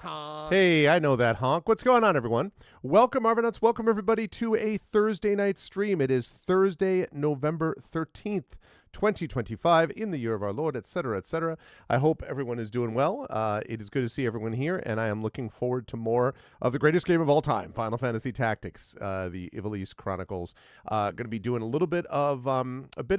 honk. Hey, I know that honk. What's going on, everyone? Welcome, Arvanauts. Welcome, everybody, to a Thursday night stream. It is Thursday, November 13th, 2025, in the year of our Lord, etc., etc. I hope everyone is doing well. It is good to see everyone here, and I am looking forward to more of the greatest game of all time, Final Fantasy Tactics, the Ivalice Chronicles. Going to be doing a bit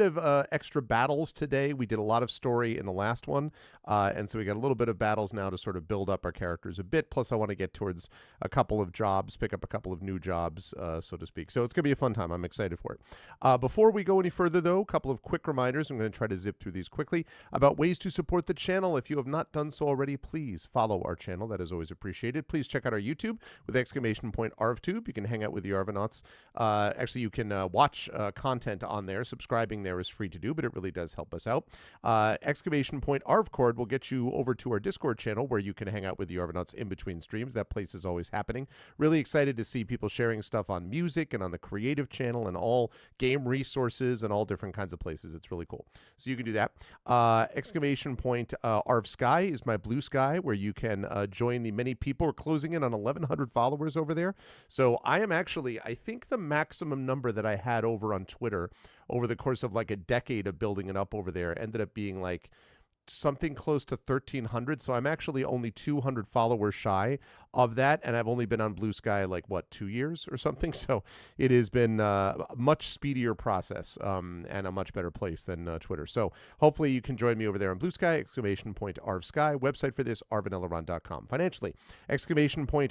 of extra battles today. We did a lot of story in the last one, and so we got a little bit of battles now to sort of build up our characters a bit. Plus, I want to get towards a couple of jobs, pick up a couple of new jobs, so to speak. So it's going to be a fun time. I'm excited for it. Before we go any further, though, a couple of quick reminders. I'm going to try to zip through these quickly about ways to support the channel. If you have not done so already, please follow our channel. That is always appreciated. Please check out our YouTube with !ArvTube. You can hang out with the Arvanauts. Actually, you can watch content on there. Subscribing there is free to do, but it really does help us out. !ArvCord will get you over to our Discord channel where you can hang out with the Arvanauts in between streams. That place is always happening. Really excited to see people sharing stuff on music and on the creative channel and all game resources and all different kinds of places. It's really cool. So you can do that. Arv Sky is my blue sky where you can join the many people. We're closing in on 1,100 followers over there. So I am actually, I think the maximum number that I had over on Twitter over the course of like a decade of building it up over there ended up being like something close to 1,300. So I'm actually only 200 followers shy of that, and I've only been on Blue Sky like 2 years or something. So it has been a much speedier process and a much better place than Twitter. So hopefully you can join me over there on Blue Sky, !Arv Sky. Website for this, arvanelaron.com. Financially,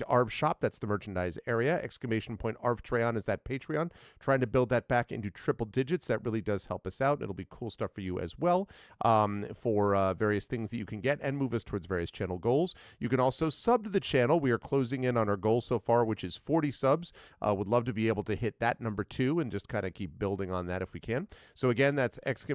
!Arv Shop, that's the merchandise area. !Arv Treon is that Patreon. Trying to build that back into triple digits. That really does help us out. It'll be cool stuff for you as well for various things that you can get and move us towards various channel goals. You can also sub to the channel. We are closing in on our goal so far, which is 40 subs. Would love to be able to hit that number 2 and just kind of keep building on that if we can. So again, that's Arv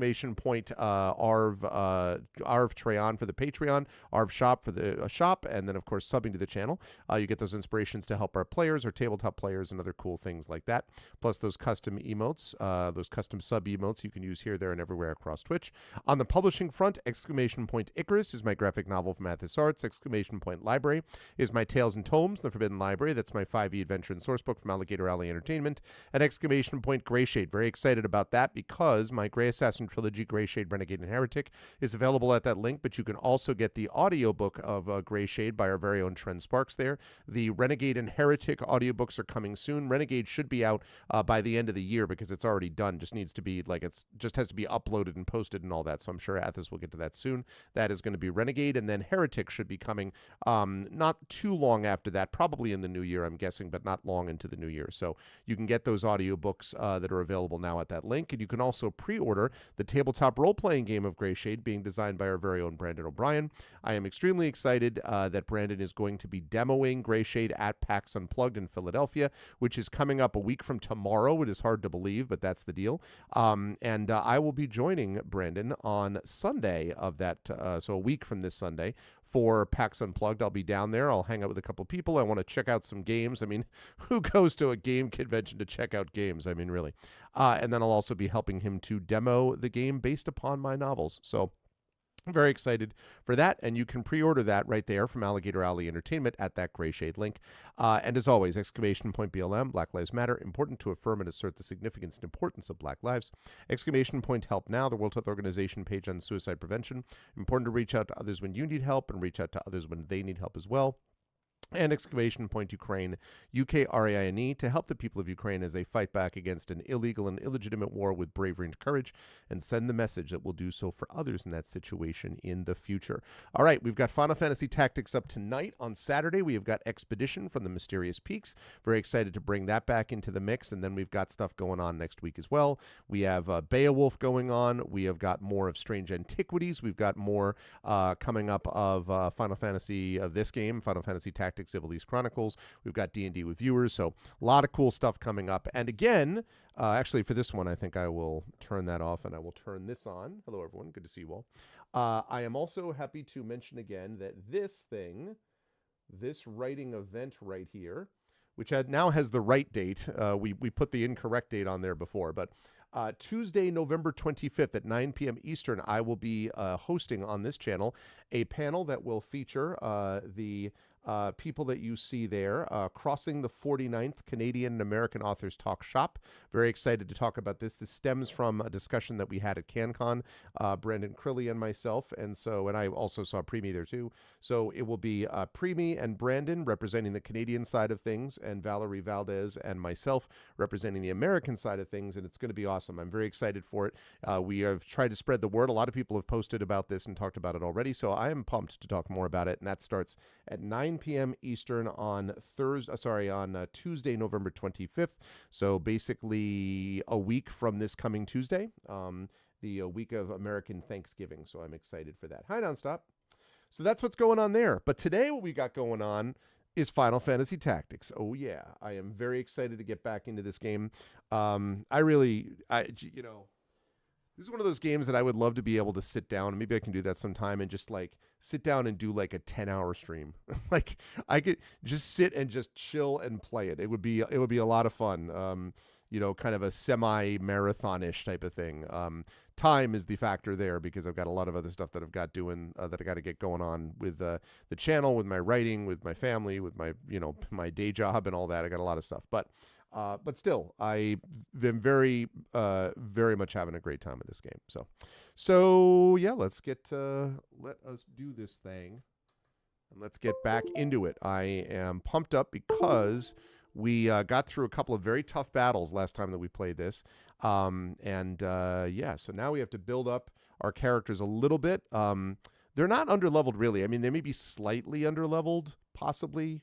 Treon for the Patreon, Arv Shop for the shop, and then of course subbing to the channel. You get those inspirations to help our players, our tabletop players, and other cool things like that. Plus those custom emotes, those custom sub emotes you can use here, there, and everywhere across Twitch. On the publishing front, Icarus is my graphic novel from Athos Arts. Library is my Tales and Tomes, The Forbidden Library. That's my 5e adventure and sourcebook from Alligator Alley Entertainment. And Grayshade. Very excited about that because my Grey Assassin trilogy, Grayshade, Renegade, and Heretic, is available at that link, but you can also get the audiobook of Grayshade by our very own Trent Sparks there. The Renegade and Heretic audiobooks are coming soon. Renegade should be out by the end of the year because it's already done. Just needs to be just has to be uploaded and posted and all that. So I'm sure Athos will get to that soon. That is going to be Renegade, and then Heretic should be coming not too long after that, probably in the new year, I'm guessing, but not long into the new year. So you can get those audiobooks that are available now at that link, and you can also pre-order the tabletop role-playing game of Grayshade being designed by our very own Brandon O'Brien. I am extremely excited that Brandon is going to be demoing Grayshade at PAX Unplugged in Philadelphia, which is coming up a week from tomorrow. It is hard to believe, but that's the deal. And I will be joining Brandon on Sunday of that, so a week from this Sunday, for PAX Unplugged. I'll be down there. I'll hang out with a couple of people. I want to check out some games. I mean, who goes to a game convention to check out games? I mean, really. And then I'll also be helping him to demo the game based upon my novels. So I'm very excited for that, and you can pre-order that right there from Alligator Alley Entertainment at that Grayshade link. And as always, BLM, Black Lives Matter, important to affirm and assert the significance and importance of Black lives. Help Now, the World Health Organization page on suicide prevention. Important to reach out to others when you need help and reach out to others when they need help as well. And Ukraine, UKRAINE, to help the people of Ukraine as they fight back against an illegal and illegitimate war with bravery and courage, and send the message that we'll do so for others in that situation in the future. All right, we've got Final Fantasy Tactics up tonight. On Saturday, we have got Expedition from the Mysterious Peaks. Very excited to bring that back into the mix, and then we've got stuff going on next week as well. We have Beowulf going on. We have got more of Strange Antiquities. We've got more coming up of Final Fantasy, of this game, Final Fantasy Tactics Ivalice Chronicles. We've got D&D with viewers, so a lot of cool stuff coming up. And again, actually for this one, I think I will turn that off and I will turn this on. Hello, everyone. Good to see you all. I am also happy to mention again that this writing event right here, which now has the right date. We put the incorrect date on there before, but Tuesday, November 25th at 9 p.m. Eastern, I will be hosting on this channel a panel that will feature the people that you see there. Crossing the 49th Canadian and American Authors Talk Shop. Very excited to talk about this. This stems from a discussion that we had at CanCon, Brandon Crilly and myself, and I also saw Preemy there too. So it will be Preemy and Brandon representing the Canadian side of things, and Valerie Valdez and myself representing the American side of things, and it's going to be awesome. I'm very excited for it. We have tried to spread the word. A lot of people have posted about this and talked about it already, so I am pumped to talk more about it, and that starts at 9 p.m. Eastern on Tuesday, November 25th. So basically a week from this coming Tuesday, the week of American Thanksgiving. So I'm excited for that. Hi, Nonstop. So that's what's going on there. But today what we got going on is Final Fantasy Tactics. Oh yeah, I am very excited to get back into this game. This is one of those games that I would love to be able to sit down. Maybe I can do that sometime and just like sit down and do like a 10-hour stream. Like I could just sit and just chill and play it. It would be a lot of fun. Kind of a semi-marathon-ish type of thing. Time is the factor there because I've got a lot of other stuff that I've got doing that I got to get going on with the channel, with my writing, with my family, with my my day job and all that. I got a lot of stuff, but still, I've been very much having a great time with this game. So yeah, let us do this thing, and let's get back into it. I am pumped up because we got through a couple of very tough battles last time that we played this, so now we have to build up our characters a little bit. They're not underleveled really. I mean, they may be slightly underleveled, possibly,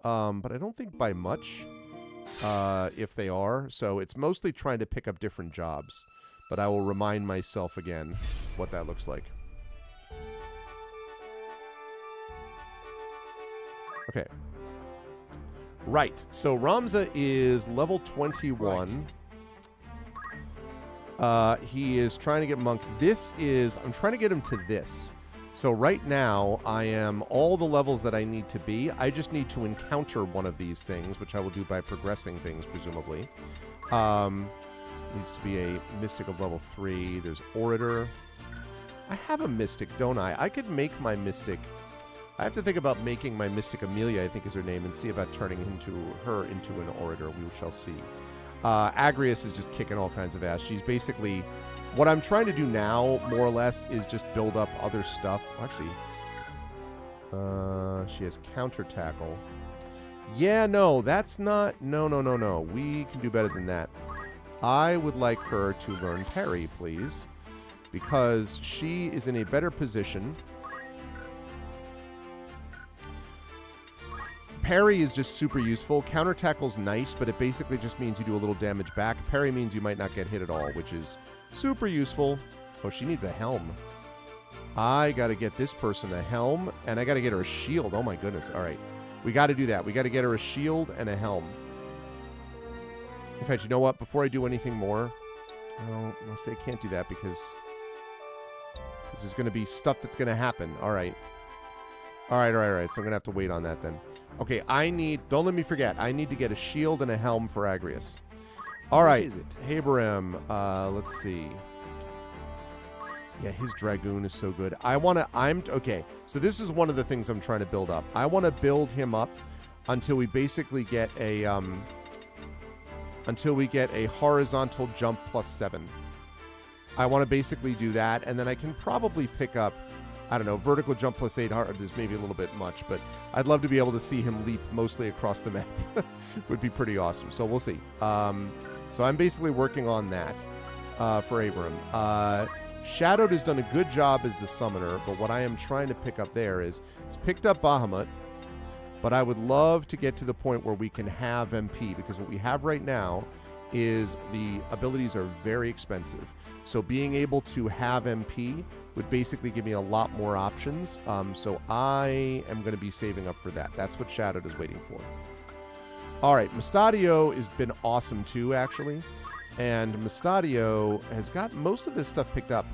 but I don't think by much. If they are. So it's mostly trying to pick up different jobs. But I will remind myself again what that looks like. Okay. Right. So Ramza is level 21. He is trying to get Monk. I'm trying to get him to this. So right now, I am all the levels that I need to be. I just need to encounter one of these things, which I will do by progressing things, presumably. Needs to be a Mystic of level 3. There's Orator. I have a Mystic, don't I? I could make my Mystic. I have to think about making my Mystic Amelia, I think is her name, and see about turning her into an Orator. We shall see. Agrius is just kicking all kinds of ass. She's basically... What I'm trying to do now, more or less, is just build up other stuff. Actually, she has counter tackle. Yeah, no, that's not... No. We can do better than that. I would like her to learn parry, please. Because she is in a better position. Parry is just super useful. Counter tackle's nice, but it basically just means you do a little damage back. Parry means you might not get hit at all, which is... super useful. Oh, she needs a helm. I got to get this person a helm, and I got to get her a shield. Oh, my goodness. All right. We got to do that. We got to get her a shield and a helm. In fact, you know what? Before I do anything more, I'll say I can't do that because there's going to be stuff that's going to happen. All right. So I'm going to have to wait on that then. Okay, don't let me forget. I need to get a shield and a helm for Agrius. All right, is it? Haberam, let's see. Yeah, his Dragoon is so good. Okay, so this is one of the things I'm trying to build up. I want to build him up until we basically get a horizontal jump +7. I want to basically do that, and then I can probably pick up, I don't know, vertical jump +8 is maybe a little bit much, but I'd love to be able to see him leap mostly across the map. Would be pretty awesome, so we'll see. So I'm basically working on that for Abram. Shadowed has done a good job as the summoner, but what I am trying to pick up there is he's picked up Bahamut, but I would love to get to the point where we can have MP, because what we have right now is the abilities are very expensive. So being able to have MP would basically give me a lot more options. So I am going to be saving up for that. That's what Shadowed is waiting for. All right, Mustadio has been awesome too, actually. And Mustadio has got most of this stuff picked up.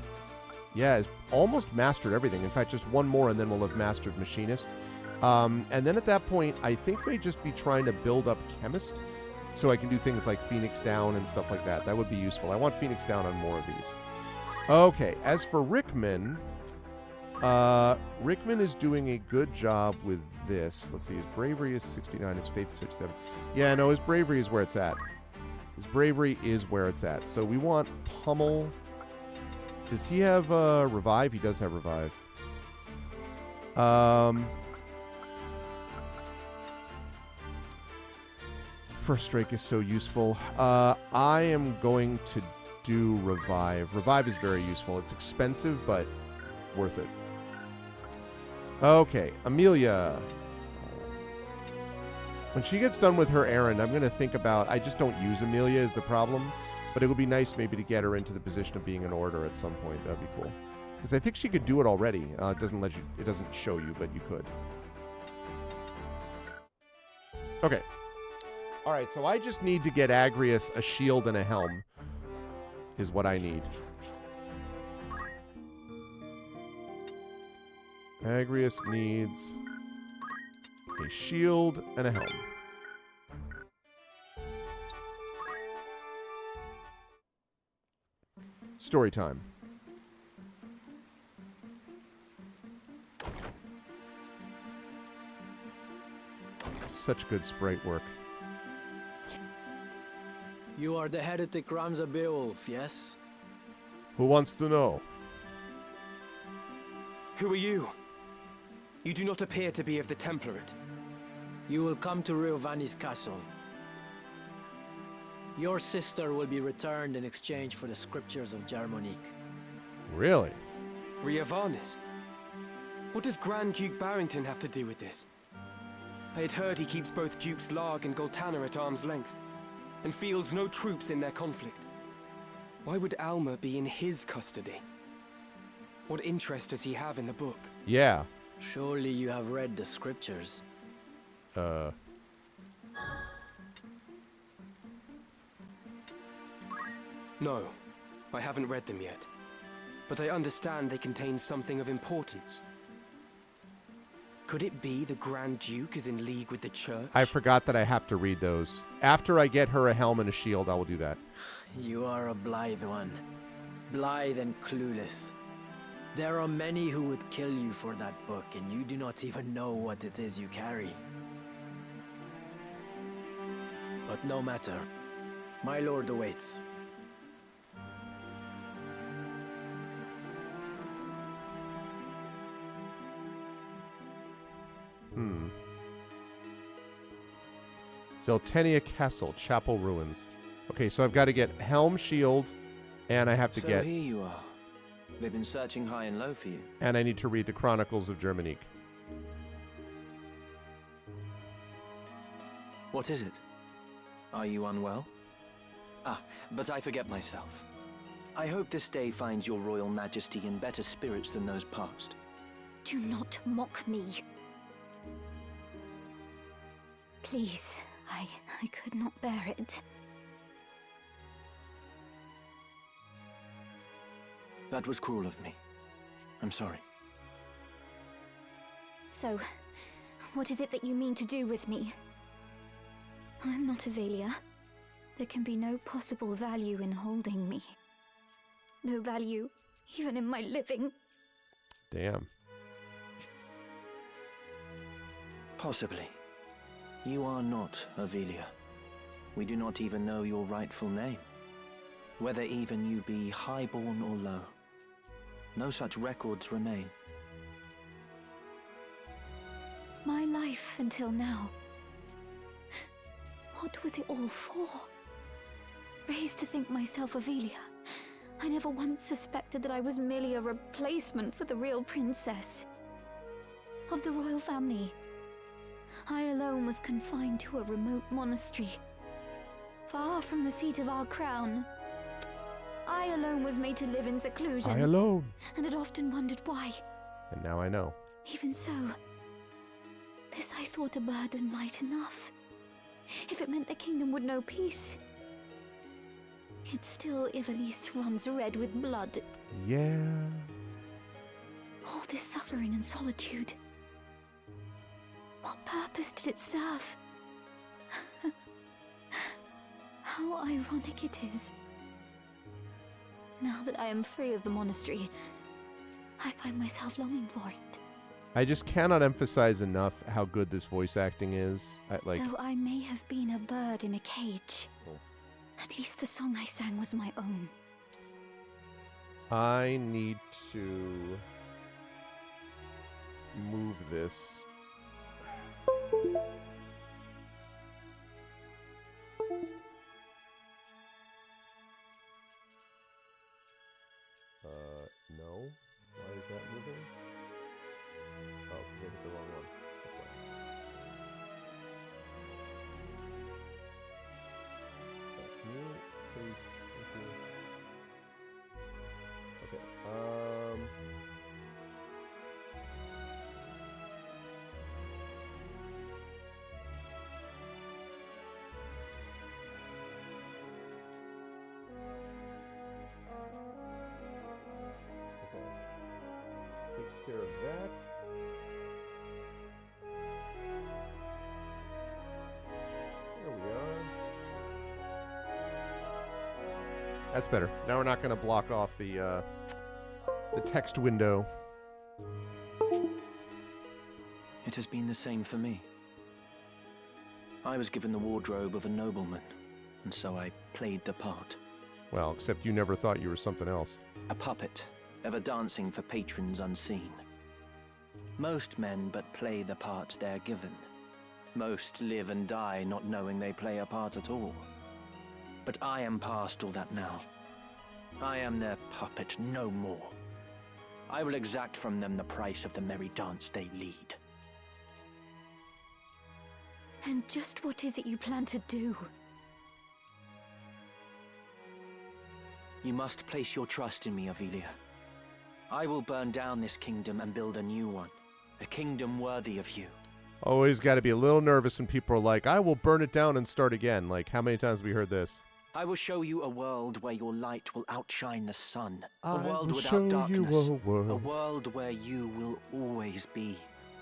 Yeah, has almost mastered everything. In fact, just one more and then we'll have mastered Machinist. And then at that point, I think may just be trying to build up Chemist so I can do things like Phoenix Down and stuff like that. That would be useful. I want Phoenix Down on more of these. Okay, as for Rickman, Rickman is doing a good job with this. Let's see. His bravery is 69. His faith is 67. Yeah, no, his bravery is where it's at. His bravery is where it's at. So we want Pummel. Does he have revive? He does have revive. First strike is so useful. I am going to do revive. Revive is very useful. It's expensive, but worth it. Okay, Amelia. When she gets done with her errand, I'm going to think about... I just don't use Amelia is the problem, but it would be nice maybe to get her into the position of being an order at some point. That'd be cool. Because I think she could do it already. It doesn't let you... It doesn't show you, but you could. Okay. All right, so I just need to get Agrius a shield and a helm is what I need. Agrius needs a shield and a helm. Story time. Such good sprite work. You are the heretic Ramza Beowulf, yes? Who wants to know? Who are you? You do not appear to be of the Template. You will come to Riovani's castle. Your sister will be returned in exchange for the scriptures of Germonique. Really? Riovanes? What does Grand Duke Barrington have to do with this? I had heard he keeps both Dukes Larg and Goltana at arm's length, and fields no troops in their conflict. Why would Alma be in his custody? What interest does he have in the book? Yeah. Surely you have read the scriptures. No, I haven't read them yet. But I understand they contain something of importance. Could it be the Grand Duke is in league with the Church? I forgot that I have to read those. After I get her a helm and a shield, I will do that. You are a blithe one. Blithe and clueless. There are many who would kill you for that book, and you do not even know what it is you carry. But no matter. My lord awaits. Zeltenia Castle, Chapel Ruins. Okay, so I've got to get helm, shield, and I have to get... So here you are. They've been searching high and low for you. And I need to read the Chronicles of Germonique. What is it? Are you unwell? Ah, but I forget myself. I hope this day finds your royal majesty in better spirits than those past. Do not mock me. Please, I could not bear it. That was cruel of me. I'm sorry. So, what is it that you mean to do with me? I'm not Ivalice. There can be no possible value in holding me. No value, even in my living. Damn. Possibly. You are not Ivalice. We do not even know your rightful name. Whether even you be highborn or low. No such records remain. My life until now. What was it all for? Raised to think myself Ivalice, I never once suspected that I was merely a replacement for the real princess. Of the royal family. I alone was confined to a remote monastery, far from the seat of our crown. I alone was made to live in seclusion. I alone. And had often wondered why. And now I know. Even so, this I thought a burden light enough. If it meant the kingdom would know peace. Yet still Ivalice runs red with blood. Yeah. All this suffering and solitude. What purpose did it serve? How ironic it is. Now that I am free of the monastery, I find myself longing for it. I just cannot emphasize enough how good this voice acting is. Though I may have been a bird in a cage, at least the song I sang was my own. I need to move this. No. Why is that moving? Oh, because I hit the wrong one. That's why. Can you please? Thank you. Okay. Takes care of that. There we are. That's better. Now we're not going to block off the text window. It has been the same for me. I was given the wardrobe of a nobleman, and so I played the part. Well, except you never thought you were something else. A puppet, ever dancing for patrons unseen. Most men but play the part they're given. Most live and die not knowing they play a part at all. But I am past all that now. I am their puppet no more. I will exact from them the price of the merry dance they lead. And just what is it you plan to do? You must place your trust in me, Ivalice. I will burn down this kingdom and build a new one. A kingdom worthy of you. Always got to be a little nervous when people are like, I will burn it down and start again. Like, how many times have we heard this? I will show you a world where your light will outshine the sun. A I world will without show darkness. you a world. A world where you will always be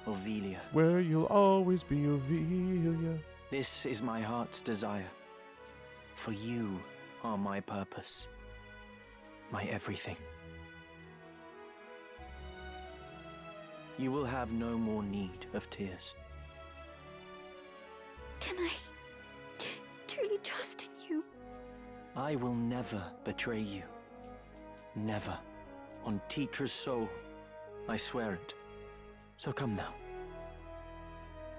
Ivalice. Where you'll always be Ivalice. This is my heart's desire. For you are my purpose. My everything. You will have no more need of tears. Can I truly trust in you? I will never betray you. Never. On Titra's soul, I swear it. So come now.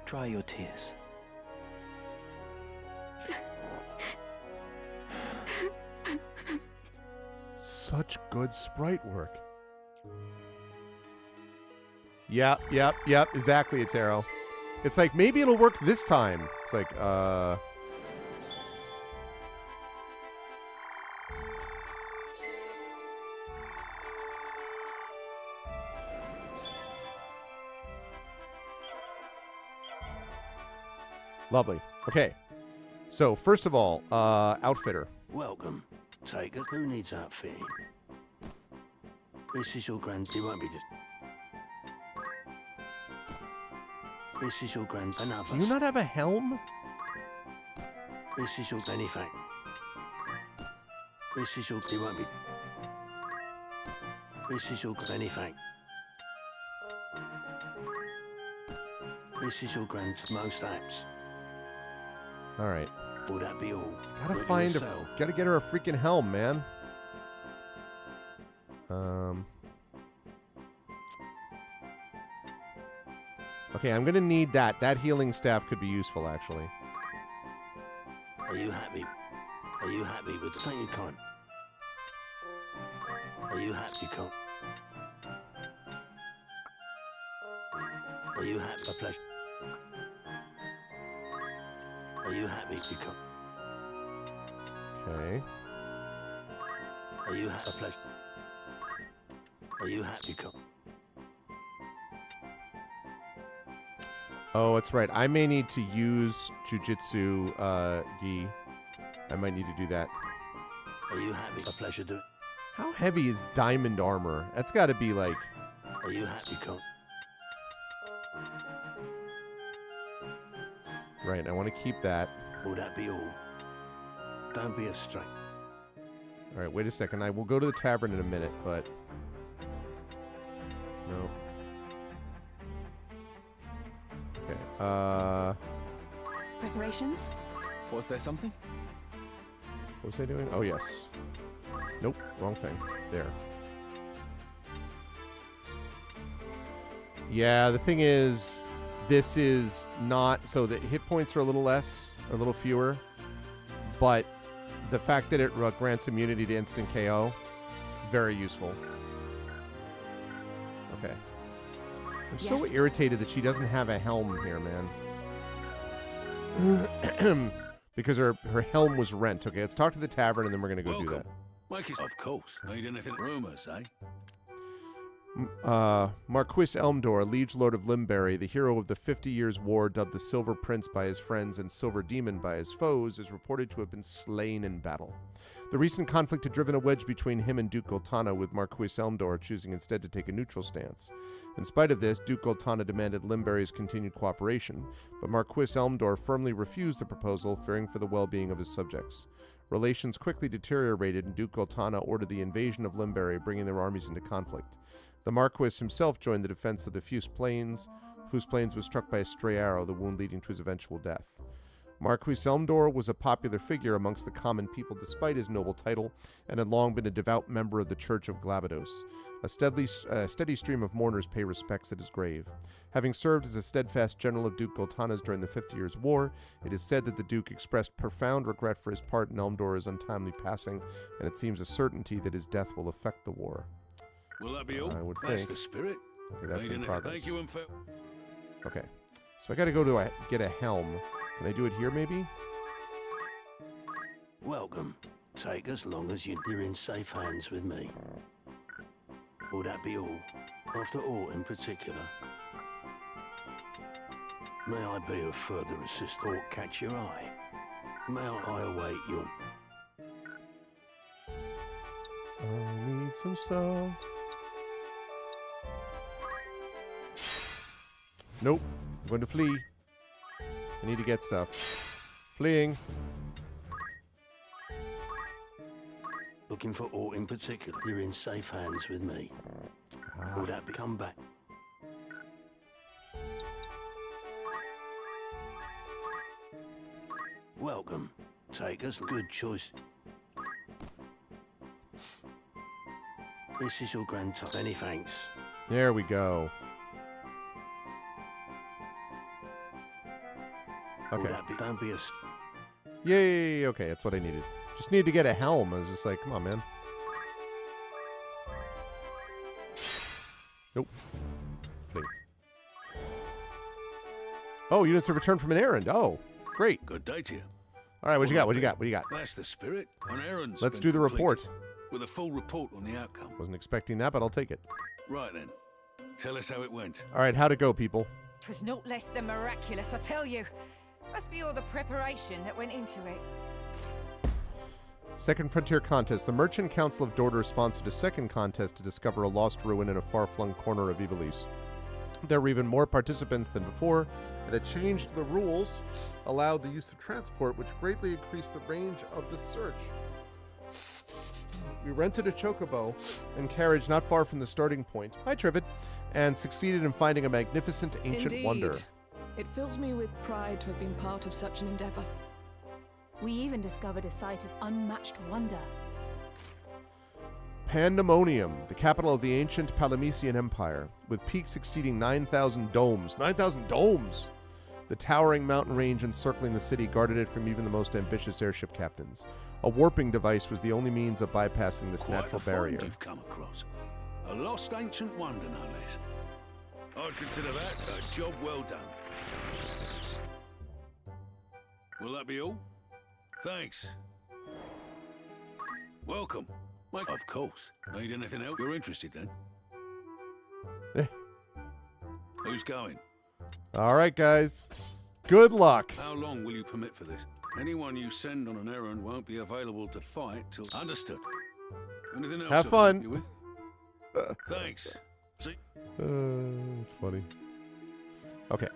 Dry your tears. Such good sprite work. Yep. Exactly, Atero. It's like, maybe it'll work this time. It's like, Lovely. Okay. So, first of all, outfitter. Welcome. Take it. Who needs outfitting? This is your He won't be just... This is your Enough. Do you not have a helm? This is your anything. This is your... He won't be... This is your anything. This is your most apps. All right. Will that be all? Gotta get her a freaking helm, man. Okay, I'm gonna need that. That healing staff could be useful, actually. Are you happy? Are you happy with the... Thank you, Con. Are you happy, Con? Are you happy? A pleasure. Are you happy, Con? Okay. Are you happy? A pleasure. Are you happy, Con? Oh, that's right. I may need to use Jujitsu, Gi. I might need to do that. Are you happy? A pleasure, do. How heavy is diamond armor? That's got to be like... Are you happy, Con? Right, I want to keep that. Will that be all? Don't be a straight. All right, wait a second. I will go to the tavern in a minute, but... No. Preparations? Was there something? What was I doing? Oh, yes. Nope, wrong thing. There. Yeah, the thing is, this is not... So the hit points are a little less, or a little fewer, but the fact that it grants immunity to instant KO, very useful. Okay. I'm so Yes. irritated that she doesn't have a helm here, man. Because her helm was rent. Okay, let's talk to the tavern and then we're going to go do that. Make it, of course. Need anything? Rumors, eh? Marquis Elmdor, liege lord of Limberry, the hero of the 50 Years' War, dubbed the Silver Prince by his friends and Silver Demon by his foes, is reported to have been slain in battle. The recent conflict had driven a wedge between him and Duke Goltana, with Marquis Elmdor choosing instead to take a neutral stance. In spite of this, Duke Goltana demanded Limberry's continued cooperation, but Marquis Elmdor firmly refused the proposal, fearing for the well-being of his subjects. Relations quickly deteriorated, and Duke Goltana ordered the invasion of Limberry, bringing their armies into conflict. The Marquis himself joined the defense of the Fuse Plains. Fuse Plains was struck by a stray arrow, the wound leading to his eventual death. Marquis Elmdor was a popular figure amongst the common people despite his noble title, and had long been a devout member of the Church of Glabados. A steady stream of mourners pay respects at his grave. Having served as a steadfast general of Duke Goltana's during the 50 Years' War, it is said that the Duke expressed profound regret for his part in Elmdor's untimely passing, and it seems a certainty that his death will affect the war. Will that be all? I would That's think. the spirit. Okay, that's Need in anything? progress. Thank you and for... Okay, so I gotta go to get a helm. Can I do it here, maybe? Welcome. Take as long as you're in safe hands with me. Will that be all? After all, in particular, may I be of further assistance or catch your eye? May I await your... I need some stuff. Nope. I'm going to flee. I need to get stuff. Fleeing. Looking for aught in particular? You're in safe hands with me. Will that be... Come back. Welcome. Take us. Good choice. This is your grand time. Many thanks. There we go. Will Okay. that be... Don't be a... Yay! Okay, that's what I needed. Just needed to get a helm. I was just like, come on, man. Nope. Flee. Oh, units have returned from an errand. Oh, great. Good day to you. All right, what you got? What you got? What you got? That's the spirit. An errand's Let's been do the report. completed, with a full report on the outcome. Wasn't expecting that, but I'll take it. Right then. Tell us how it went. All right, how'd it go, people? 'Twas not less than miraculous, I tell you. Must be all the preparation that went into it. Second Frontier Contest. The Merchant Council of Dorder sponsored a second contest to discover a lost ruin in a far-flung corner of Ivalice. There were even more participants than before, and a change to the rules allowed the use of transport, which greatly increased the range of the search. We rented a chocobo and carriage not far from the starting point, hi Trivet, and succeeded in finding a magnificent ancient Indeed. wonder. It fills me with pride to have been part of such an endeavor. We even discovered a site of unmatched wonder. Pandemonium, the capital of the ancient Palamecian Empire, with peaks exceeding 9,000 domes. 9,000 domes! The towering mountain range encircling the city guarded it from even the most ambitious airship captains. A warping device was the only means of bypassing this Quite natural the find barrier. you've come across. A lost ancient wonder, no less. I'd consider that a job well done. Will that be all? Thanks. Welcome. Of course. Need anything else? You're interested then? Eh. Who's going? All right, guys. Good luck. How long will you permit for this? Anyone you send on an errand won't be available to fight till... Understood. Anything else? Have I can fun. help you with? Thanks. See? It's funny. Okay.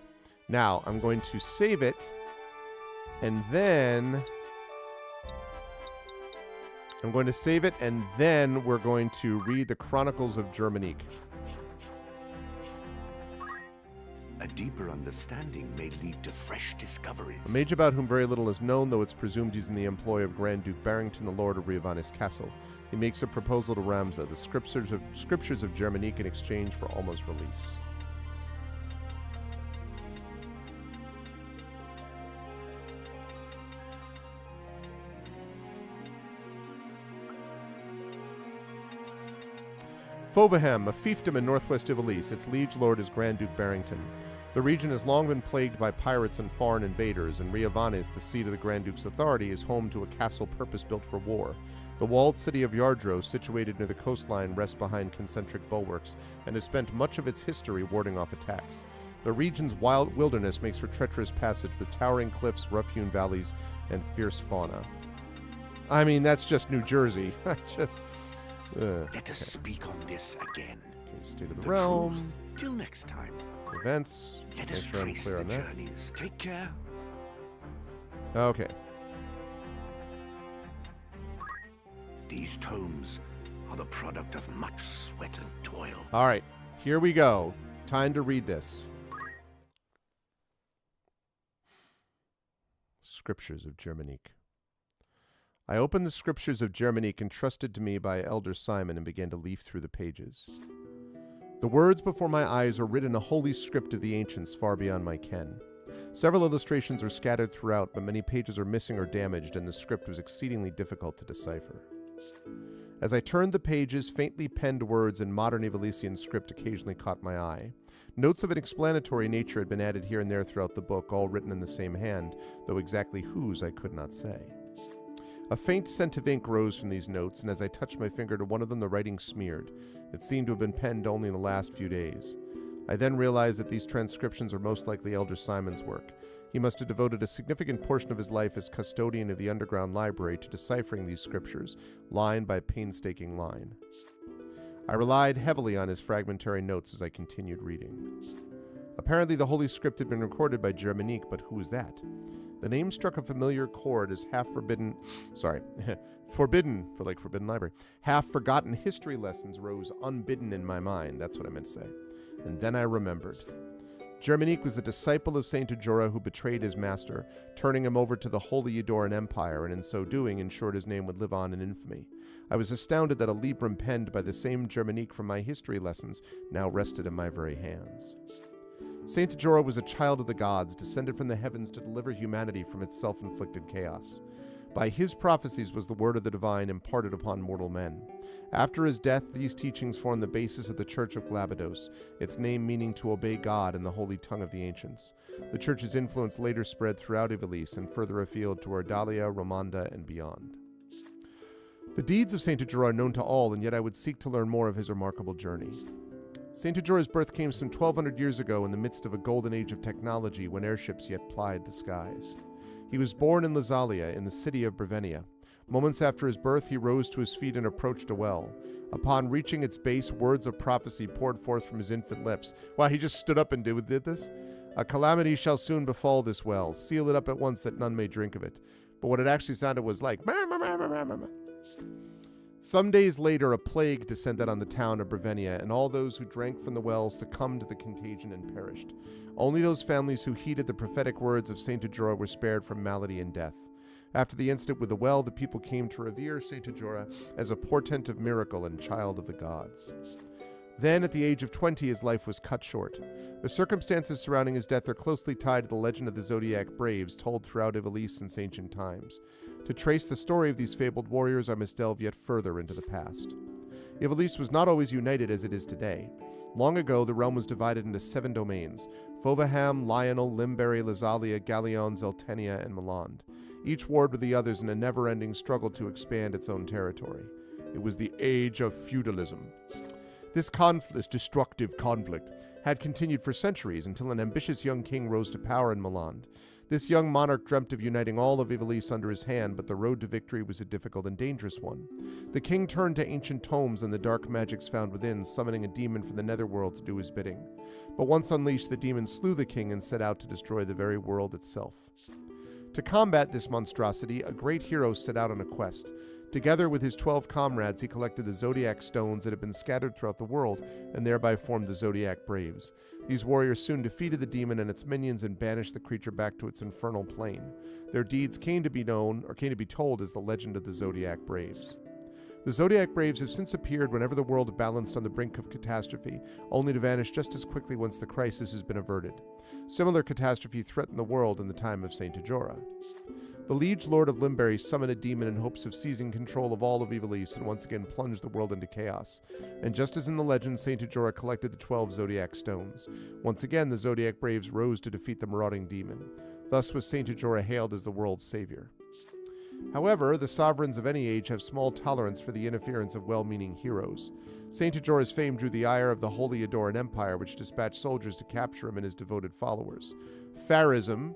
Now, I'm going to save it, and then... we're going to read the Chronicles of Germanique. A deeper understanding may lead to fresh discoveries. A mage about whom very little is known, though it's presumed he's in the employ of Grand Duke Barrington, the Lord of Ivalice Castle. He makes a proposal to Ramza, the scriptures of Germanique, in exchange for Alma's release. Fovaham, a fiefdom in northwest Ivalice. Its liege lord is Grand Duke Barrington. The region has long been plagued by pirates and foreign invaders, and Ivalice, the seat of the Grand Duke's authority, is home to a castle purpose-built for war. The walled city of Yardro, situated near the coastline, rests behind concentric bulwarks, and has spent much of its history warding off attacks. The region's wild wilderness makes for treacherous passage with towering cliffs, rough-hewn valleys, and fierce fauna. I mean, that's just New Jersey. Let us speak on this again. Okay, state of the realm. Truth. Till next time. Events. Let us sure trace the journeys. Take care. Okay. These tomes are the product of much sweat and toil. All right, here we go. Time to read this. Scriptures of Germanique. I opened the Scriptures of Germanique entrusted to me by Elder Simon and began to leaf through the pages. The words before my eyes are written a holy script of the ancients far beyond my ken. Several illustrations are scattered throughout, but many pages are missing or damaged, and the script was exceedingly difficult to decipher. As I turned the pages, faintly penned words in modern Ivalician script occasionally caught my eye. Notes of an explanatory nature had been added here and there throughout the book, all written in the same hand, though exactly whose I could not say. A faint scent of ink rose from these notes, and as I touched my finger to one of them, the writing smeared. It seemed to have been penned only in the last few days. I then realized that these transcriptions are most likely Elder Simon's work. He must have devoted a significant portion of his life as custodian of the underground library to deciphering these scriptures, line by painstaking line. I relied heavily on his fragmentary notes as I continued reading. Apparently the Holy Script had been recorded by Germanique, but who was that? The name struck a familiar chord as forbidden for like Forbidden Library. Half-forgotten history lessons rose unbidden in my mind. That's what I meant to say. And then I remembered. Germanique was the disciple of Saint Ajora who betrayed his master, turning him over to the Holy Edoran Empire, and in so doing ensured his name would live on in infamy. I was astounded that a librum penned by the same Germanique from my history lessons now rested in my very hands. Saint Ajora was a child of the gods, descended from the heavens to deliver humanity from its self-inflicted chaos. By his prophecies was the word of the divine imparted upon mortal men. After his death, these teachings formed the basis of the Church of Glabados, its name meaning to obey God in the holy tongue of the ancients. The church's influence later spread throughout Ivalice and further afield to Ardalia, Romanda, and beyond. The deeds of Saint Ajora are known to all, and yet I would seek to learn more of his remarkable journey. Saint Ajora's birth came some 1,200 years ago in the midst of a golden age of technology when airships yet plied the skies. He was born in Lazalia, in the city of Brevenia. Moments after his birth, he rose to his feet and approached a well. Upon reaching its base, words of prophecy poured forth from his infant lips. Wow, he just stood up and did this? A calamity shall soon befall this well. Seal it up at once that none may drink of it. But what it actually sounded was like... Some days later, a plague descended on the town of Brevenia, and all those who drank from the well succumbed to the contagion and perished. Only those families who heeded the prophetic words of Saint Ajora were spared from malady and death. After the incident with the well, the people came to revere Saint Ajora as a portent of miracle and child of the gods. Then, at the age of 20, his life was cut short. The circumstances surrounding his death are closely tied to the legend of the Zodiac Braves told throughout Ivalice since ancient times. To trace the story of these fabled warriors, I must delve yet further into the past. Ivalice was not always united as it is today. Long ago, the realm was divided into 7 domains: Fovaham, Lionel, Limbury, Lazalia, Galleon, Zeltenia, and Milan. Each warred with the others in a never-ending struggle to expand its own territory. It was the age of feudalism. This destructive conflict had continued for centuries until an ambitious young king rose to power in Milan. This young monarch dreamt of uniting all of Ivalice under his hand, but the road to victory was a difficult and dangerous one. The king turned to ancient tomes and the dark magics found within, summoning a demon from the netherworld to do his bidding. But once unleashed, the demon slew the king and set out to destroy the very world itself. To combat this monstrosity, a great hero set out on a quest. Together with his 12 comrades, he collected the Zodiac stones that had been scattered throughout the world and thereby formed the Zodiac Braves. These warriors soon defeated the demon and its minions and banished the creature back to its infernal plane. Their deeds came to be told as the legend of the Zodiac Braves. The Zodiac Braves have since appeared whenever the world balanced on the brink of catastrophe, only to vanish just as quickly once the crisis has been averted. Similar catastrophe threatened the world in the time of Saint Ajora. The Liege Lord of Limbury summoned a demon in hopes of seizing control of all of Ivalice and once again plunged the world into chaos. And just as in the legend, Saint Ajora collected the 12 Zodiac stones. Once again, the Zodiac Braves rose to defeat the marauding demon. Thus was Saint Ajora hailed as the world's savior. However, the sovereigns of any age have small tolerance for the interference of well-meaning heroes. Saint Ajora's fame drew the ire of the Holy Adoran Empire, which dispatched soldiers to capture him and his devoted followers. Pharism,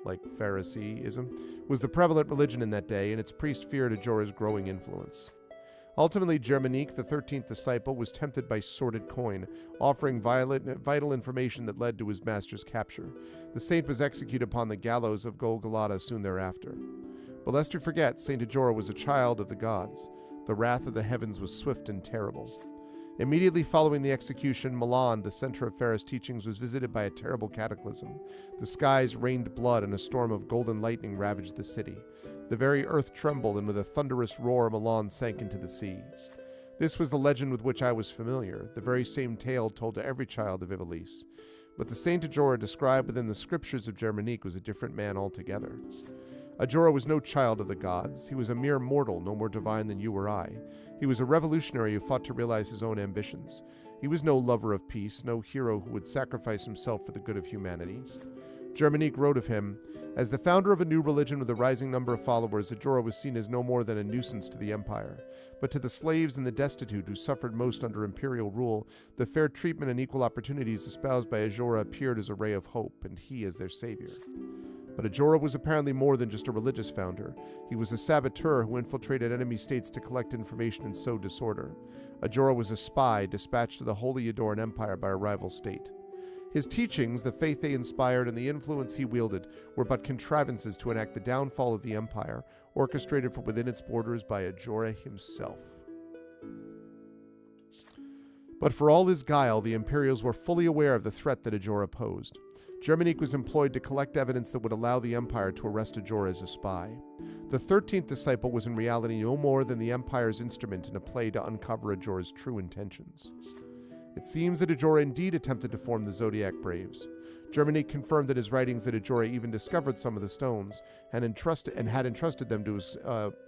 like Phariseeism, was the prevalent religion in that day, and its priests feared Ajora's growing influence. Ultimately, Germanique, the 13th disciple, was tempted by sordid coin, offering vital information that led to his master's capture. The saint was executed upon the gallows of Golgotha soon thereafter. But lest we forget, Saint Ajora was a child of the gods. The wrath of the heavens was swift and terrible. Immediately following the execution, Milan, the center of Ferris teachings, was visited by a terrible cataclysm. The skies rained blood and a storm of golden lightning ravaged the city. The very earth trembled, and with a thunderous roar, Milan sank into the sea. This was the legend with which I was familiar, the very same tale told to every child of Ivalice. But the Saint Ajora described within the scriptures of Germanique was a different man altogether. Ajora was no child of the gods. He was a mere mortal, no more divine than you or I. He was a revolutionary who fought to realize his own ambitions. He was no lover of peace, no hero who would sacrifice himself for the good of humanity. Germanique wrote of him, "As the founder of a new religion with a rising number of followers, Ajora was seen as no more than a nuisance to the empire. But to the slaves and the destitute who suffered most under imperial rule, the fair treatment and equal opportunities espoused by Ajora appeared as a ray of hope, and he as their savior." But Ajora was apparently more than just a religious founder. He was a saboteur who infiltrated enemy states to collect information and sow disorder. Ajora was a spy dispatched to the Holy Adoran Empire by a rival state. His teachings, the faith they inspired, and the influence he wielded were but contrivances to enact the downfall of the empire, orchestrated from within its borders by Ajora himself. But for all his guile, the Imperials were fully aware of the threat that Ajora posed. Germanique was employed to collect evidence that would allow the Empire to arrest Ajora as a spy. The 13th disciple was in reality no more than the Empire's instrument in a play to uncover Ajora's true intentions. It seems that Ajora indeed attempted to form the Zodiac Braves. Germanique confirmed in his writings that Ajora even discovered some of the stones and had entrusted them to his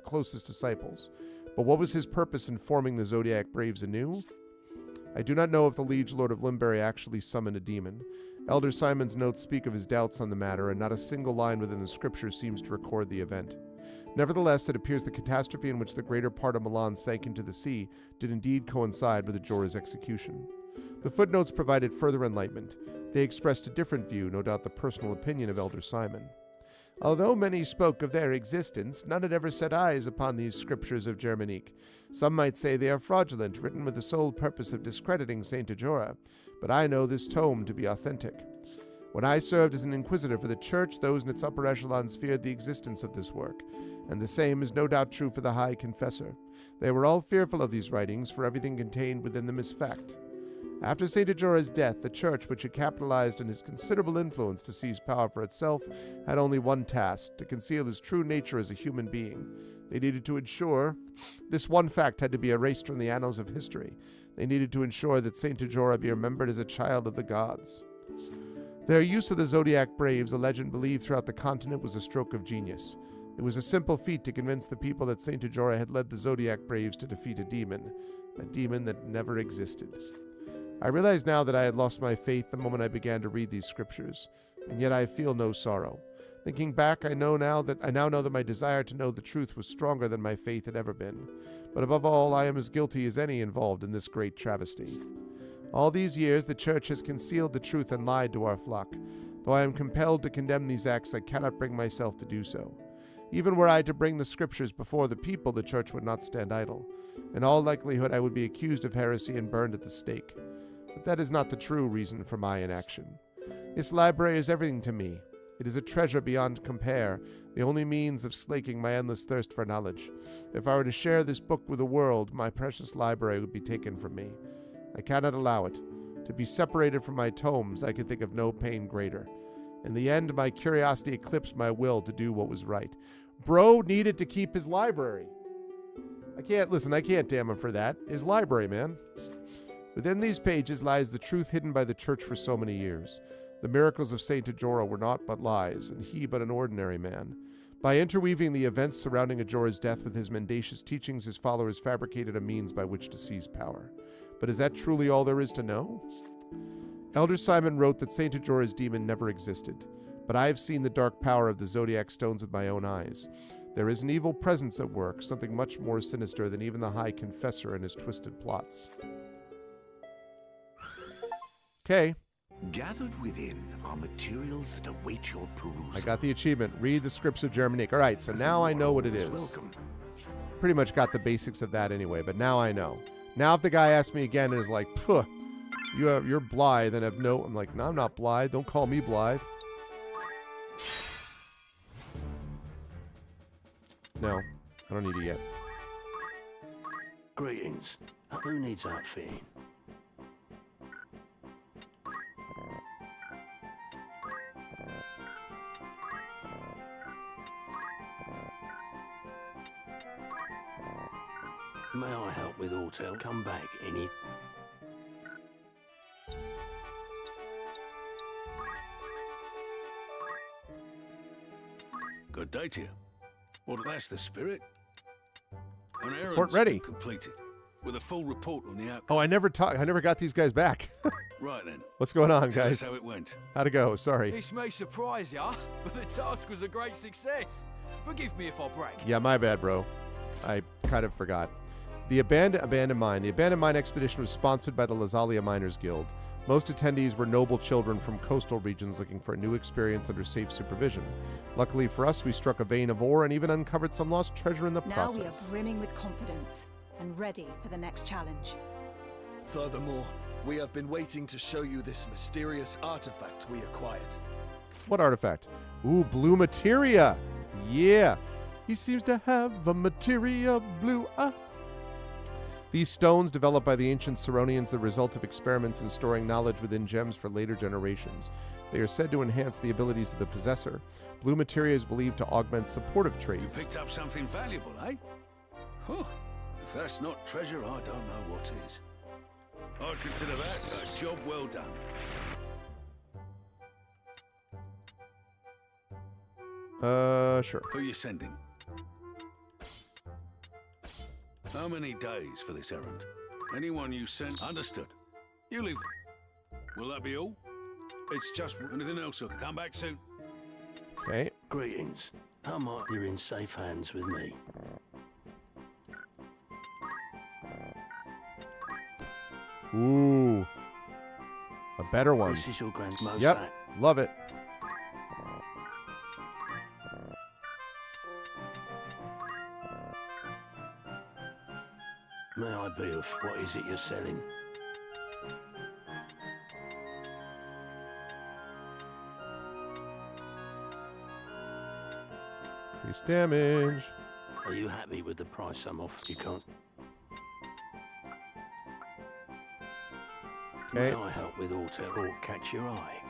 closest disciples. But what was his purpose in forming the Zodiac Braves anew? I do not know if the Liege Lord of Limbury actually summoned a demon. Elder Simon's notes speak of his doubts on the matter, and not a single line within the scriptures seems to record the event. Nevertheless, it appears the catastrophe in which the greater part of Milan sank into the sea did indeed coincide with Ajora's execution. The footnotes provided further enlightenment. They expressed a different view, no doubt the personal opinion of Elder Simon. Although many spoke of their existence, none had ever set eyes upon these scriptures of Germanique. Some might say they are fraudulent, written with the sole purpose of discrediting Saint Ajora, but I know this tome to be authentic. When I served as an inquisitor for the Church, those in its upper echelons feared the existence of this work, and the same is no doubt true for the High Confessor. They were all fearful of these writings, for everything contained within them is fact. After Saint Ajora's death, the Church, which had capitalized on his considerable influence to seize power for itself, had only one task: to conceal his true nature as a human being. They needed to ensure this one fact had to be erased from the annals of history. They needed to ensure that Saint Ajora be remembered as a child of the gods. Their use of the Zodiac Braves, a legend believed throughout the continent, was a stroke of genius. It was a simple feat to convince the people that Saint Ajora had led the Zodiac Braves to defeat a demon that never existed. I realize now that I had lost my faith the moment I began to read these scriptures, and yet I feel no sorrow. Thinking back, I now know that my desire to know the truth was stronger than my faith had ever been. But above all, I am as guilty as any involved in this great travesty. All these years, the Church has concealed the truth and lied to our flock. Though I am compelled to condemn these acts, I cannot bring myself to do so. Even were I to bring the scriptures before the people, the Church would not stand idle. In all likelihood, I would be accused of heresy and burned at the stake. But that is not the true reason for my inaction. This library is everything to me. It is a treasure beyond compare, the only means of slaking my endless thirst for knowledge. If I were to share this book with the world, my precious library would be taken from me. I cannot allow it. To be separated from my tomes, I could think of no pain greater. In the end, my curiosity eclipsed my will to do what was right. Bro needed to keep his library. I can't damn him for that. His library, man. Within these pages lies the truth hidden by the church for so many years. The miracles of Saint Ajora were naught but lies, and he but an ordinary man. By interweaving the events surrounding Ajora's death with his mendacious teachings, his followers fabricated a means by which to seize power. But is that truly all there is to know? Elder Simon wrote that Saint Ajora's demon never existed, but I have seen the dark power of the Zodiac Stones with my own eyes. There is an evil presence at work, something much more sinister than even the High Confessor and his twisted plots. Okay. Gathered within are materials that await your perusal. I got the achievement. Read the scripts of Germanique. All right, so now I know what it is. Welcome. Pretty much got the basics of that anyway, but now I know. Now if the guy asks me again and is like, "Phew, you're Blythe," and have no, I'm like, "No, I'm not Blythe. Don't call me Blythe." No, I don't need it yet. Greetings. Who needs outfitting? May I help with auto? Come back any... Good day to you. Well, that's the spirit. An errand's Report ready. been completed, with a full report on the outcome. Oh, I never got these guys back. Right then. What's going on, Tell us guys? how it went. How'd it go? Sorry. This may surprise ya, but the task was a great success. Forgive me if I brag. Yeah, my bad, bro. I kind of forgot. The Abandoned Mine. The Abandoned Mine expedition was sponsored by the Lazalia Miners Guild. Most attendees were noble children from coastal regions looking for a new experience under safe supervision. Luckily for us, we struck a vein of ore and even uncovered some lost treasure in the process. Now we are brimming with confidence and ready for the next challenge. Furthermore, we have been waiting to show you this mysterious artifact we acquired. What artifact? Ooh, blue materia. Yeah. He seems to have a materia blue. These stones, developed by the ancient Saronians, the result of experiments in storing knowledge within gems for later generations. They are said to enhance the abilities of the possessor. Blue materia is believed to augment supportive traits. You picked up something valuable, eh? Huh. If that's not treasure, I don't know what is. I'd consider that a job well done. Sure. Who you sending? How many days for this errand? Anyone you send... Understood. You leave... Will that be all? It's just... Anything else? I'll come back soon. Okay. Greetings. How might you're in safe hands with me? Ooh. A better one. This is your grandmother. Yep. Love it. May I be of what is it you're selling? Increase damage. Are you happy with the price I'm off? You can't... Okay. May I help with auto or catch your eye?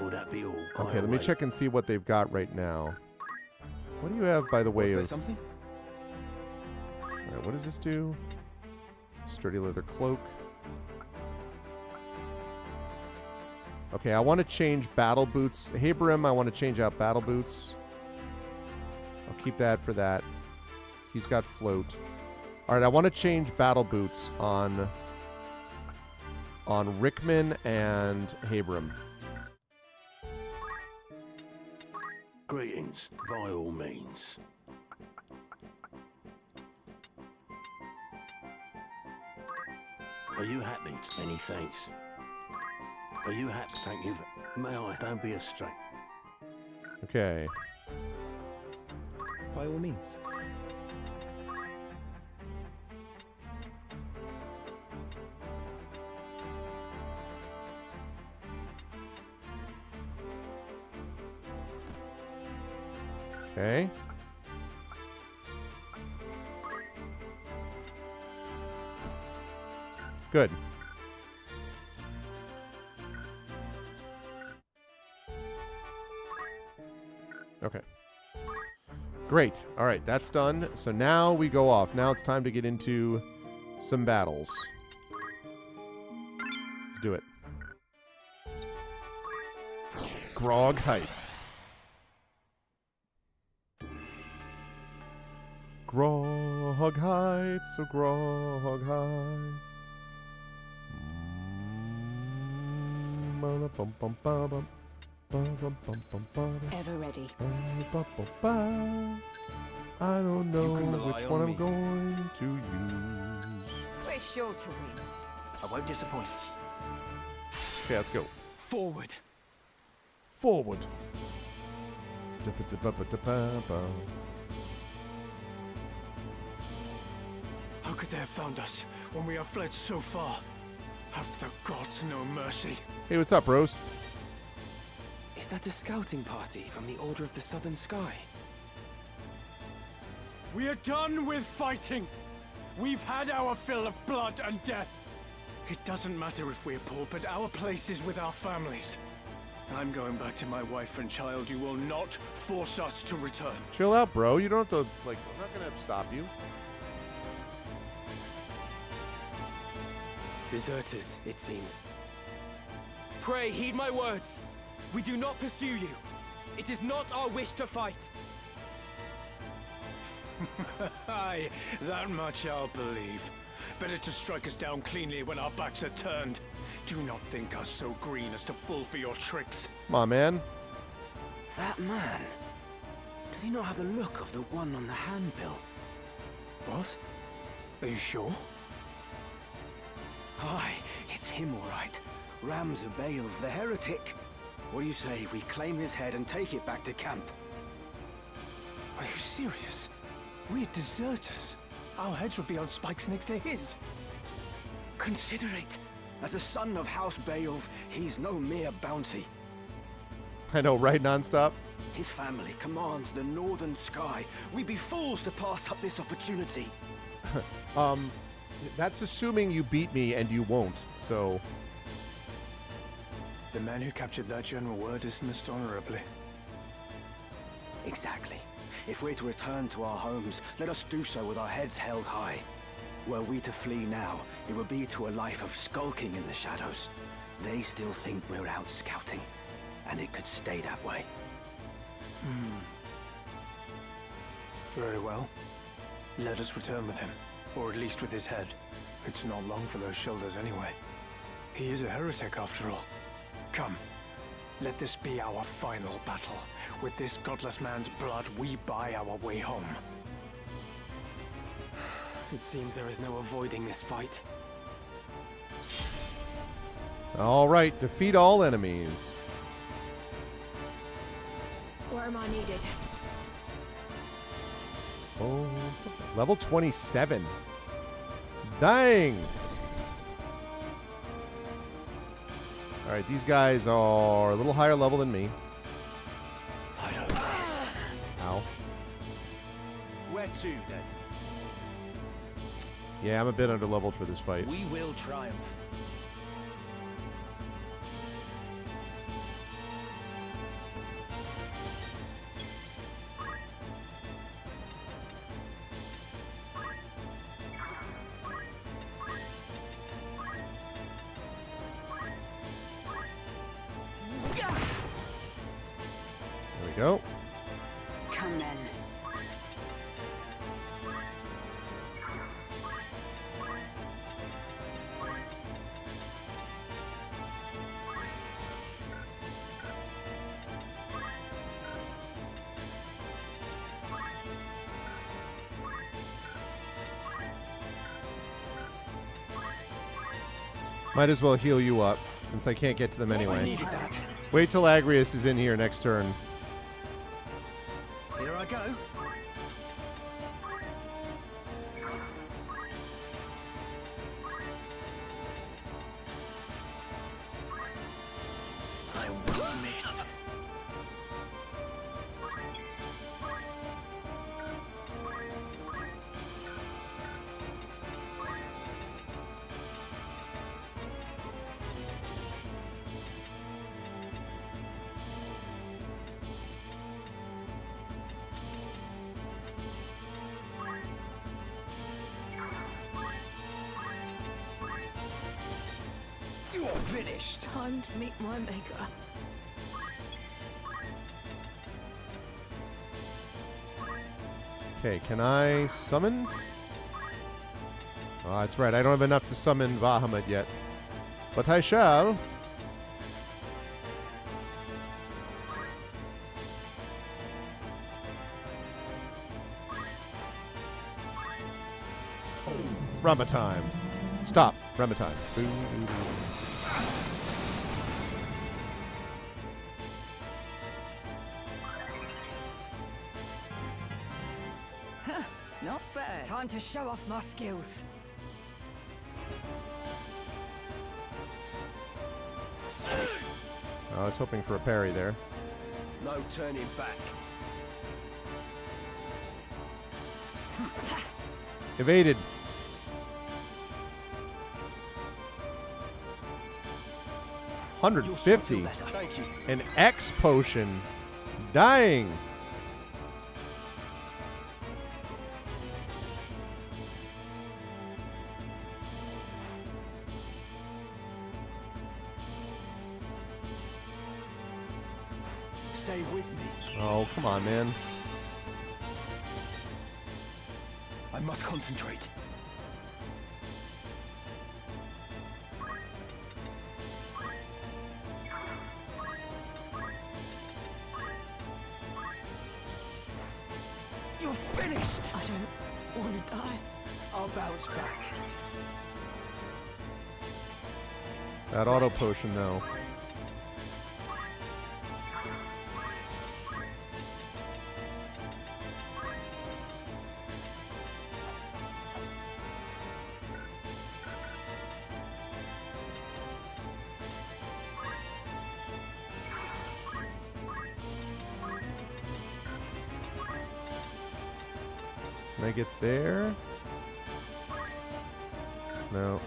Will that be all? Okay, let me check and see what they've got right now. What do you have, by the way, of... something? All right, what does this do? Sturdy leather cloak. Okay, I want to change battle boots. Haberim, I want to change out battle boots. I'll keep that for that. He's got float. All right, I want to change battle boots on Rickman and Haberim. Greetings, by all means. Are you happy? Many thanks. Are you happy? Thank you. May I? Don't be a straight. Okay. By all means. Okay. Good. Okay. Great. All right, that's done. So now we go off. Now it's time to get into some battles. Let's do it. Grog Heights. Grog Heights, oh Grog Heights. Ever ready. I don't know which one I'm going to use. We're sure to win. I won't disappoint. Okay, let's go. Forward. Forward. How could they have found us when we have fled so far? Have the gods no mercy? Hey, what's up, Rose? Is that a scouting party from the Order of the Southern Sky? We are done with fighting. We've had our fill of blood and death. It doesn't matter if we're poor, but our place is with our families. I'm going back to my wife and child. You will not force us to return. Chill out, bro. You don't have to, like, I'm not gonna stop you. Deserters, it seems. Pray, heed my words. We do not pursue you. It is not our wish to fight. Aye, that much I'll believe. Better to strike us down cleanly when our backs are turned. Do not think us so green as to fall for your tricks. Come on, man. That man? Does he not have the look of the one on the handbill? What? Are you sure? Aye, it's him all right. Ramza Bale, the heretic. What do you say we claim his head and take it back to camp? Are you serious? We're deserters. Our heads would be on spikes next to his. Consider it. As a son of House Beowulf, he's no mere bounty. I know, right, nonstop? His family commands the northern sky. We'd be fools to pass up this opportunity. That's assuming you beat me, and you won't, so... The man who captured that general were dismissed honorably. Exactly. If we're to return to our homes, let us do so with our heads held high. Were we to flee now, it would be to a life of skulking in the shadows. They still think we're out scouting, and it could stay that way. Very well. Let us return with him, or at least with his head. It's not long for those shoulders anyway. He is a heretic after all. Come, let this be our final battle. With this godless man's blood, we buy our way home. It seems there is no avoiding this fight. All right, defeat all enemies. Where am I needed? Oh, level 27. Dang. All right, these guys are a little higher level than me. I don't know. Ow. Where to, then? Yeah, I'm a bit underleveled for this fight. We will triumph. There we go. Come then. Might as well heal you up, since I can't get to them I anyway. needed that. Wait till Agrius is in here next turn. Here I go. I won't miss. finished. Time to meet my maker. Okay, can I summon? Oh, that's right. I don't have enough to summon Bahamut yet. But I shall. Rama time. Stop. Rama time. Boo, boo, boo. Not bad. Time to show off my skills. I was hoping for a parry there. No turning back. Evaded. $150. Thank you. An X potion. Dying. Stay with me. Oh, come on, man. I must concentrate. You're finished! I don't want to die. I'll bounce back. That auto potion, though. Can I get there? No.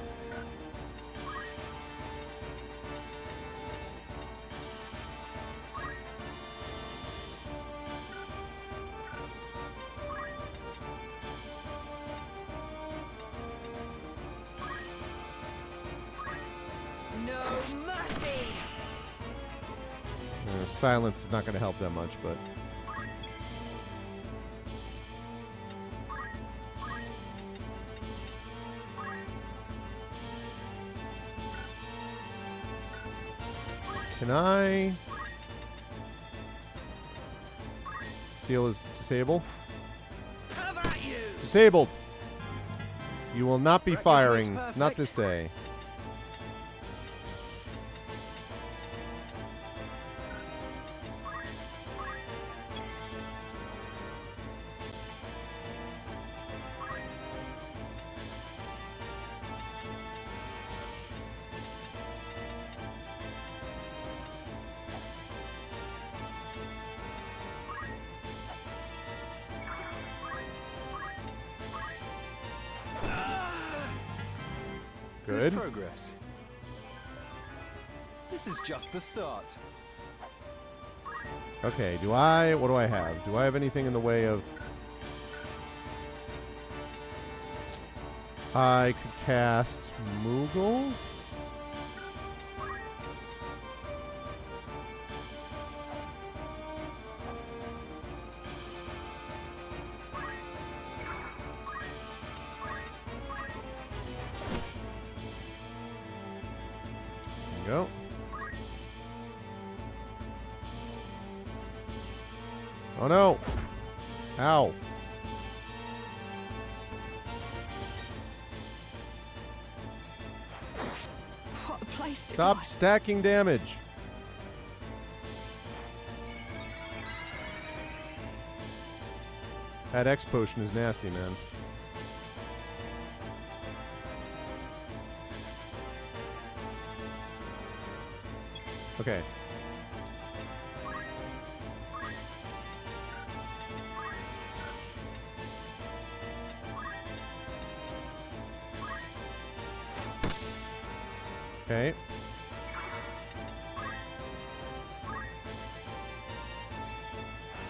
No mercy! Silence is not going to help that much, but... Can I... Seal is disabled? How about you? Disabled! You will not be Practice firing. makes Not perfect. this day. Good. Progress. This is just the start. Okay, what do I have? Do I have anything in the way of... I could cast Moogle? There you go. Oh no! Ow! What a place to Stop die. stacking damage! That X potion is nasty, man. Okay. Okay.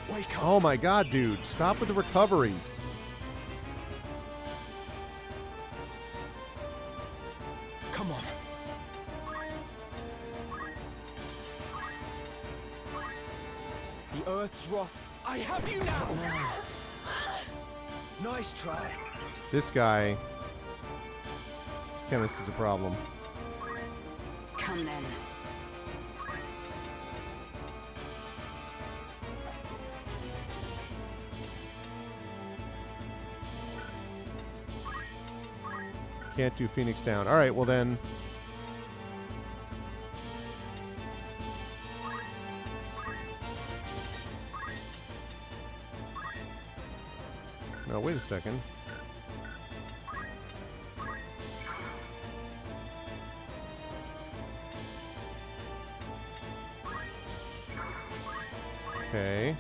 Wake up. Oh my god, dude. Stop with the recoveries. Come on. Earth's wrath. I have you now! Nice try. This guy, this chemist is a problem. Come then. Can't do Phoenix Down. All right, well then. No, wait a second. Okay.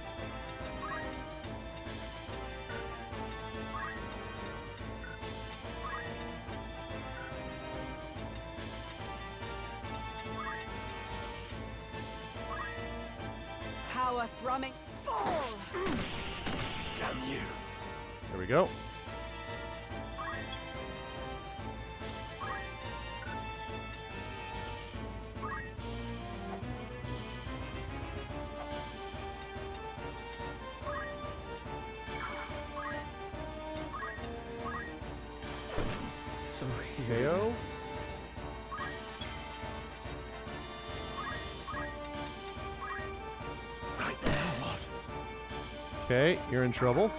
Power thrumming. Fall! Damn you. There we go. So KO. Right there. Okay, you're in trouble.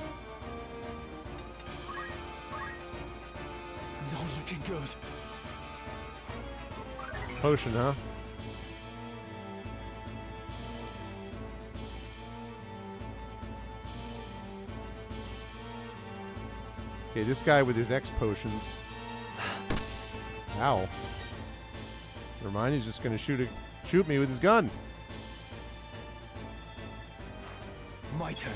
Not looking good. Potion, huh? Okay, this guy with his X potions. Ow. Never mind, he's just gonna shoot me with his gun. My turn.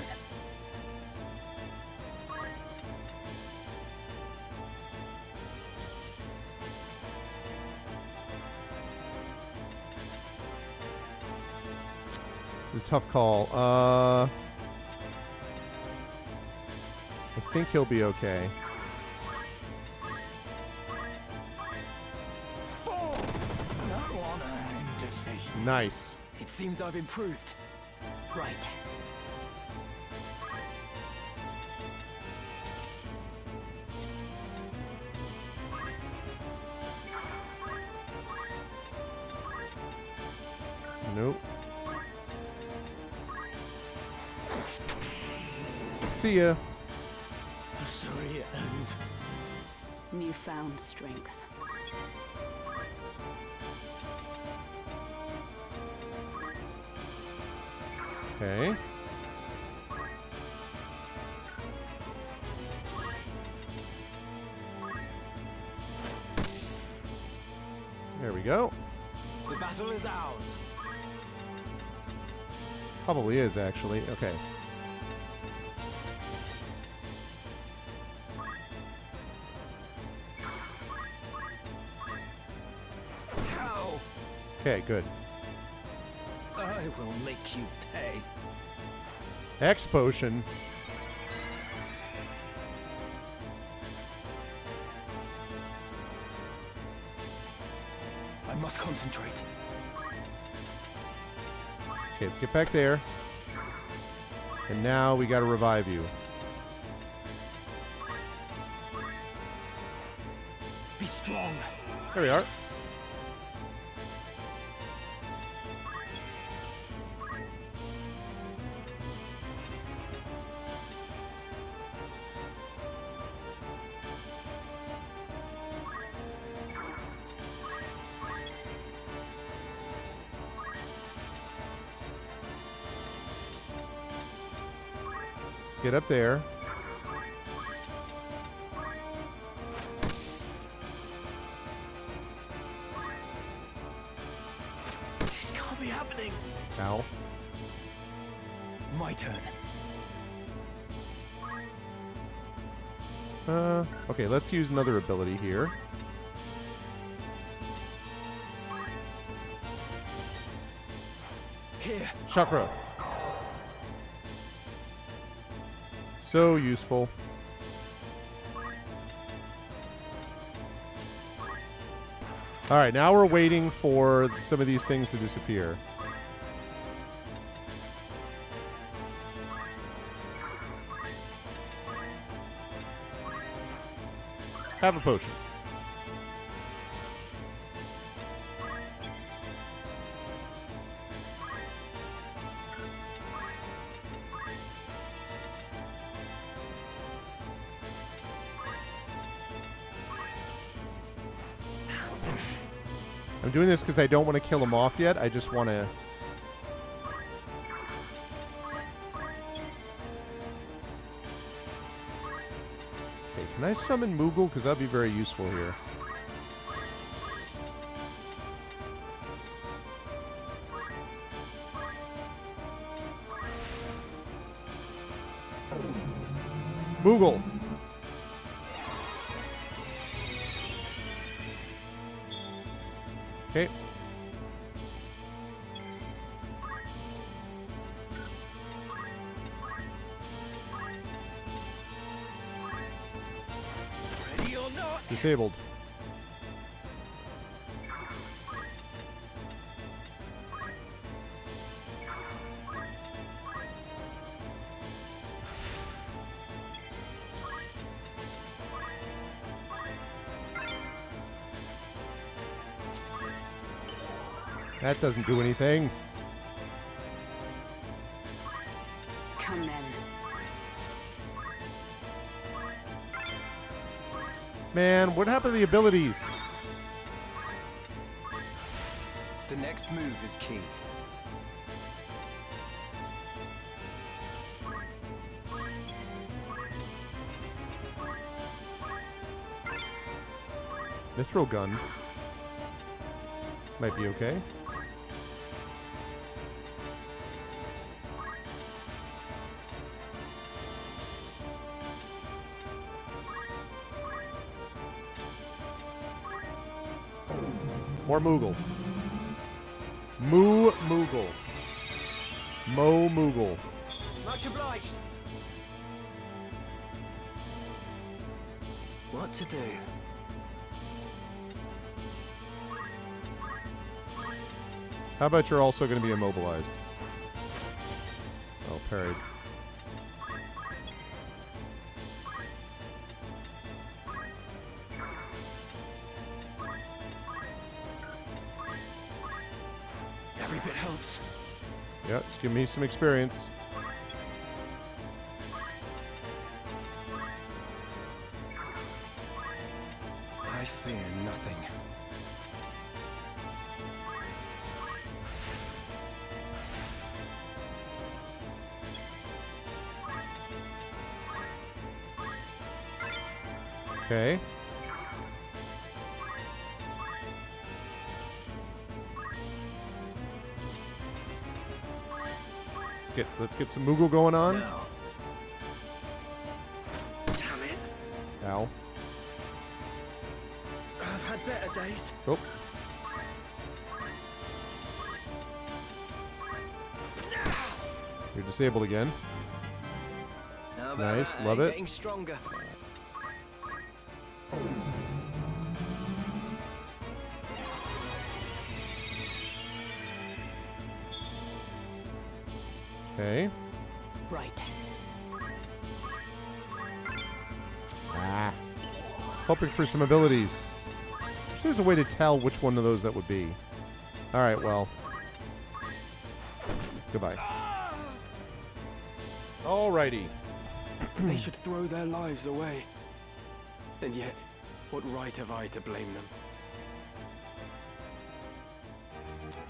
This is a tough call. I think he'll be okay. No honor in defeat. Nice. It seems I've improved. Right. Nope. See ya. The story end. Newfound strength. Okay. There we go. The battle is ours. Probably is, actually. Okay. How? Okay, good. I will make you pay. X potion. I must concentrate. Okay, let's get back there. And now we gotta revive you. Be strong. There we are. Let's get up there. This can't be happening. Ow. My turn. Okay, let's use another ability here. Here. Chakra. So useful. All right, now we're waiting for some of these things to disappear. Have a potion. I'm doing this because I don't want to kill him off yet. I just want to... Okay, can I summon Moogle? Because that'd be very useful here. Moogle! Okay. Ready or not? Disabled. That doesn't do anything. Come then. Man, what happened to the abilities? The next move is key. Mithril gun. Might be okay. More Moogle. Moo Moogle. Mo Moogle. Much obliged. What to do? How about you're also going to be immobilized? Oh, parried. Every bit helps. Yeah, just give me some experience. I fear nothing. Okay. Let's get some Moogle going on. No. Damn it. Ow. I've had better days. Oh. You're disabled again. Nice, love it. Getting stronger. Okay. Right. Ah. Hoping for some abilities. Wish there's a way to tell which one of those that would be. Alright, well. Goodbye. Alrighty. They should throw their lives away. And yet, what right have I to blame them?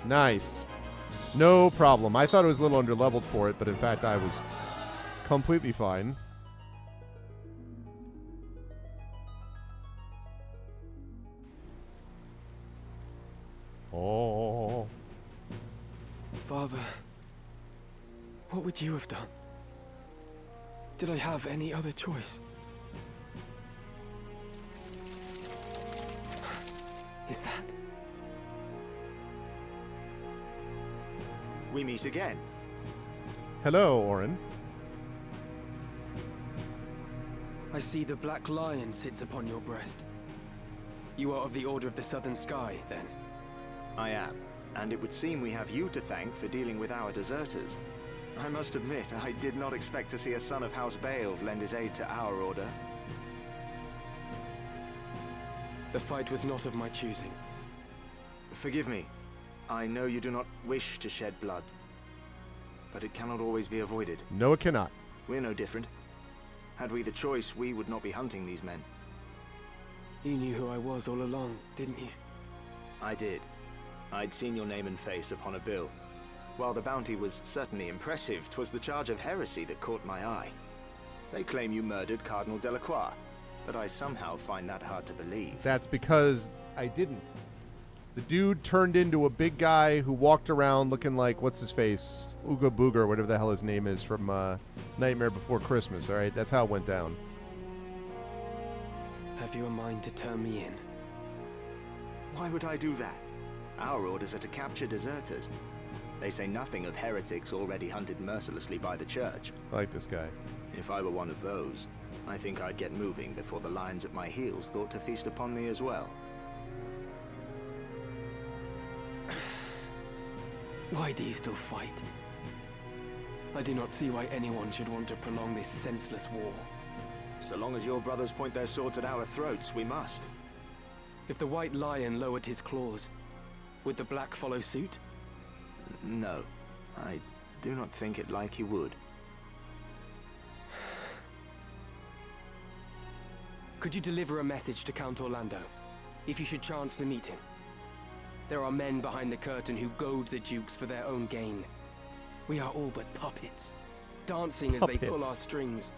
Nice. No problem. I thought it was a little underleveled for it, but in fact I was completely fine. Oh. Father, what would you have done? Did I have any other choice? Is that? We meet again. Hello, Orin. I see the Black Lion sits upon your breast. You are of the Order of the Southern Sky, then? I am, and it would seem we have you to thank for dealing with our deserters. I must admit, I did not expect to see a son of House Beowulf lend his aid to our order. The fight was not of my choosing. Forgive me. I know you do not wish to shed blood, but it cannot always be avoided. No, it cannot. We're no different. Had we the choice, we would not be hunting these men. You knew who I was all along, didn't you? I did. I'd seen your name and face upon a bill. While the bounty was certainly impressive, 'twas the charge of heresy that caught my eye. They claim you murdered Cardinal Delacroix, but I somehow find that hard to believe. That's because I didn't. The dude turned into a big guy who walked around looking like, what's his face? Ooga Booga, whatever the hell his name is from Nightmare Before Christmas, all right? That's how it went down. Have you a mind to turn me in? Why would I do that? Our orders are to capture deserters. They say nothing of heretics already hunted mercilessly by the church. I like this guy. If I were one of those, I think I'd get moving before the lions at my heels thought to feast upon me as well. Why do you still fight? I do not see why anyone should want to prolong this senseless war. So long as your brothers point their swords at our throats, we must. If the White Lion lowered his claws, would the Black follow suit? No, I do not think it like he would. Could you deliver a message to Count Orlando, if you should chance to meet him? There are men behind the curtain who goad the dukes for their own gain. We are all but puppets, dancing as they pull our strings.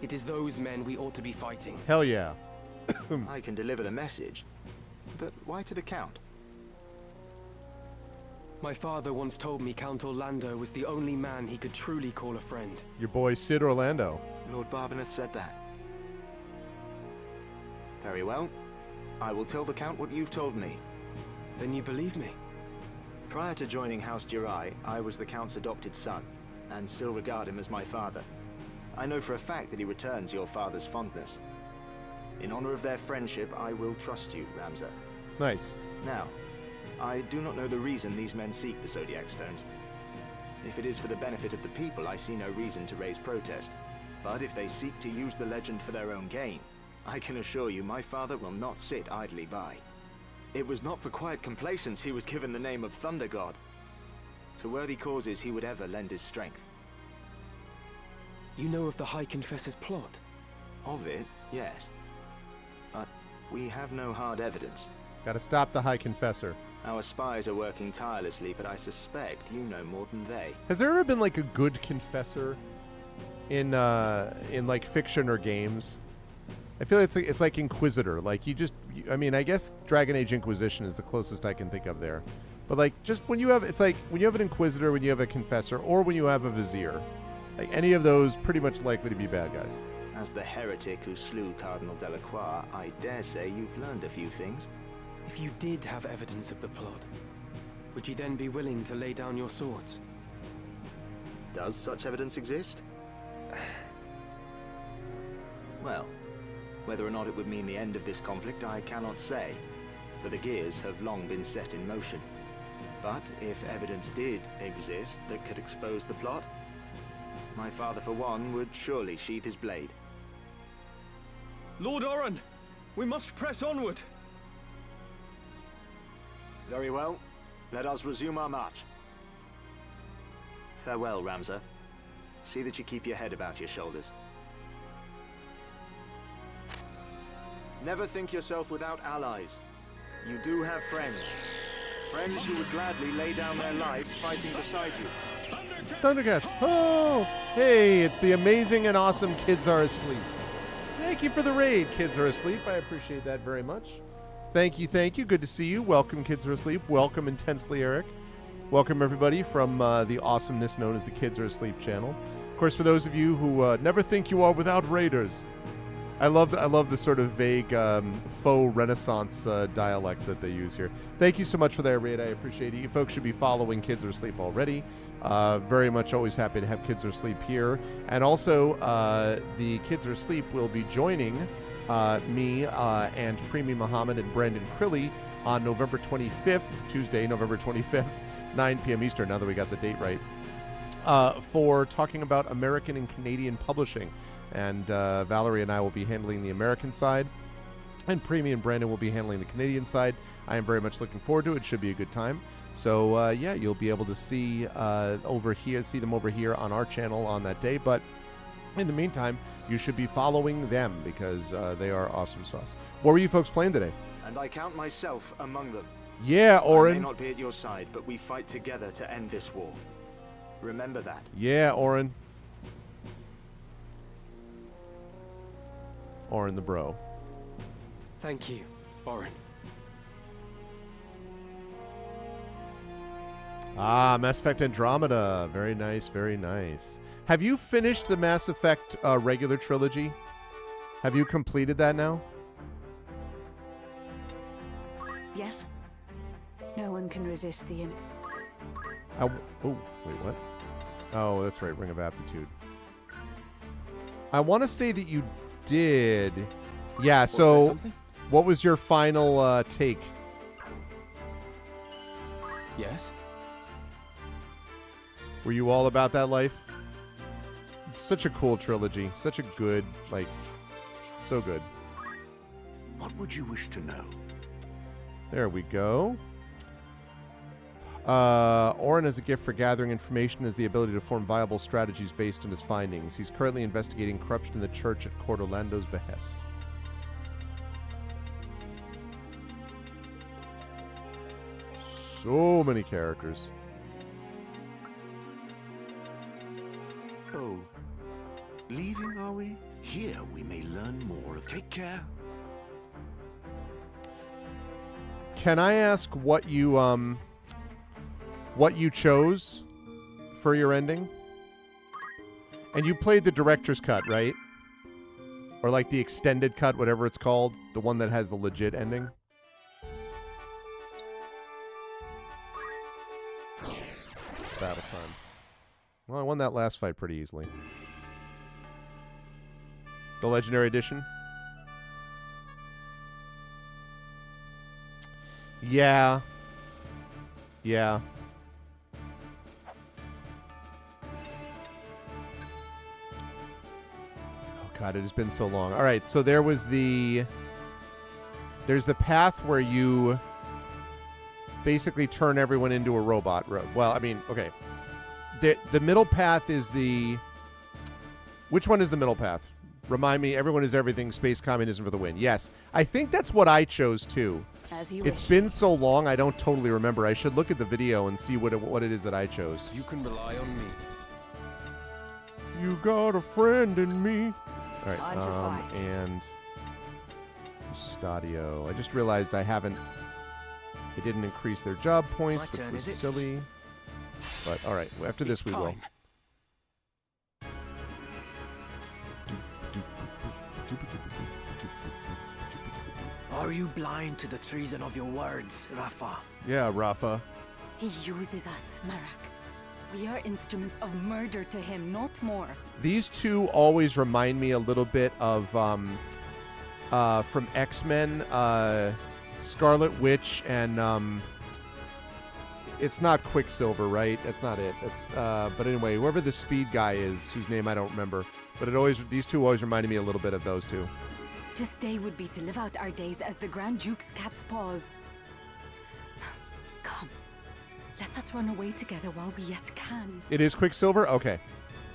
It is those men we ought to be fighting. Hell yeah. I can deliver the message, but why to the Count? My father once told me Count Orlando was the only man he could truly call a friend. Your boy Sid Orlando. Lord Barbeneth said that. Very well. I will tell the Count what you've told me. Then you believe me? Prior to joining House Jirai, I was the Count's adopted son, and still regard him as my father. I know for a fact that he returns your father's fondness. In honor of their friendship, I will trust you, Ramza. Nice. Now, I do not know the reason these men seek the Zodiac Stones. If it is for the benefit of the people, I see no reason to raise protest. But if they seek to use the legend for their own gain, I can assure you my father will not sit idly by. It was not for quiet complacence he was given the name of Thunder God. To worthy causes he would ever lend his strength. You know of the High Confessor's plot? Of it, yes. But we have no hard evidence. Gotta stop the High Confessor. Our spies are working tirelessly, but I suspect you know more than they. Has there ever been like a good confessor in like fiction or games? I feel like it's like Inquisitor. Like I mean, I guess Dragon Age Inquisition is the closest I can think of there. But like just when you have, it's like when you have an Inquisitor, when you have a confessor, or when you have a Vizier, like any of those pretty much likely to be bad guys. As the heretic who slew Cardinal Delacroix, I dare say you've learned a few things. If you did have evidence of the plot, would you then be willing to lay down your swords? Does such evidence exist? Well, whether or not it would mean the end of this conflict, I cannot say, for the gears have long been set in motion. But if evidence did exist that could expose the plot, my father, for one, would surely sheathe his blade. Lord Oren, we must press onward. Very well. Let us resume our march. Farewell, Ramza. See that you keep your head about your shoulders. Never think yourself without allies. You do have friends. Friends who would gladly lay down their lives fighting beside you. Thundercats! Oh! Hey, it's the amazing and awesome Kids Are Asleep. Thank you for the raid, Kids Are Asleep. I appreciate that very much. Thank you, thank you. Good to see you. Welcome, Kids Are Asleep. Welcome, Intensely Eric. Welcome, everybody, from the awesomeness known as the Kids Are Asleep channel. Of course, for those of you who never think you are without raiders, I love the sort of vague faux Renaissance dialect that they use here. Thank you so much for that raid. I appreciate it. You folks should be following Kids Are Asleep already. Very much always happy to have Kids Are Asleep here. And also, the Kids Are Asleep will be joining me and Premi Muhammad and Brandon Crilly on November 25th, Tuesday, November 25th, 9 p.m. Eastern, now that we got the date right, for talking about American and Canadian publishing. And Valerie and I will be handling the American side. And Preemie and Brandon will be handling the Canadian side. I am very much looking forward to it. It should be a good time. So, yeah, you'll be able to see them over here on our channel on that day. But in the meantime, you should be following them because they are awesome sauce. What were you folks playing today? And I count myself among them. Yeah, Oren. I may not be at your side, but we fight together to end this war. Remember that. Yeah, Oren. Oren the bro. Thank you, Oren. Ah, Mass Effect Andromeda. Very nice, very nice. Have you finished the Mass Effect regular trilogy? Have you completed that now? Yes. No one can resist the... Oh, wait, what? Oh, that's right, Ring of Aptitude. I want to say that you did. Yeah, so what was your final take? Yes? Were you all about that life? It's such a cool trilogy. Such a good, like, so good. What would you wish to know? There we go. Oren has a gift for gathering information, has the ability to form viable strategies based on his findings. He's currently investigating corruption in the church at Court Orlando's behest. So many characters. Oh, leaving, are we? Here we may learn more of... Take care. Can I ask what you chose for your ending? And you played the director's cut, right? Or like the extended cut, whatever it's called, the one that has the legit ending? Battle time. Well, I won that last fight pretty easily. The Legendary Edition? Yeah. Yeah. Oh god, it has been so long. All right, so there's the path where you basically turn everyone into a robot. Well, I mean, okay. The middle path is the... Which one is the middle path? Remind me, everyone is everything, space communism for the win. Yes, I think that's what I chose too. It's been so long, I don't totally remember. I should look at the video and see what it is that I chose. You can rely on me. You got a friend in me. All right, Time to fight. And Stadio. I just realized I didn't increase their job points, which was silly. But all right, after this we will. Are you blind to the treason of your words, Rafa? Yeah, Rafa. He uses us, Marak. We are instruments of murder to him, not more. These two always remind me a little bit of from X-Men, Scarlet Witch, and it's not Quicksilver, right? That's not it. It's but anyway, whoever the speed guy is, whose name I don't remember, but these two always reminded me a little bit of those two. To stay would be to live out our days as the Grand Duke's cat's paws. Come, let us run away together while we yet can. It is Quicksilver? Okay.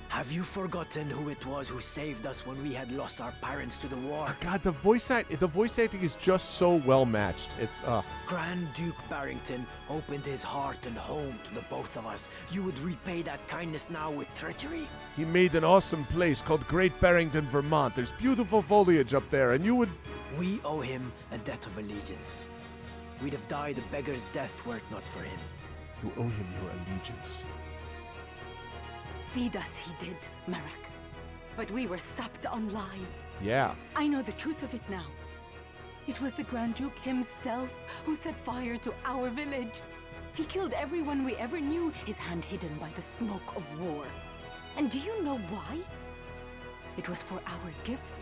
Have you forgotten who it was who saved us when we had lost our parents to the war? God, the voice acting is just so well matched. It's Grand Duke Barrington opened his heart and home to the both of us. You would repay that kindness now with treachery? He made an awesome place called Great Barrington, Vermont. There's beautiful foliage up there, and you would... We owe him a debt of allegiance. We'd have died a beggar's death were it not for him. You owe him your allegiance. Feed us he did, Marak. But we were sapped on lies. Yeah. I know the truth of it now. It was the Grand Duke himself who set fire to our village. He killed everyone we ever knew, his hand hidden by the smoke of war. And do you know why? It was for our gifts.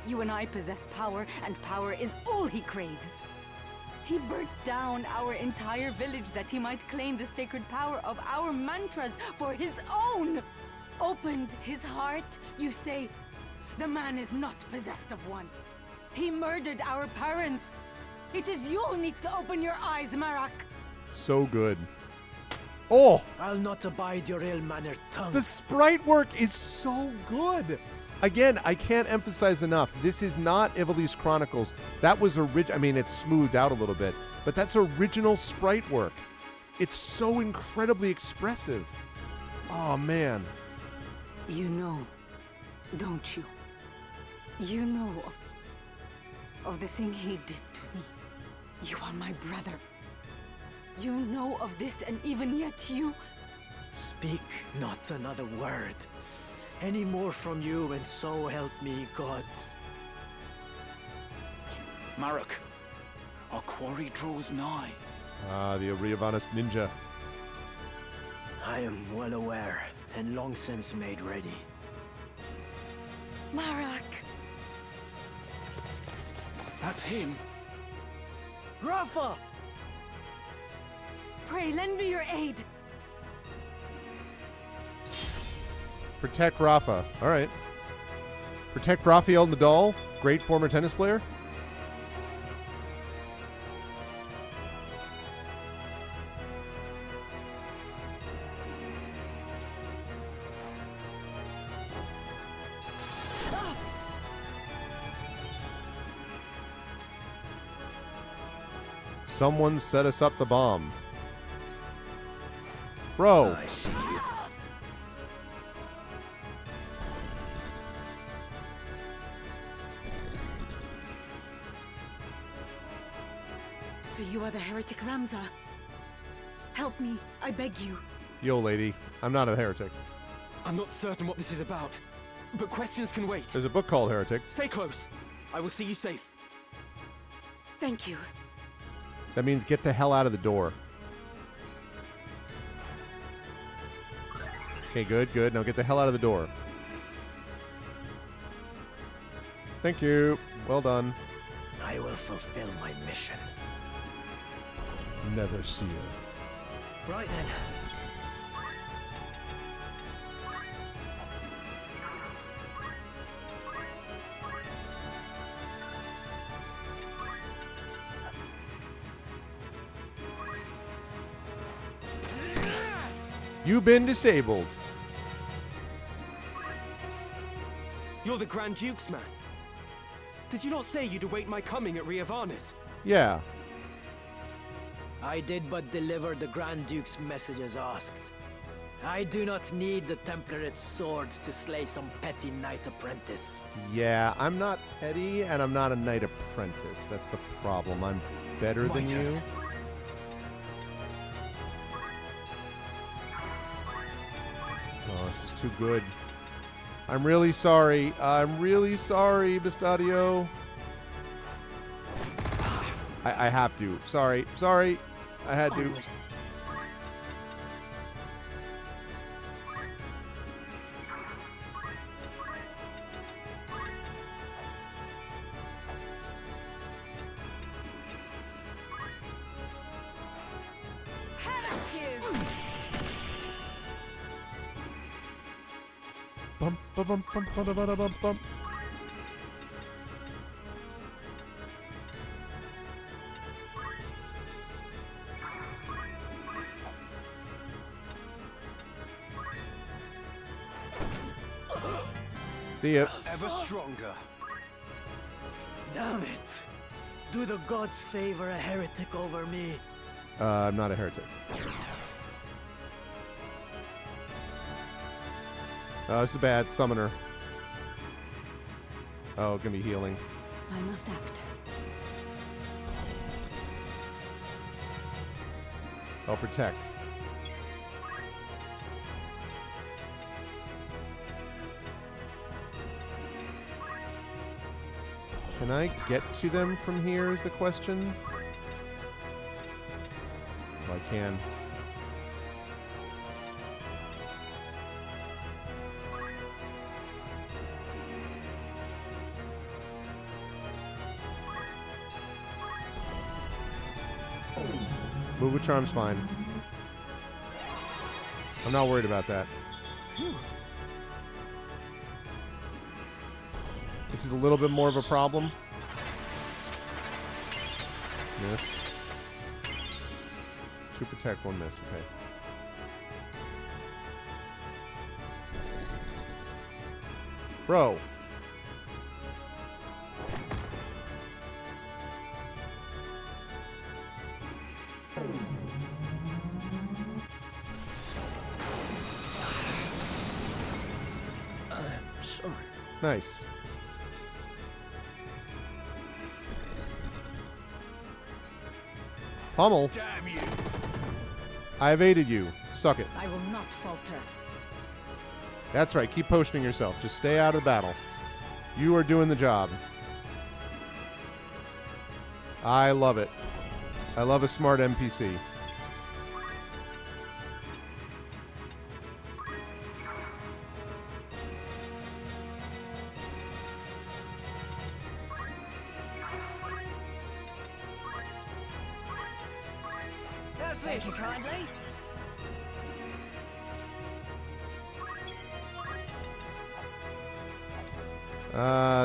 You and I possess power, and power is all he craves. He burnt down our entire village that he might claim the sacred power of our mantras for his own. Opened his heart, you say? The man is not possessed of one. He murdered our parents. It is you who needs to open your eyes, Marak. So good. Oh! I'll not abide your ill-mannered tongue. The sprite work is so good. Again, I can't emphasize enough. This is not Ivalice Chronicles. That was original. I mean, it's smoothed out a little bit, but that's original sprite work. It's so incredibly expressive. Oh, man. You know, don't you? You know of the thing he did to me. You are my brother. You know of this, and even yet you... Speak not another word. Any more from you, and so help me, gods. Marak, our quarry draws nigh. Ah, the Ivalice ninja. I am well aware, and long since made ready. Marak! That's him. Rafa! Pray, lend me your aid. Protect Rafa. All right. Protect Rafael Nadal, great former tennis player. Someone set us up the bomb. Bro. I see you. So you are the heretic Ramza. Help me, I beg you. Yo, lady. I'm not a heretic. I'm not certain what this is about, but questions can wait. There's a book called Heretic. Stay close. I will see you safe. Thank you. That means get the hell out of the door. Okay, good, good. Now get the hell out of the door. Thank you. Well done. I will fulfill my mission. Nether Seer. Right then. You've been disabled. You're the Grand Duke's man. Did you not say you'd await my coming at Ivalice? Yeah. I did but deliver the Grand Duke's message as asked. I do not need the Templarit's swords to slay some petty knight apprentice. Yeah, I'm not petty, and I'm not a knight apprentice. That's the problem. I'm better than you. Oh, this is too good. I'm really sorry. I'm really sorry, Bastadio. I have to. Sorry. Sorry. I had to. Bum, bum, bum, bum, bum, bum, bum, bum. See ya. Ever stronger. Damn it. Do the gods favor a heretic over me? I'm not a heretic. This is bad. Summoner. Oh, gonna be healing. I must act. I'll protect. Can I get to them from here is the question? Oh, I can. Move with charm's fine. I'm not worried about that. This is a little bit more of a problem. Miss. 2 protect, 1 miss. Okay. Bro. I'm sorry. Nice. Pummel. Damn you! I evaded you. Suck it. I will not falter. That's right. Keep potioning yourself. Just stay out of the battle. You are doing the job. I love it. I love a smart NPC. Thank you kindly.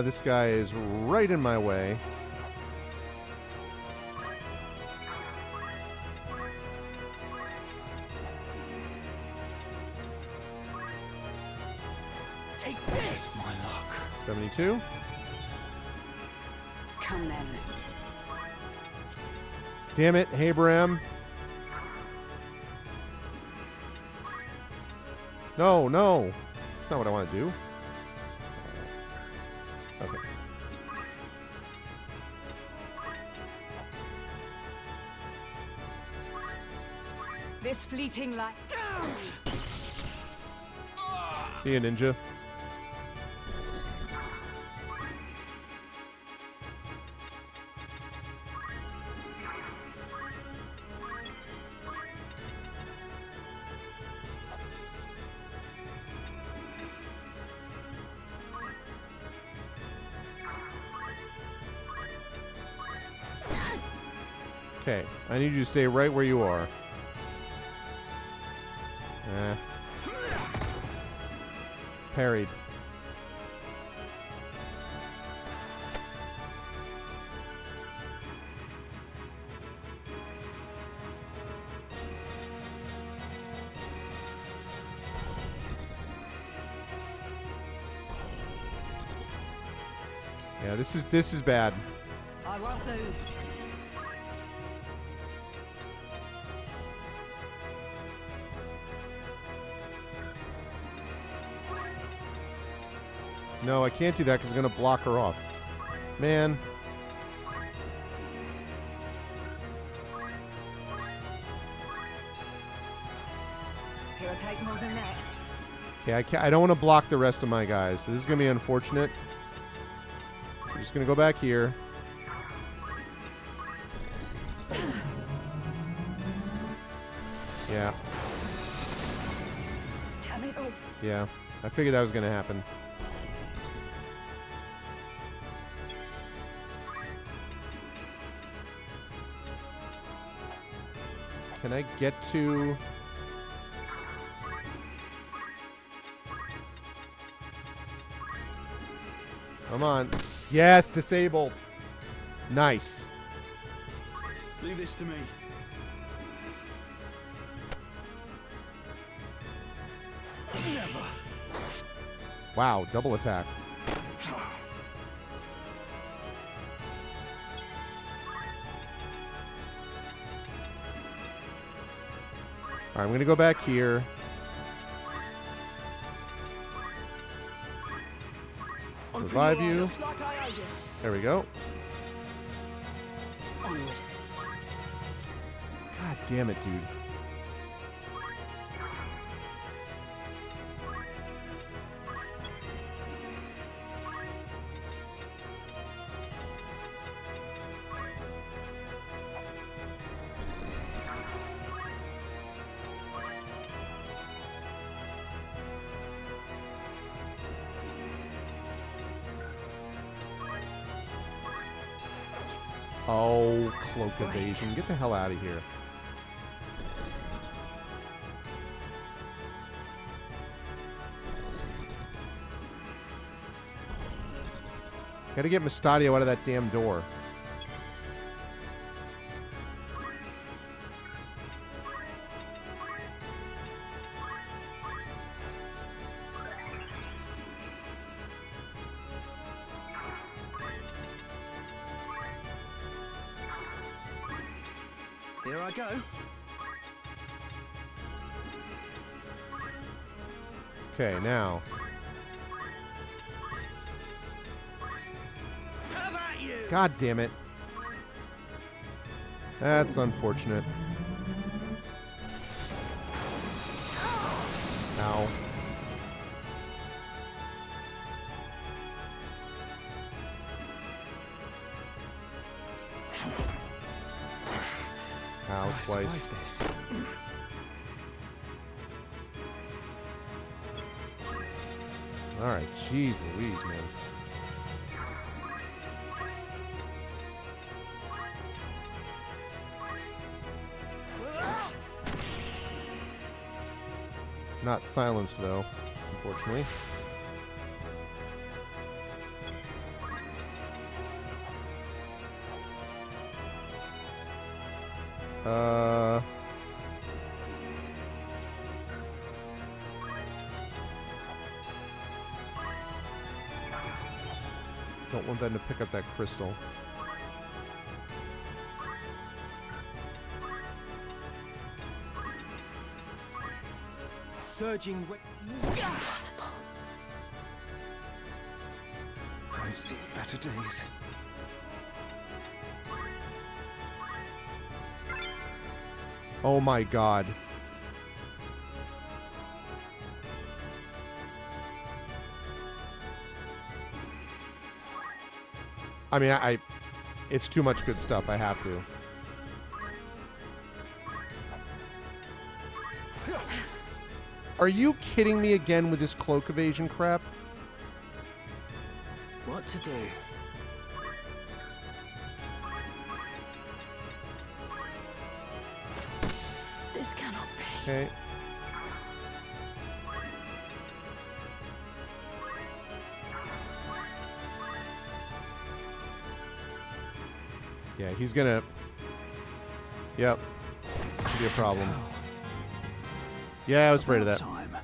This guy is right in my way. Take this. My luck. 72. Come then. Damn it, Abraham. No, no. That's not what I want to do. Okay. This fleeting light. See you, ninja. Okay, I need you to stay right where you are. Parried. Yeah, this is bad. I won't lose. No, I can't do that because I'm going to block her off. Man. It'll take more than that. Okay, I don't want to block the rest of my guys. So this is going to be unfortunate. I'm just going to go back here. Yeah. Damn it all. Yeah. I figured that was going to happen. Can I get to... Come on. Yes, disabled. Nice. Leave this to me. Never. Wow, double attack. All right, I'm going to go back here. Revive you. There we go. God damn it, dude. Oh, cloak evasion. Get the hell out of here. Gotta get Mustadio out of that damn door. Here I go. Okay, now. God damn it. That's unfortunate. Ow. Ow, twice. This. Alright, jeez Louise, man. Not silenced, though, unfortunately. Don't want them to pick up that crystal. Surging. Impossible. I've seen better days. Oh my god. I mean, it's too much good stuff. I have to. Are you kidding me again with this cloak evasion crap? What to do? This cannot be. Okay. Yeah, he's gonna... Yep. Could be a problem. Yeah, I was afraid of that. Time.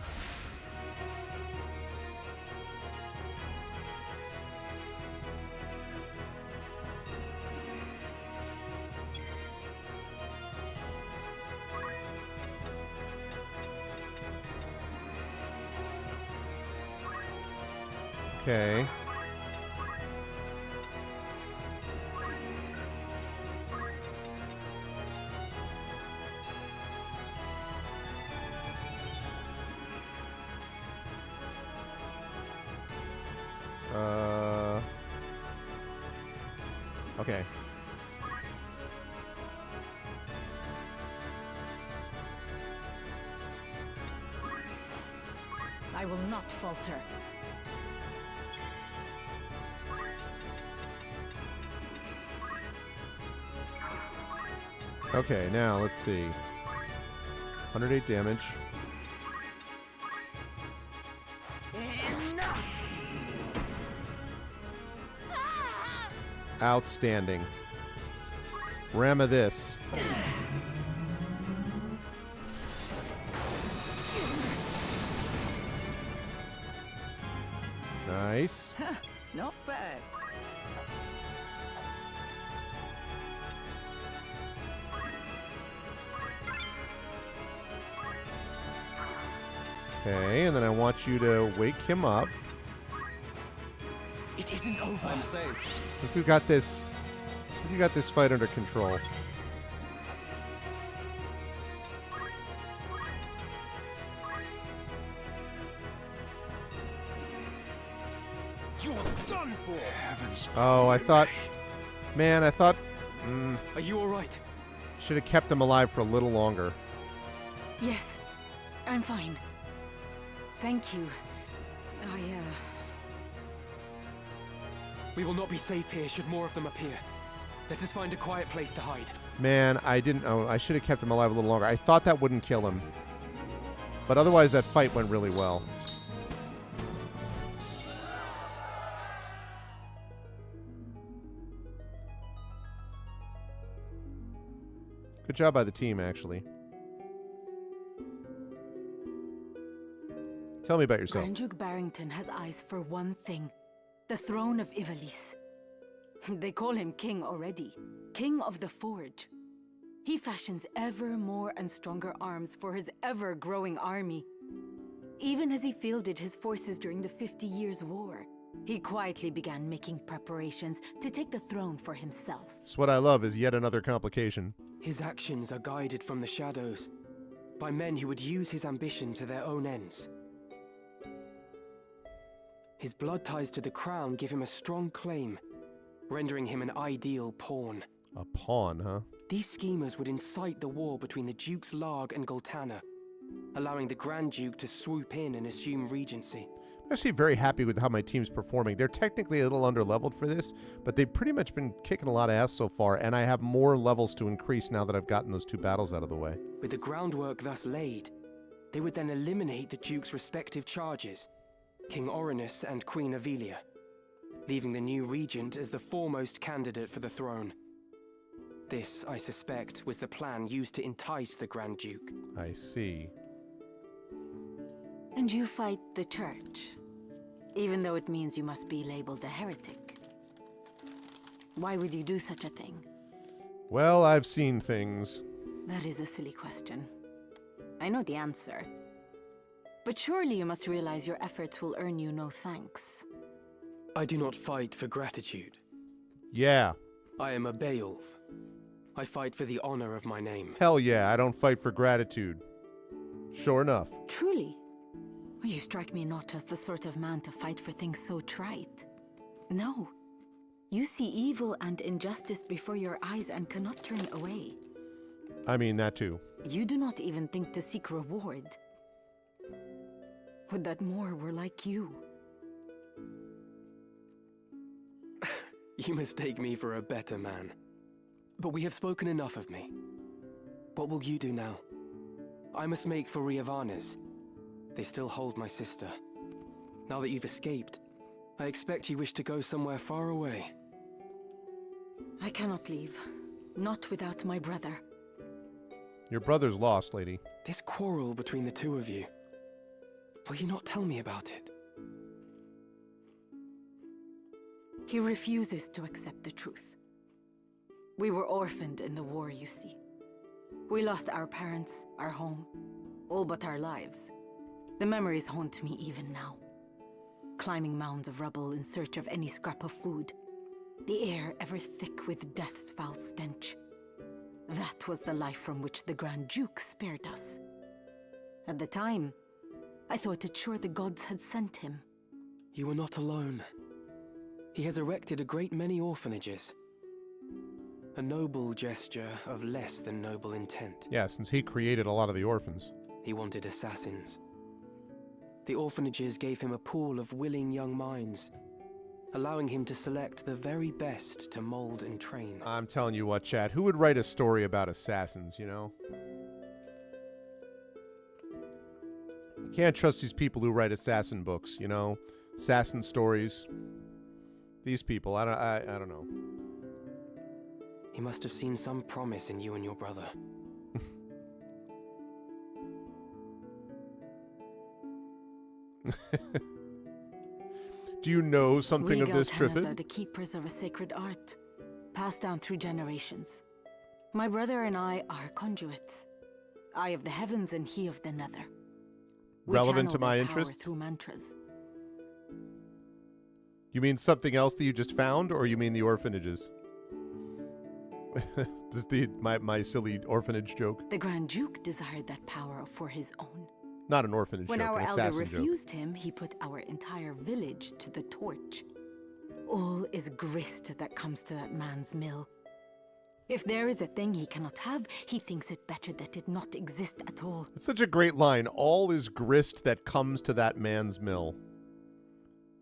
Okay. Okay. I will not falter. Okay, now let's see. 108 damage. Outstanding. Ram of this. Nice. Not bad. Okay, and then I want you to wake him up. It isn't over. I'm safe. I think we got this. We got this fight under control. You're done for. Heavens. Oh, I thought. Man, I thought. Are you all right? Should have kept him alive for a little longer. Yes, I'm fine. Thank you. We will not be safe here should more of them appear. Let us find a quiet place to hide. Man, I didn't. Oh, I should have kept him alive a little longer. I thought that wouldn't kill him. But otherwise, that fight went really well. Good job by the team, actually. Tell me about yourself. Grand Duke Barrington has eyes for one thing. The throne of Ivalice. They call him king already. King of the Forge. He fashions ever more and stronger arms for his ever-growing army. Even as he fielded his forces during the 50 Years' War, he quietly began making preparations to take the throne for himself. So what I love is yet another complication. His actions are guided from the shadows, by men who would use his ambition to their own ends. His blood ties to the crown give him a strong claim, rendering him an ideal pawn. A pawn, huh? These schemers would incite the war between the Dukes Larg and Goltana, allowing the Grand Duke to swoop in and assume regency. I'm actually very happy with how my team's performing. They're technically a little under-leveled for this, but they've pretty much been kicking a lot of ass so far, and I have more levels to increase now that I've gotten those 2 battles out of the way. With the groundwork thus laid, they would then eliminate the Duke's respective charges, King Orinus and Queen Ivalice, leaving the new regent as the foremost candidate for the throne. This, I suspect, was the plan used to entice the Grand Duke. I see. And you fight the Church, even though it means you must be labeled a heretic. Why would you do such a thing? Well, I've seen things. That is a silly question. I know the answer. But surely you must realize your efforts will earn you no thanks. I do not fight for gratitude. Yeah. I am a Beowulf. I fight for the honor of my name. Hell yeah, I don't fight for gratitude. Sure enough. Truly? You strike me not as the sort of man to fight for things so trite. No. You see evil and injustice before your eyes and cannot turn away. I mean, that too. You do not even think to seek reward. Would that more were like you. You mistake me for a better man. But we have spoken enough of me. What will you do now? I must make for Ivalice. They still hold my sister. Now that you've escaped, I expect you wish to go somewhere far away. I cannot leave. Not without my brother. Your brother's lost, lady. This quarrel between the two of you. Will you not tell me about it? He refuses to accept the truth. We were orphaned in the war, you see. We lost our parents, our home, all but our lives. The memories haunt me even now. Climbing mounds of rubble in search of any scrap of food. The air ever thick with death's foul stench. That was the life from which the Grand Duke spared us. At the time, I thought it sure the gods had sent him. You are not alone. He has erected a great many orphanages. A noble gesture of less than noble intent. Yeah, since he created a lot of the orphans. He wanted assassins. The orphanages gave him a pool of willing young minds, allowing him to select the very best to mold and train. I'm telling you what, Chad, who would write a story about assassins, you know? You can't trust these people who write assassin books, you know? Assassin stories. These people, I don't know. He must have seen some promise in you and your brother. Do you know something of this, Goltanas Triffid? are the keepers of a sacred art, passed down through generations. My brother and I are conduits. I of the heavens and he of the nether. We Relevant to channel my their power interests? through mantras. You mean something else that you just found, or you mean the orphanages? This is my silly orphanage joke. The Grand Duke desired that power for his own. Not an orphanage When joke, our an elder assassin joke. refused him, he put our entire village to the torch. All is grist that comes to that man's mill. If there is a thing he cannot have, he thinks it better that it not exist at all. It's such a great line. All is grist that comes to that man's mill.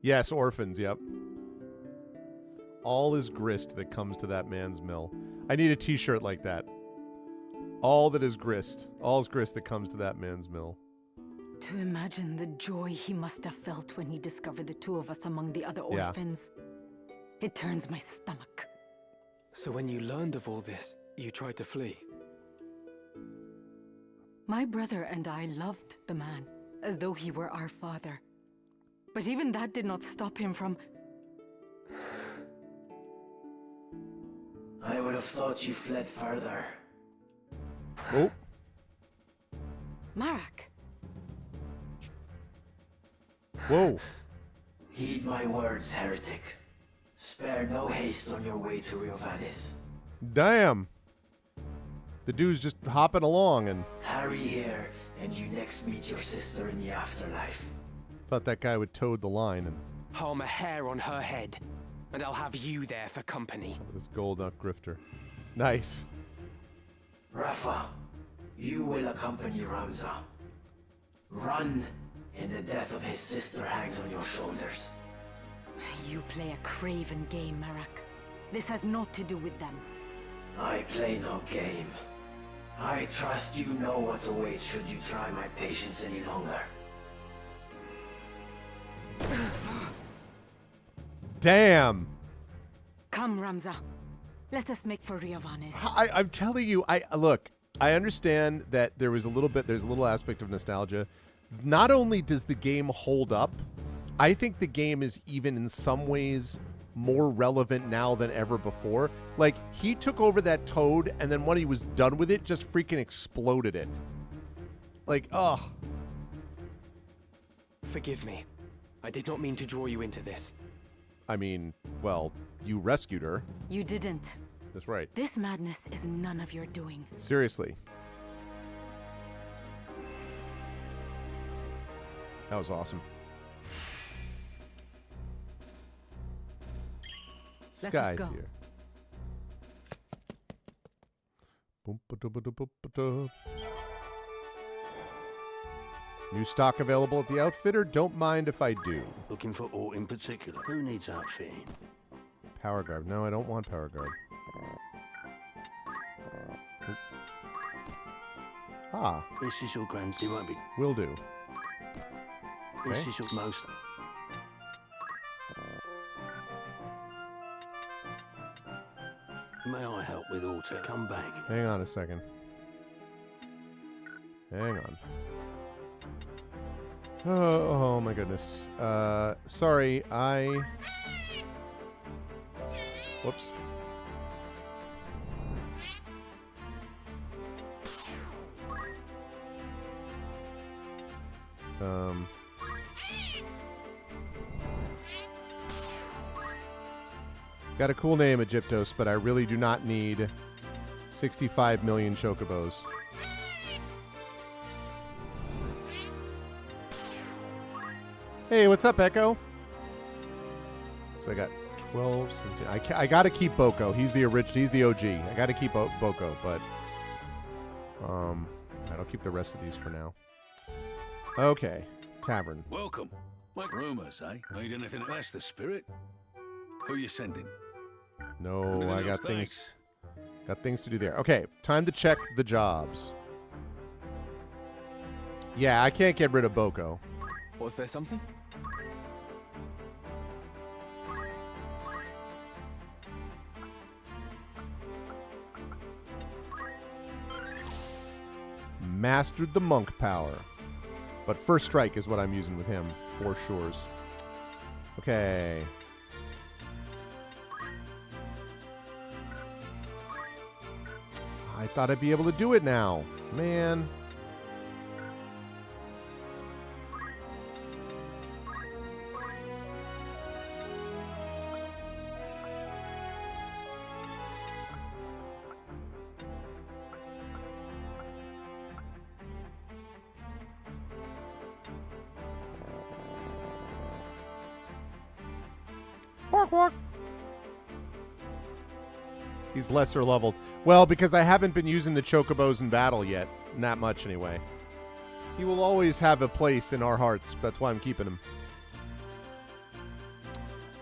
Yes, orphans, yep. All is grist that comes to that man's mill. I need a t-shirt like that. All that is grist. All is grist that comes to that man's mill. To imagine the joy he must have felt when he discovered the two of us among the other orphans. It turns my stomach. So when you learned of all this, you tried to flee? My brother and I loved the man, as though he were our father. But even that did not stop him from... I would have thought you fled further. Oh. Marak. Whoa. Heed my words, heretic. Spare no haste on your way to Ivalice. Damn. The dude's just hopping along and... Tarry here, and you next meet your sister in the afterlife. Thought that guy would toed the line and... Harm a hair on her head, and I'll have you there for company. This gold up grifter. Nice. Rafa, you will accompany Ramza. Run, and the death of his sister hangs on your shoulders. You play a craven game, Marak. This has naught to do with them. I play no game. I trust you know what awaits should you try my patience any longer. Damn. Come, Ramza. Let us make for Riavanes. I'm telling you, look, I understand that there's a little aspect of nostalgia. Not only does the game hold up, I think the game is even in some ways more relevant now than ever before. Like, he took over that toad, and then when he was done with it, just freaking exploded it. Like, ugh. Forgive me. I did not mean to draw you into this. I mean, well, you rescued her. You didn't. That's right. This madness is none of your doing. Seriously. That was awesome. Sky's here. New stock available at the outfitter. Don't mind if I do. Looking for aught in particular? Who needs outfitting? Power guard. No, I don't want power guard. Oop. Ah. This is your grand. It won't be. Will do. This Okay. is your most. May I help with auto? Come back. Hang on a second. Hang on. Oh my goodness. Sorry, whoops. Got a cool name, Egyptos, but I really do not need 65 million chocobos. Hey, what's up, Echo? So I got 12, 17. I gotta keep Boko. He's the OG. I gotta keep Boko, but I'll keep the rest of these for now. Okay, tavern. Welcome. Like rumors, eh? Need anything? That's the spirit. Who you sending? No, Anything I got else? things. Thanks. Got things to do there. Okay, time to check the jobs. Yeah, I can't get rid of Boko. Was there something? Mastered the monk power. But first strike is what I'm using with him, for sure. Okay. I thought I'd be able to do it now. Man. Walk, walk. He's lesser leveled. Well, because I haven't been using the chocobos in battle yet. Not much, anyway. He will always have a place in our hearts. That's why I'm keeping him.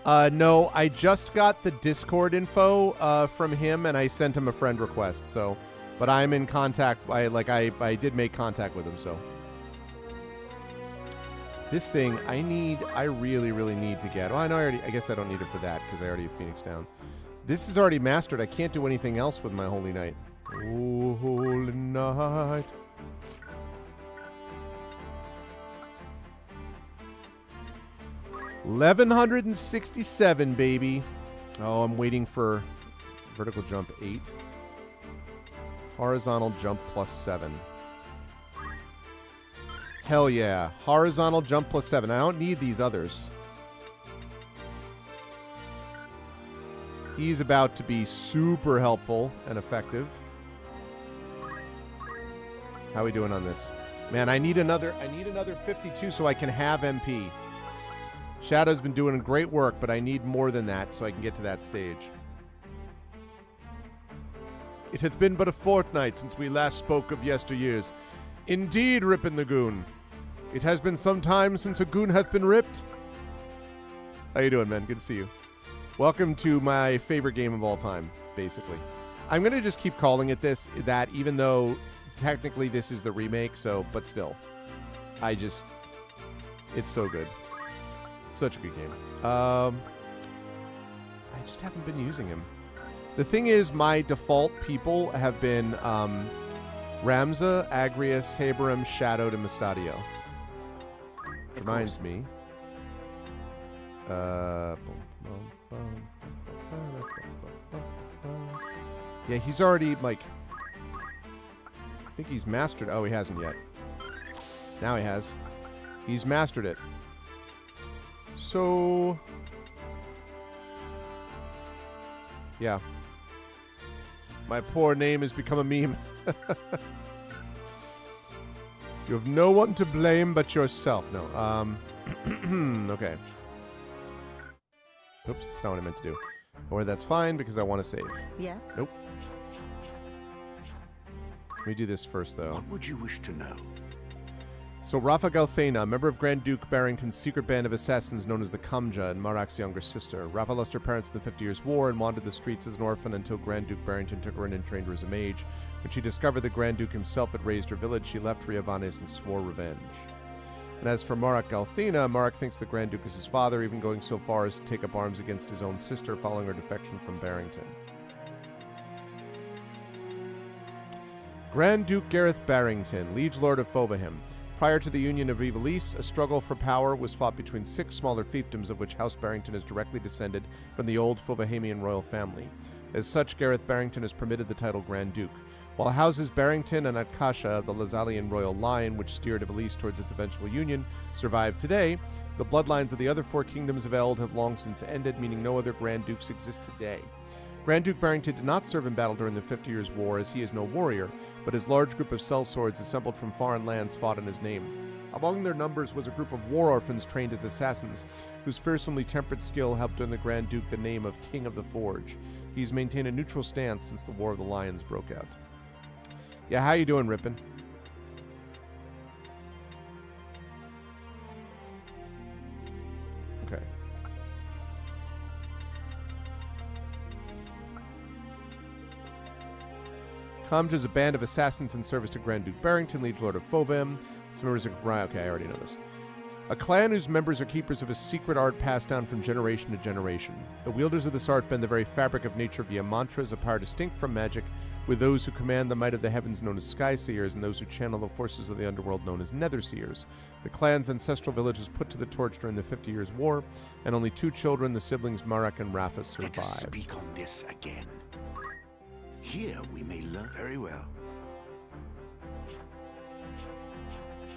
No, I just got the Discord info from him, and I sent him a friend request. So, but I'm in contact. I did make contact with him. So, this thing I really, really need to get. Well, I guess I don't need it for that because I already have Phoenix down. This is already mastered. I can't do anything else with my Holy Knight. Oh, Holy Knight. $1,167, baby. Oh, I'm waiting for vertical jump 8. Horizontal jump +7. Hell yeah. Horizontal jump +7. I don't need these others. He's about to be super helpful and effective. How are we doing on this? Man, I need another 52 so I can have MP. Shadow's been doing great work, but I need more than that so I can get to that stage. It hath been but a fortnight since we last spoke of yesteryears. Indeed, Rippin' the Goon. It has been some time since a goon hath been ripped. How you doing, man? Good to see you. Welcome to my favorite game of all time, basically. I'm going to just keep calling it that, even though technically this is the remake, but still. It's so good. Such a good game. I just haven't been using him. The thing is, my default people have been Ramza, Agrius, Haberim, Shadowed, and Mustadio. Reminds me. Yeah, he's already, I think he's mastered. Oh, he hasn't yet. Now he has. He's mastered it. So... yeah. My poor name has become a meme. You have no one to blame but yourself. No. Okay. Oops, that's not what I meant to do. Or that's fine because I want to save. Yes? Nope. Let me do this first, though. What would you wish to know? So Rafa Galthena, member of Grand Duke Barrington's secret band of assassins known as the Kamja and Marak's younger sister. Rafa lost her parents in the 50 Years' War and wandered the streets as an orphan until Grand Duke Barrington took her in and trained her as a mage. When she discovered the Grand Duke himself had raised her village, she left Ivalice and swore revenge. And as for Marak Galthena, Marak thinks the Grand Duke is his father, even going so far as to take up arms against his own sister following her defection from Barrington. Grand Duke Gareth Barrington, Liege Lord of Fovahim. Prior to the Union of Ivalice, a struggle for power was fought between 6 smaller fiefdoms, of which House Barrington is directly descended from the old Fovahamian royal family. As such, Gareth Barrington is permitted the title Grand Duke. While houses Barrington and Akasha of the Lazalian royal line, which steered Ivalice towards its eventual union, survive today, the bloodlines of the other 4 kingdoms of Eld have long since ended, meaning no other Grand Dukes exist today. Grand Duke Barrington did not serve in battle during the 50 Years' War, as he is no warrior, but his large group of sellswords assembled from foreign lands fought in his name. Among their numbers was a group of war orphans trained as assassins, whose fearsomely tempered skill helped earn the Grand Duke the name of King of the Forge. He's maintained a neutral stance since the War of the Lions broke out. Yeah, how you doing, Rippin'? Okay. Kamja is a band of assassins in service to Grand Duke Barrington, Liege Lord of Fovahim. Its members are... okay, I already know this. A clan whose members are keepers of a secret art passed down from generation to generation. The wielders of this art bend the very fabric of nature via mantras, a power distinct from magic, with those who command the might of the heavens known as Sky Seers, and those who channel the forces of the underworld known as Nether Seers. The clan's ancestral village was put to the torch during the 50 Years' War, and only 2 children, the siblings Marak and Rafa, survived. Let us speak on this again. Here we may learn very well.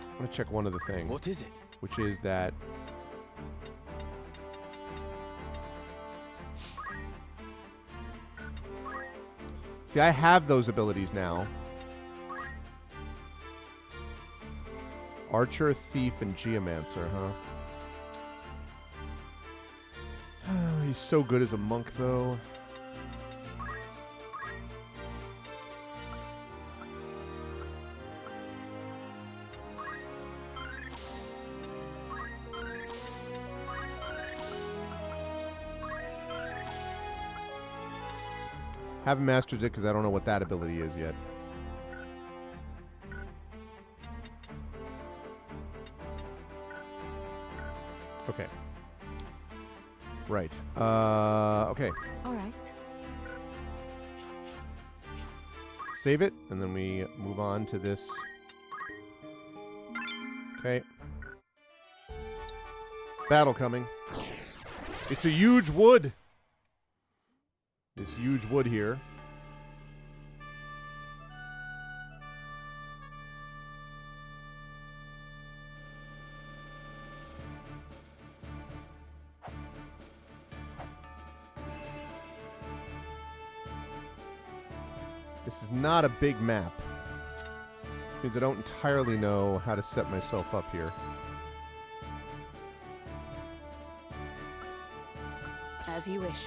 I want to check one other thing. What is it? Which is that... see, I have those abilities now. Archer, Thief, and Geomancer, huh? He's so good as a monk, though. Haven't mastered it because I don't know what that ability is yet. Okay. Right. Okay. All right. Save it, and then we move on to this. Okay. Battle coming. It's a huge wood. This huge wood here. This is not a big map. Means I don't entirely know how to set myself up here. As you wish.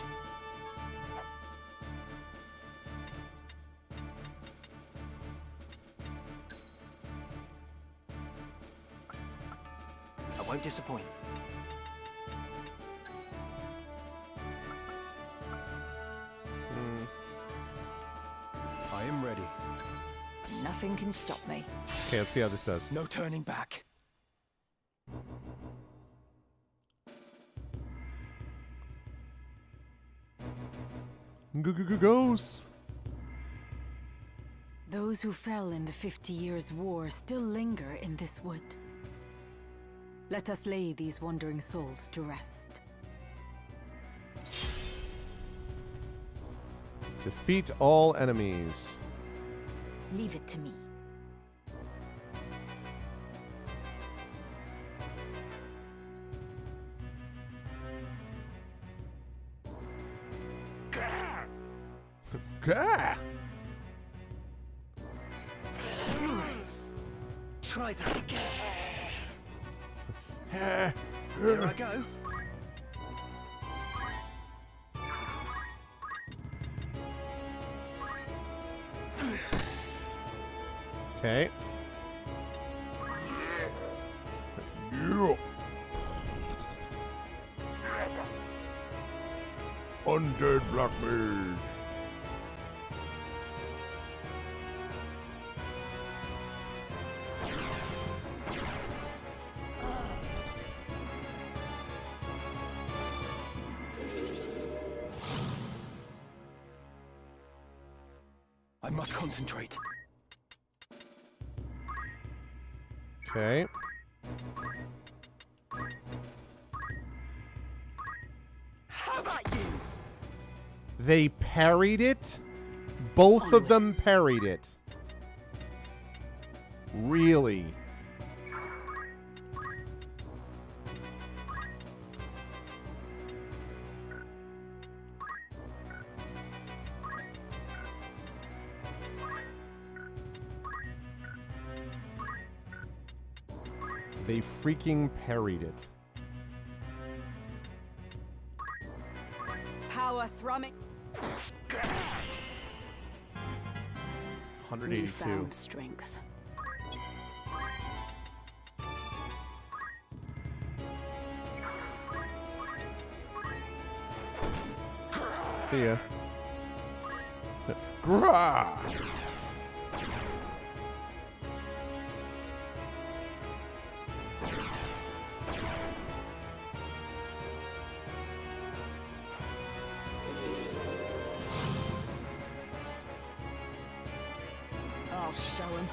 I won't disappoint. I am ready. Nothing can stop me. Okay, let's see how this does. No turning back. Ghosts. Those who fell in the 50 Years' War still linger in this wood. Let us lay these wandering souls to rest. Defeat all enemies. Leave it to me. Gah! Try that again. Here I go. Okay. Yeah. Undead Black Mage. I must concentrate. Okay. How about you? They parried it? Both of them parried it. Really? They freaking parried it. Power thrumming. 182. Found strength. See ya. Grah! I'll show him.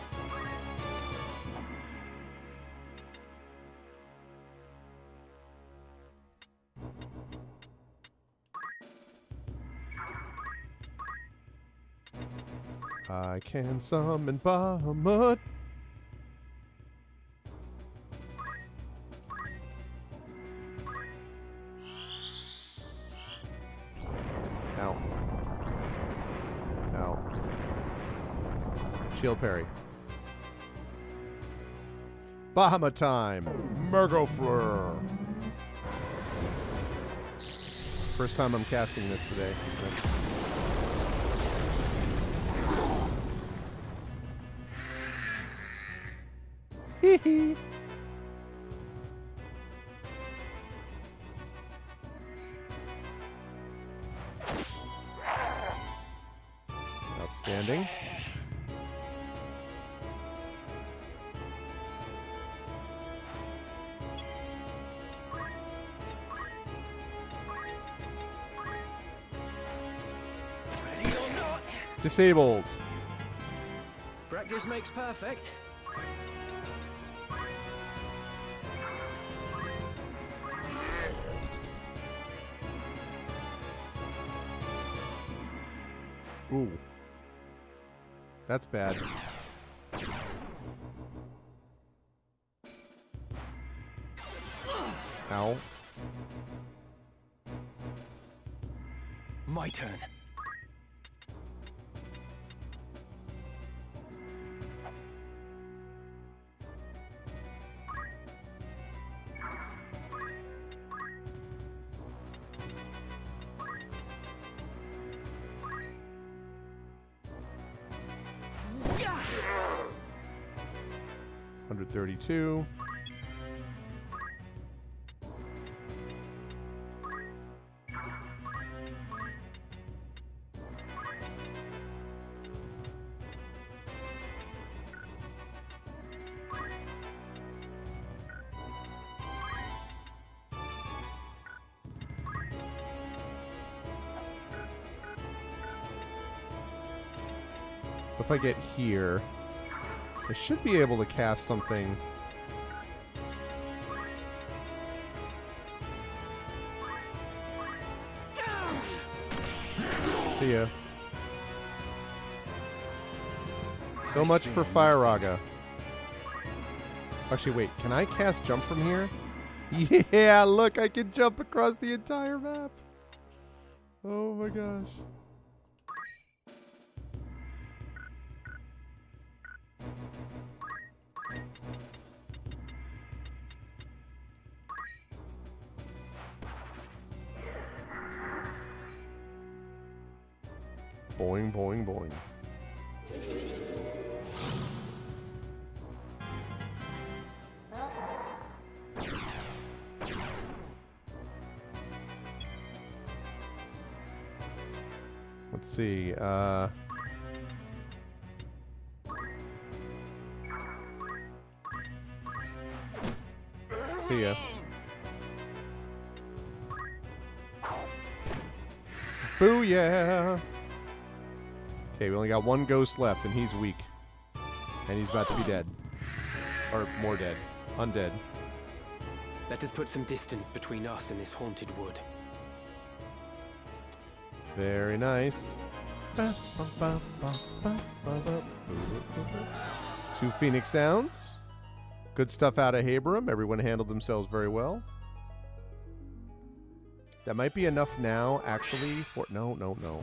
I can summon Bahamut. Ow. Ow. Shield parry. Bahamut time. Murgofleur. First time I'm casting this today. Hee hee. Outstanding. Ready or not? Disabled. Practice makes perfect. Ooh. That's bad. Ow. My turn. 132. If I get here, I should be able to cast something. See ya. So much for Fire-Raga. Actually, wait. Can I cast jump from here? Yeah, look, I can jump across the entire map. Oh my gosh. Boing, boing, boing. Let's see. See ya. Booyah! Okay, we only got one ghost left, and he's weak. And he's about to be dead. Or more dead. Undead. Let us put some distance between us and this haunted wood. Very nice. 2 Phoenix Downs. Good stuff out of Haberum. Everyone handled themselves very well. That might be enough now, actually, for... No, no, no.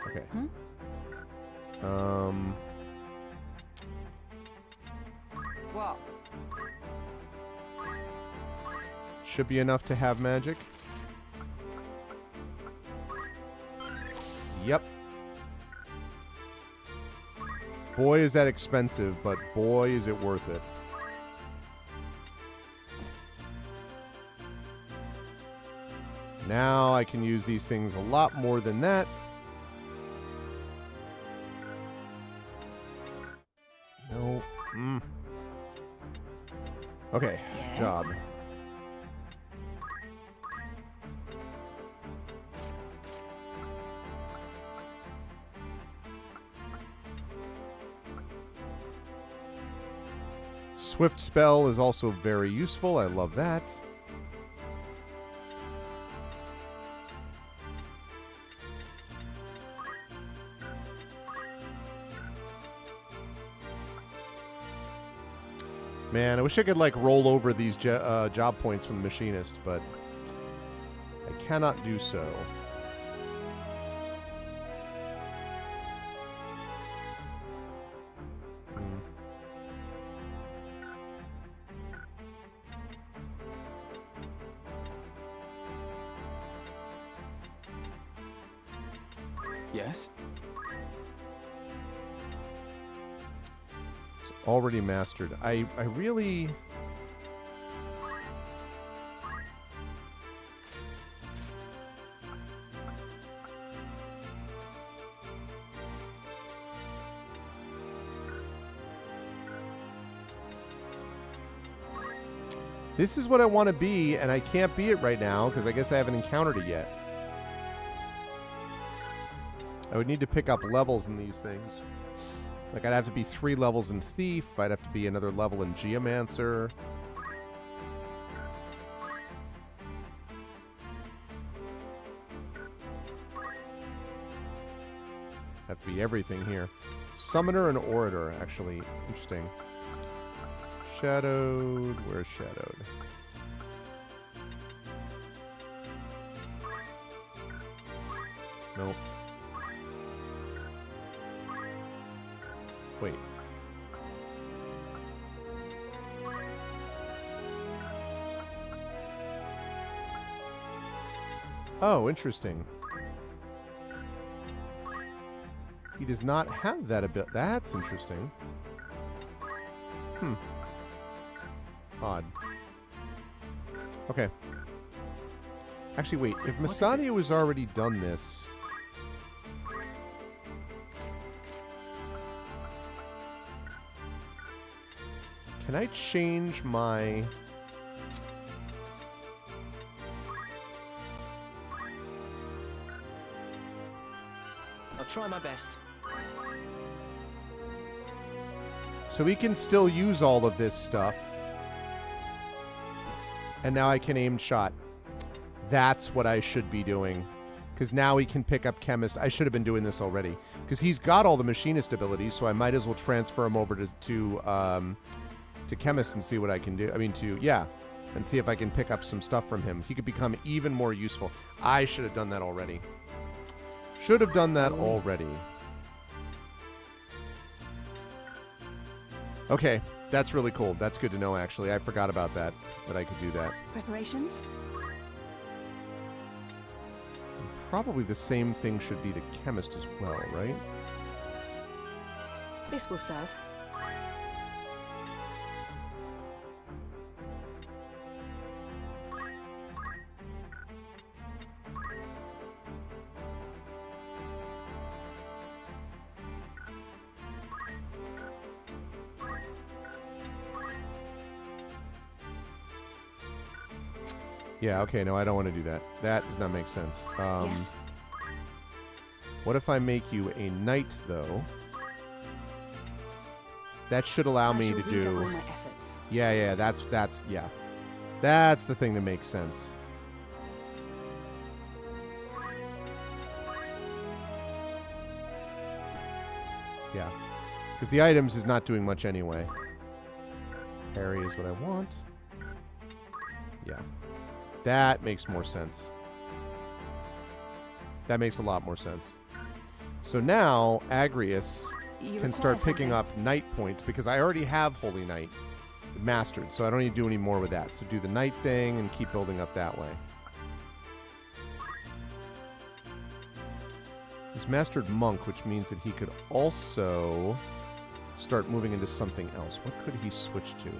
Okay. What? Should be enough to have magic. Yep. Boy, is that expensive, but boy, is it worth it. Now I can use these things a lot more than that. No. Okay, job. Swift spell is also very useful. I love that. Man, I wish I could, like, roll over these job points from the machinist, but I cannot do so. Yes? It's already mastered. I really... This is what I want to be, and I can't be it right now, because I guess I haven't encountered it yet. I would need to pick up levels in these things. Like, I'd have to be 3 levels in Thief. I'd have to be another level in Geomancer. Have to be everything here. Summoner and Orator, actually. Interesting. Shadowed. Where's Shadowed? Nope. Wait. Oh, interesting. does not have that ability. That's interesting. Odd. Okay. Actually, wait. If Mastania has already done this... Can I change my... I'll try my best. So we can still use all of this stuff. And now I can aim shot. That's what I should be doing. Because now he can pick up Chemist. I should have been doing this already. Because he's got all the Machinist abilities, so I might as well transfer him over to Chemist and see what I can do. I mean, and see if I can pick up some stuff from him. He could become even more useful. I should have done that already. Should have done that already. Okay, that's really cool. That's good to know, actually. I forgot about that I could do that. Preparations? Probably the same thing should be to Chemist as well, right? This will serve. Yeah, okay, no, I don't want to do that. That does not make sense. Yes. What if I make you a knight, though? That should allow me to do... My efforts. Yeah, that's the thing that makes sense. Yeah. Because the items is not doing much anyway. Parry is what I want. Yeah. That makes more sense. That makes a lot more sense. So now, Agrius can start picking up Knight points, because I already have Holy Knight mastered, so I don't need to do any more with that. So do the Knight thing and keep building up that way. He's mastered Monk, which means that he could also start moving into something else. What could he switch to?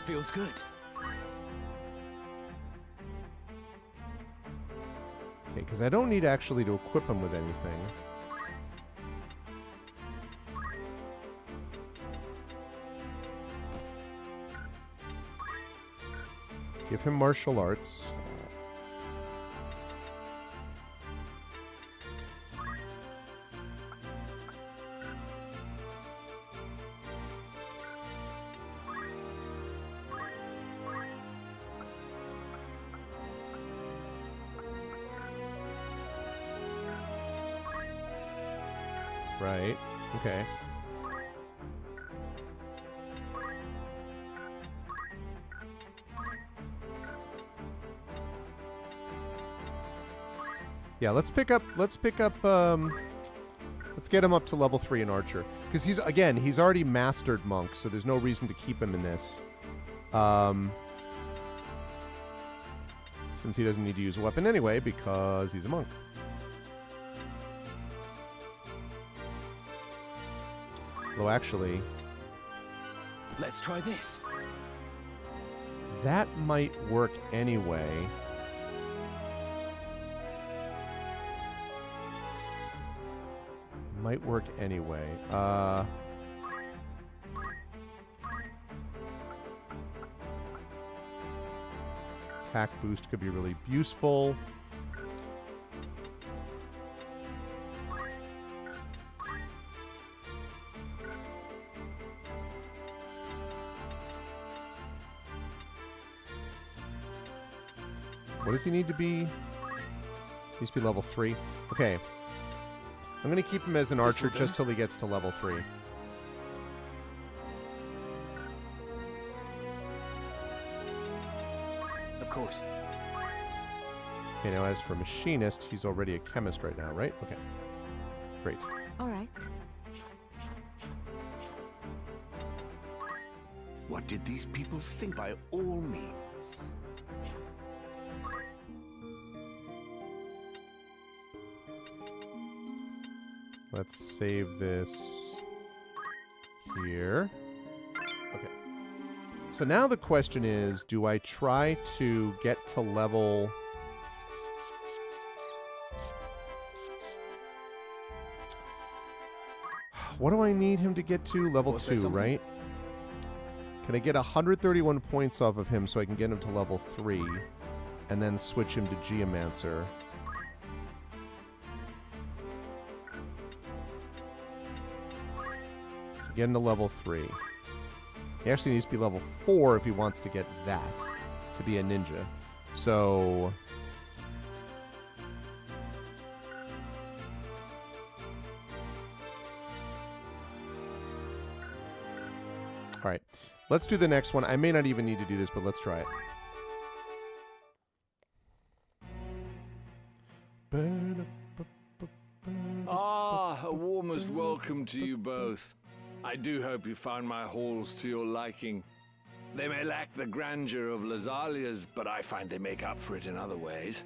Feels good. Okay, because I don't need actually to equip him with anything. Give him martial arts. Right. Okay. Yeah, let's get him up to level 3 in Archer. Because he's already mastered Monk, so there's no reason to keep him in this. Since he doesn't need to use a weapon anyway, because he's a monk. Well, actually... Let's try this. That might work anyway. Might work anyway. Attack boost could be really useful. What does he need to be? He needs to be level 3. Okay. I'm going to keep him as an archer just till he gets to level 3. Of course. Okay, now as for machinist, he's already a chemist right now, right? Okay. Great. All right. What did these people think? By all means. Let's save this here. Okay. So now the question is, do I try to get to level... What do I need him to get to? Level 2, right? Can I get 131 points off of him so I can get him to level 3 and then switch him to Geomancer? Get him to level 3. He actually needs to be level 4 if he wants to get that, to be a ninja. So... all right, let's do the next one. I may not even need to do this, but let's try it. Ah, a warmest welcome to you both. I do hope you found my halls to your liking. They may lack the grandeur of Lazalia's, but I find they make up for it in other ways.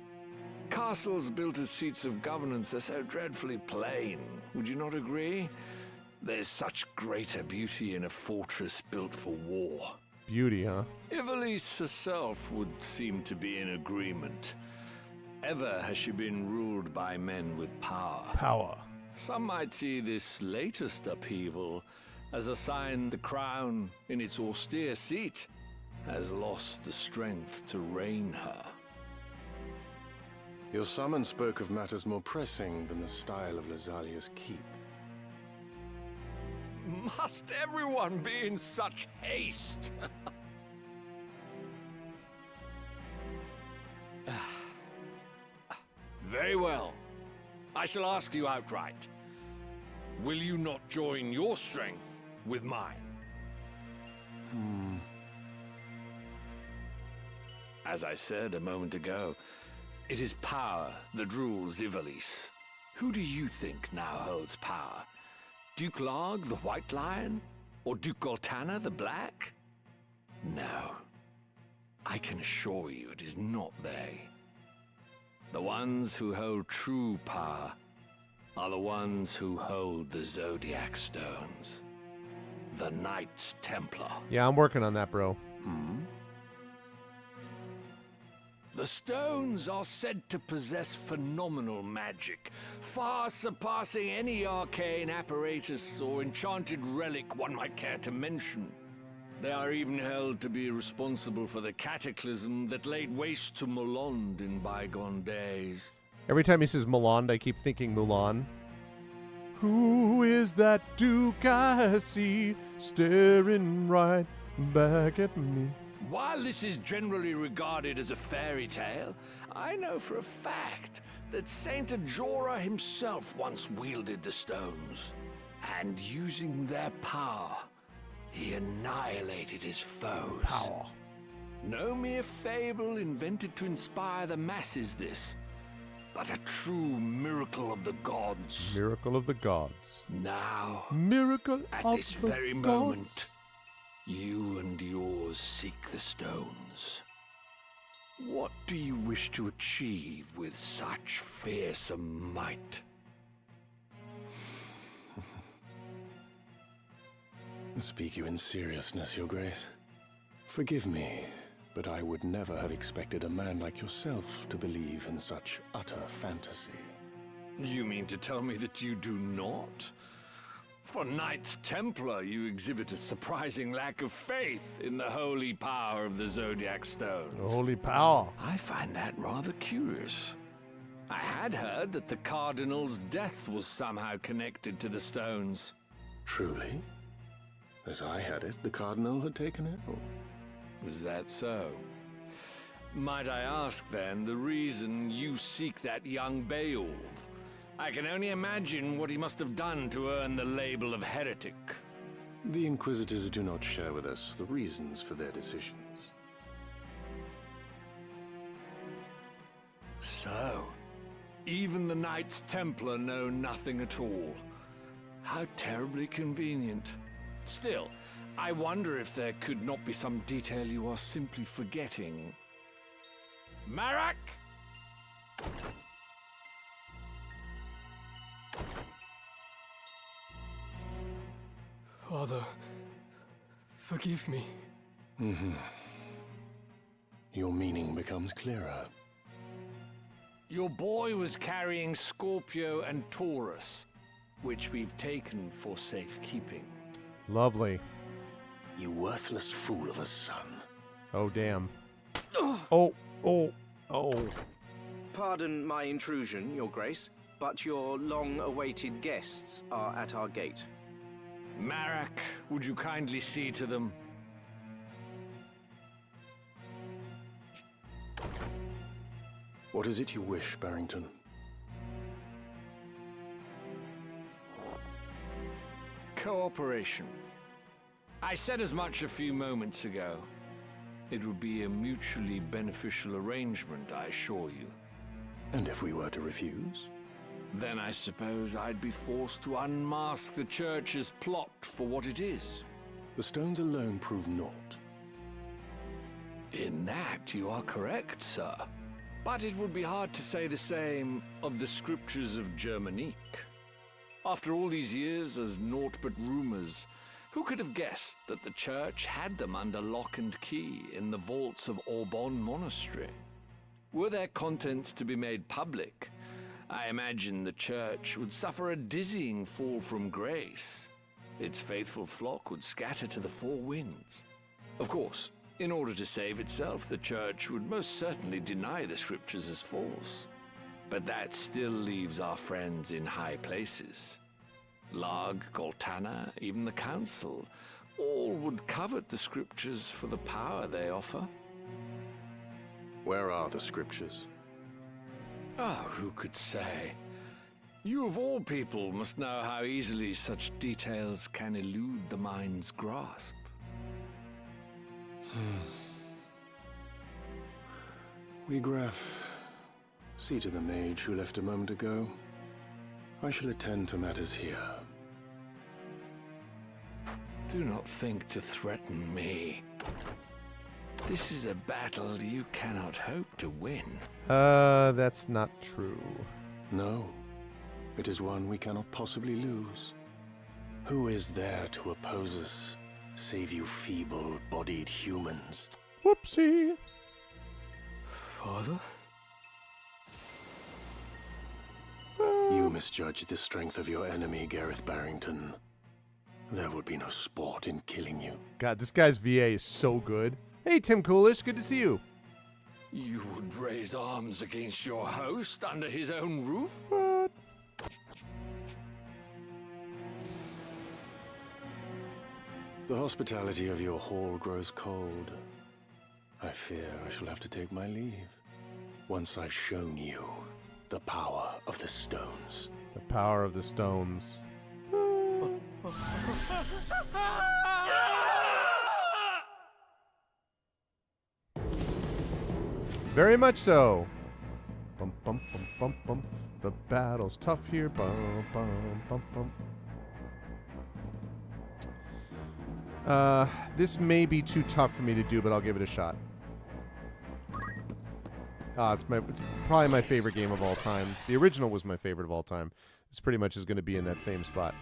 Castles built as seats of governance are so dreadfully plain. Would you not agree? There's such greater beauty in a fortress built for war. Beauty, huh? Ivalice herself would seem to be in agreement. Ever has she been ruled by men with power. Power. Some might see this latest upheaval as a sign the crown, in its austere seat, has lost the strength to reign her. Your summon spoke of matters more pressing than the style of Lazalia's keep. Must everyone be in such haste? Very well. I shall ask you outright. Will you not join your strength with mine? As I said a moment ago, it is power that rules Ivalice. Who do you think now holds power? Duke Larg, the White Lion? Or Duke Goltana, the Black? No. I can assure you it is not they. The ones who hold true power are the ones who hold the Zodiac Stones. The Knights Templar. Yeah, I'm working on that, bro. The stones are said to possess phenomenal magic, far surpassing any arcane apparatus or enchanted relic one might care to mention. They are even held to be responsible for the cataclysm that laid waste to Molond in bygone days. Every time he says Molond, I keep thinking Mulan. Who is that Duke I see staring right back at me? While this is generally regarded as a fairy tale, I know for a fact that Saint Ajora himself once wielded the stones. And using their power, he annihilated his foes. Power. No mere fable invented to inspire the masses, this, but a true miracle of the gods. Miracle of the gods. Now, miracle at of this the very gods. moment, you and yours seek the stones. What do you wish to achieve with such fearsome might? Speak you in seriousness, Your Grace. Forgive me, but I would never have expected a man like yourself to believe in such utter fantasy. You mean to tell me that you do not? For Knights Templar, you exhibit a surprising lack of faith in the holy power of the Zodiac Stones. The holy power. I find that rather curious. I had heard that the Cardinal's death was somehow connected to the stones. Truly? As I had it, the Cardinal had taken it? Was that so? Might I ask, then, the reason you seek that young Beowulf? I can only imagine what he must have done to earn the label of heretic. The Inquisitors do not share with us the reasons for their decisions. So, even the Knights Templar know nothing at all. How terribly convenient. Still, I wonder if there could not be some detail you are simply forgetting. Marak! Father, forgive me. Your meaning becomes clearer. Your boy was carrying Scorpio and Taurus, which we've taken for safekeeping. Lovely. You worthless fool of a son. Oh, damn. Oh. Pardon my intrusion, Your Grace, but your long-awaited guests are at our gate. Marak, would you kindly see to them? What is it you wish, Barrington? Cooperation. I said as much a few moments ago. It would be a mutually beneficial arrangement, I assure you. And if we were to refuse? Then I suppose I'd be forced to unmask the Church's plot for what it is. The stones alone prove naught. In that you are correct, sir. But it would be hard to say the same of the scriptures of Germanique. After all these years as naught but rumors, who could have guessed that the Church had them under lock and key in the vaults of Aubonne Monastery? Were their contents to be made public, I imagine the Church would suffer a dizzying fall from grace. Its faithful flock would scatter to the four winds. Of course, in order to save itself, the Church would most certainly deny the scriptures as false. But that still leaves our friends in high places. Larg, Goltana, even the Council, all would covet the scriptures for the power they offer. Where are the scriptures? Oh, who could say? You of all people must know how easily such details can elude the mind's grasp. Wigraf, see to the mage who left a moment ago. I shall attend to matters here. Do not think to threaten me. This is a battle you cannot hope to win. That's not true. No, it is one we cannot possibly lose. Who is there to oppose us, save you feeble-bodied humans? Whoopsie! Father? You misjudge the strength of your enemy, Gareth Barrington. There would be no sport in killing you. God, this guy's VA is so good. Hey, Tim Coolish, good to see you. You would raise arms against your host under his own roof? What? The hospitality of your hall grows cold. I fear I shall have to take my leave. Once I've shown you the power of the stones. The power of the stones. Very much so. Bum bum bum bum bum. The battle's tough here. Bum bum bum bum. This may be too tough for me to do, but I'll give it a shot. It's probably my favorite game of all time. The original was my favorite of all time. This pretty much is going to be in that same spot.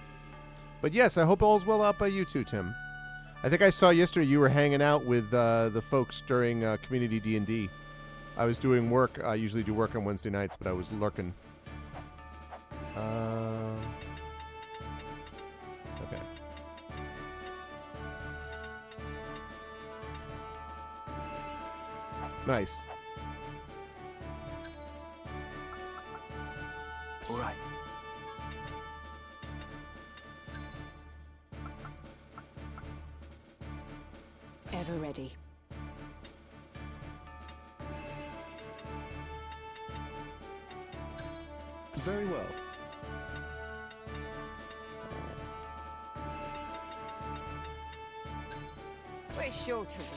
But yes, I hope all's well out by you too, Tim. I think I saw yesterday you were hanging out with the folks during Community D&D. I was doing work. I usually do work on Wednesday nights, but I was lurking. Okay. Nice. All right. Ever ready. Very well. We're sure to win.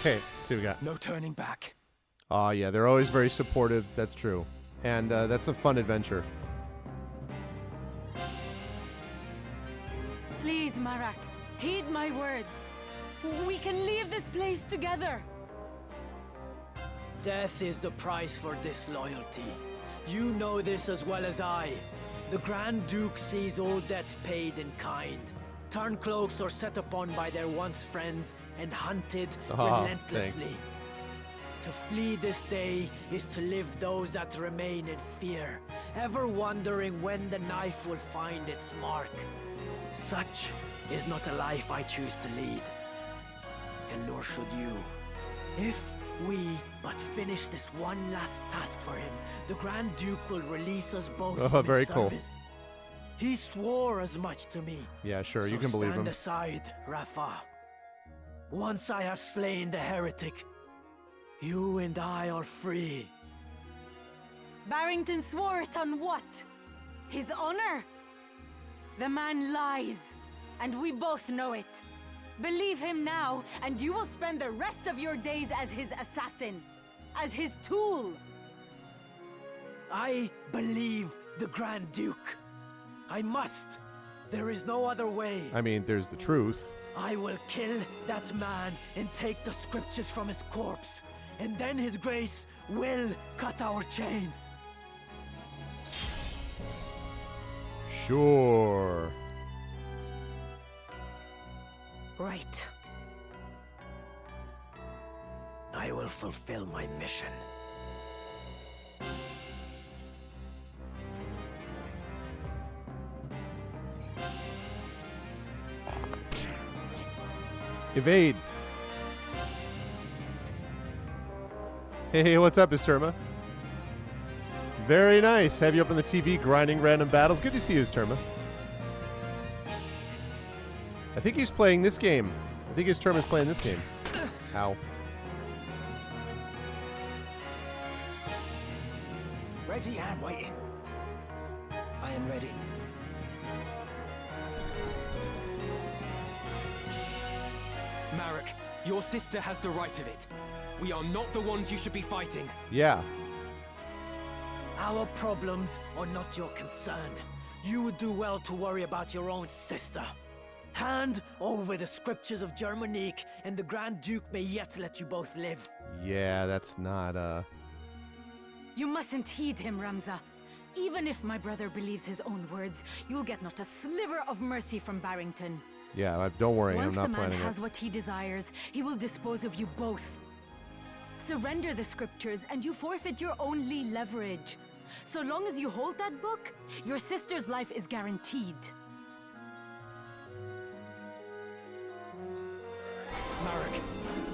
Okay, see what we got. No turning back. Oh, yeah, they're always very supportive. That's true. And that's a fun adventure. Please, Marak, heed my words. We can leave this place together. Death is the price for disloyalty. You know this as well as I. The Grand Duke sees all debts paid in kind. Turncloaks are set upon by their once friends and hunted relentlessly. Thanks. To flee this day is to live those that remain in fear, ever wondering when the knife will find its mark. Such is not a life I choose to lead. And nor should you. If we but finish this one last task for him, the Grand Duke will release us both from his very cool. service. He swore as much to me. Yeah, sure, So you can believe him. stand aside, Rafa. Once I have slain the heretic, you and I are free. Barrington swore it on what? His honor? The man lies, and we both know it. Believe him now, and you will spend the rest of your days as his assassin, as his tool. I believe the Grand Duke. I must. There is no other way. I mean, there's the truth. I will kill that man and take the scriptures from his corpse. And then his grace will cut our chains. Sure. Right. I will fulfill my mission. Evade. Hey, what's up, Isturma? Very nice. Have you up on the TV grinding random battles. Good to see you, Isturma. I think he's playing this game. I think Isturma's playing this game. Ow. Ready and waiting. I am ready. Marek, your sister has the right of it. We are not the ones you should be fighting. Yeah. Our problems are not your concern. You would do well to worry about your own sister. Hand over the scriptures of Germanique, and the Grand Duke may yet let you both live. Yeah, that's not, You mustn't heed him, Ramza. Even if my brother believes his own words, you'll get not a sliver of mercy from Barrington. Yeah, don't worry. Once I'm not the man planning has it. what he desires, he will dispose of you both. Surrender the scriptures and you forfeit your only leverage. So long as you hold that book, your sister's life is guaranteed. Marek,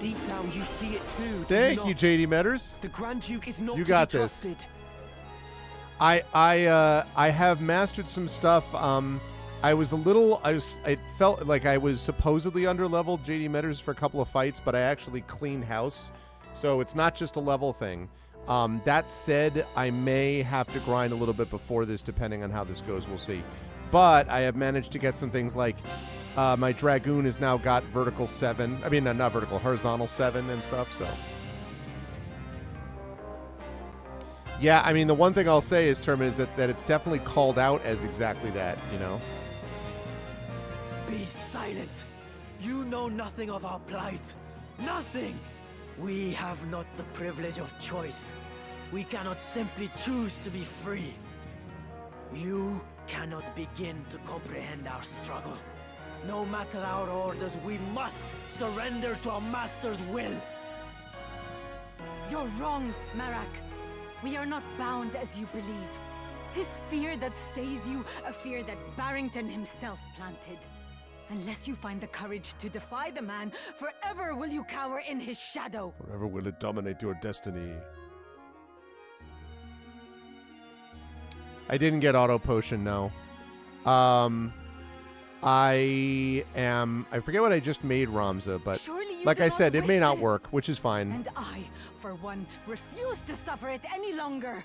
deep down you see it too. do you Thank not? you, JD Metters. The Grand Duke is not You to got be this. trusted. I have mastered some stuff. It felt like I was supposedly under-leveled JD Metters for a couple of fights, but I actually cleaned house. So it's not just a level thing. That said, I may have to grind a little bit before this, depending on how this goes. We'll see. But I have managed to get some things like my Dragoon has now got vertical 7. I mean, not vertical, horizontal 7 and stuff, so. Yeah, I mean, the one thing I'll say is, Term, is that it's definitely called out as exactly that, you know? Be silent. You know nothing of our plight. Nothing! We have not the privilege of choice. We cannot simply choose to be free. You cannot begin to comprehend our struggle. No matter our orders, we must surrender to our master's will. You're wrong, Marak. We are not bound as you believe. 'Tis fear that stays you, a fear that Barrington himself planted. Unless you find the courage to defy the man, forever will you cower in his shadow. Forever will it dominate your destiny. I didn't get auto potion, no. I forget what I just made, Ramza, but like I said, it may not work, which is fine. And I, for one, refuse to suffer it any longer.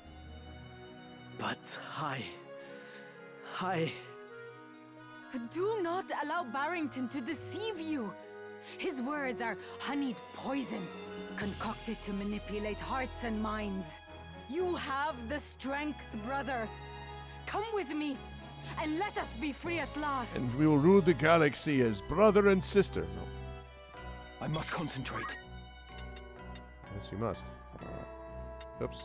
But I... Do not allow Barrington to deceive you. His words are honeyed poison, concocted to manipulate hearts and minds. You have the strength, brother. Come with me, and let us be free at last. And we will rule the galaxy as brother and sister. No. I must concentrate. Yes, you must. Oops.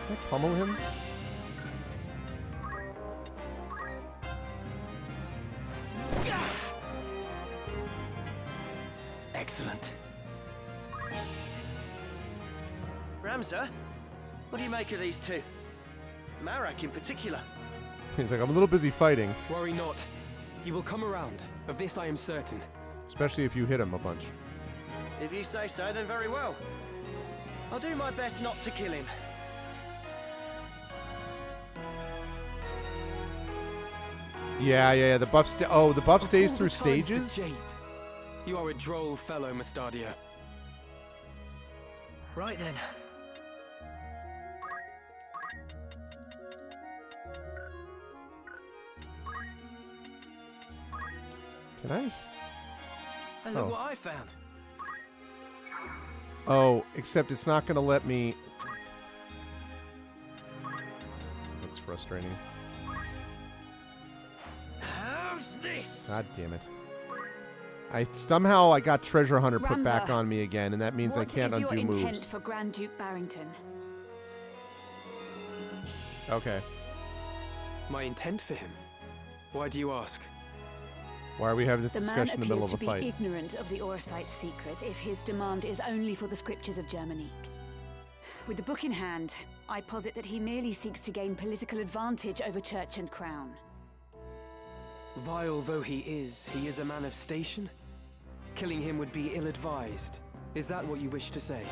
Can I pummel him? Excellent. Ramza, what do you make of these two? Marak in particular. He's like, I'm a little busy fighting. Worry not. He will come around. Of this I am certain. Especially if you hit him a bunch. If you say so, then very well. I'll do my best not to kill him. Yeah. The buff the buff stays Of through all the times to stages? jape. You are a droll fellow, Mustadia. Right then. Can I? And look what I found. Oh, except it's not going to let me... That's frustrating. How's this? God damn it. Somehow I got Treasure Hunter put back Ramza, on me again, and that means I can't undo What is your intent moves. for Grand Duke Barrington? Okay. My intent for him? Why do you ask? Why are we having this The man discussion in the middle appears of to a be fight? ignorant of the Orsite's secret if his demand is only for the scriptures of Germanique. With the book in hand, I posit that he merely seeks to gain political advantage over church and crown. Vile though he is a man of station? Killing him would be ill-advised. Is that what you wish to say?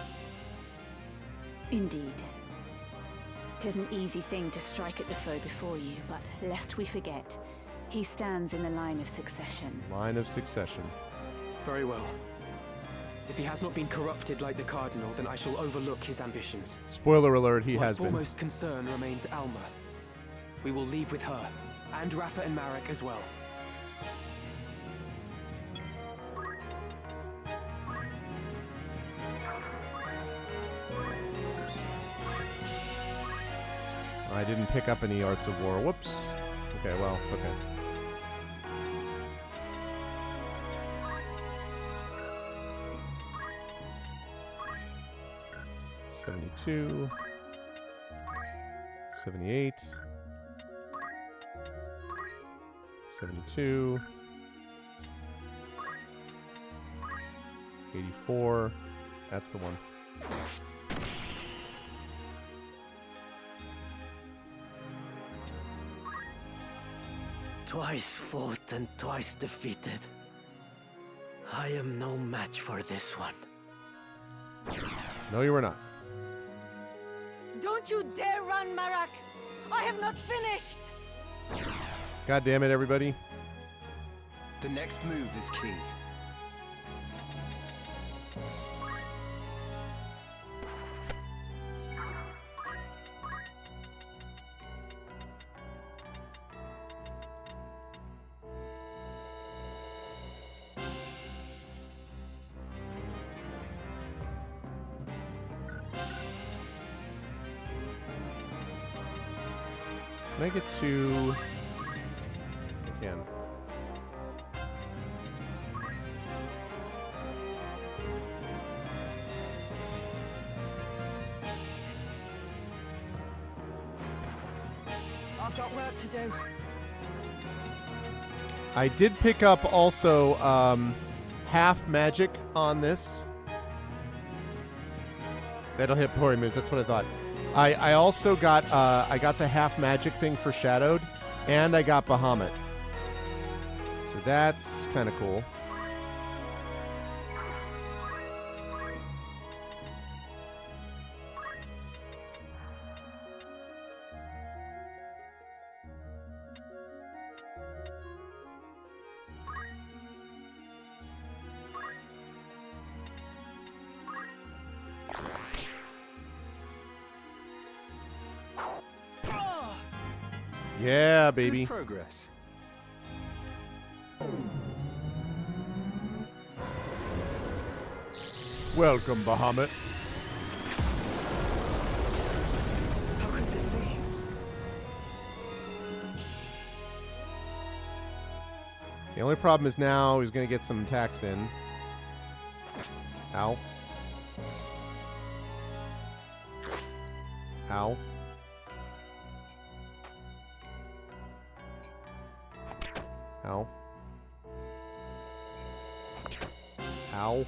Indeed. 'Tis an easy thing to strike at the foe before you, but lest we forget, he stands in the line of succession. Line of succession. Very well. If he has not been corrupted like the Cardinal, then I shall overlook his ambitions. Spoiler alert, he My has been. foremost concern remains Alma. We will leave with her, and Rafa and Marek as well. I didn't pick up any Arts of War. Whoops. Okay, well, it's okay. $72. 78. 72. 84. That's the one. Twice fought and twice defeated. I am no match for this one. No, you were not. Don't you dare run, Marak! I have not finished! God damn it, everybody. The next move is key. Can I get to... I can. I've got work to do. I did pick up also half magic on this. That'll hit parry moves. That's what I thought. I also got I got the half magic thing for Shadowed, and I got Bahamut. So that's kind of cool. Yeah, baby. Good progress. Welcome, Bahamut. The only problem is now he's going to get some attacks in. Ow. Ow. Ow. Ow.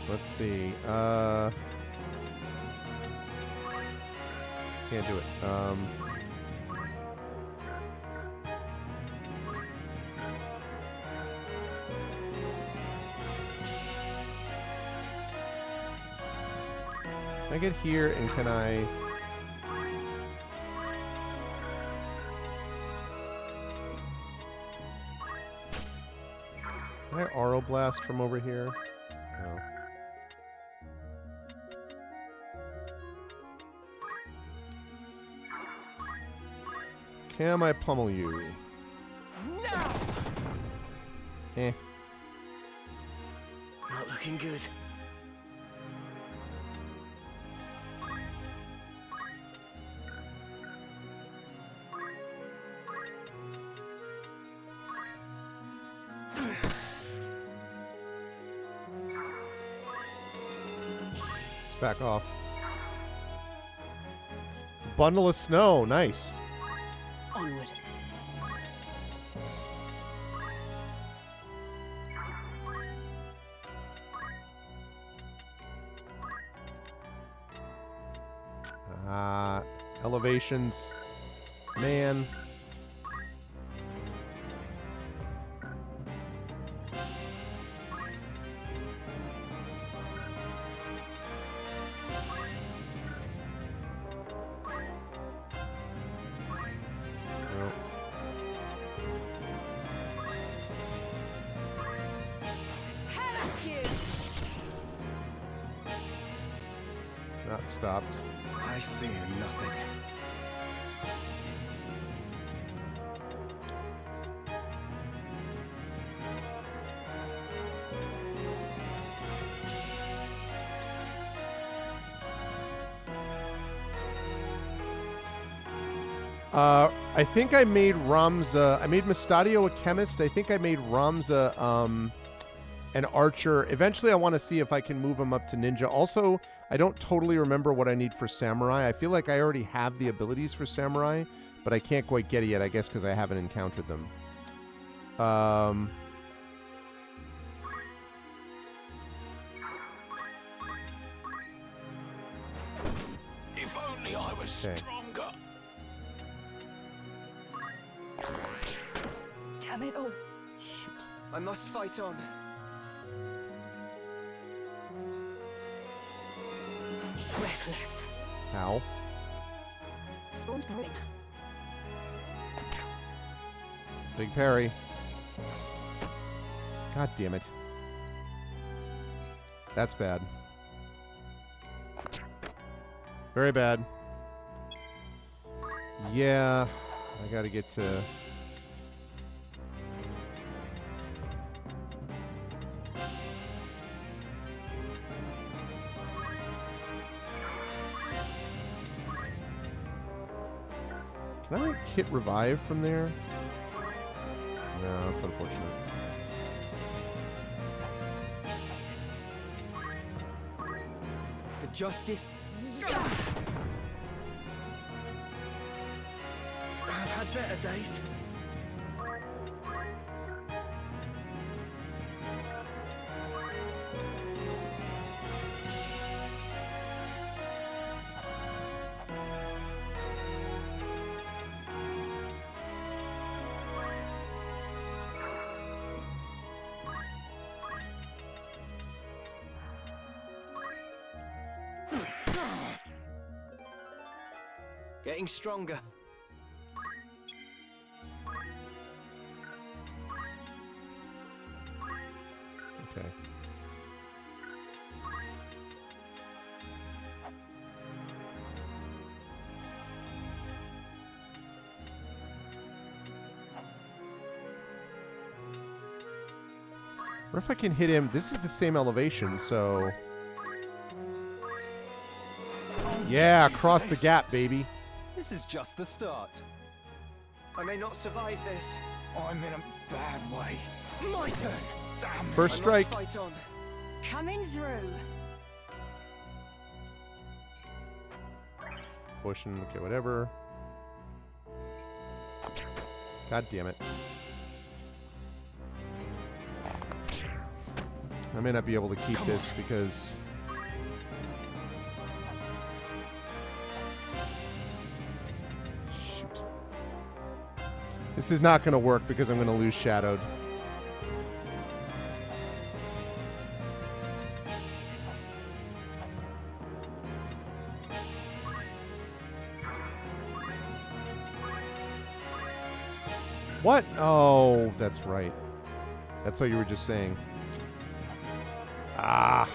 Let's see. Can't do it. Can I get here and can I... Can I Auro Blast from over here? No. Can I pummel you? No! Eh. Not looking good. Let's back off. Bundle of snow. Nice. Onward. Elevations. Man. Not stopped. I fear nothing. I think I made Ramza. I made Mustadio a chemist. I think I made Ramza an archer. Eventually, I want to see if I can move him up to ninja. Also, I don't totally remember what I need for samurai. I feel like I already have the abilities for samurai, but I can't quite get it yet, I guess because I haven't encountered them. If only I was stronger. Damn it all. Shoot. I must fight on. Breathless. Ow. Storm's brewing. Big parry. God damn it. That's bad. Very bad. Yeah. I gotta get to... Can I kit revive from there? No, that's unfortunate. For justice. I've had better days. Getting stronger. Okay. Or if I can hit him. This is the same elevation, so... Yeah, across the gap, baby. This is just the start. I may not survive this. I'm in a bad way. My turn. Damn it. First strike. I must fight on. Coming through. Pushing. Okay, whatever. God damn it. I may not be able to keep this because... Shoot. This is not going to work because I'm going to lose Shadowed. What? Oh, that's right. That's what you were just saying. Ah.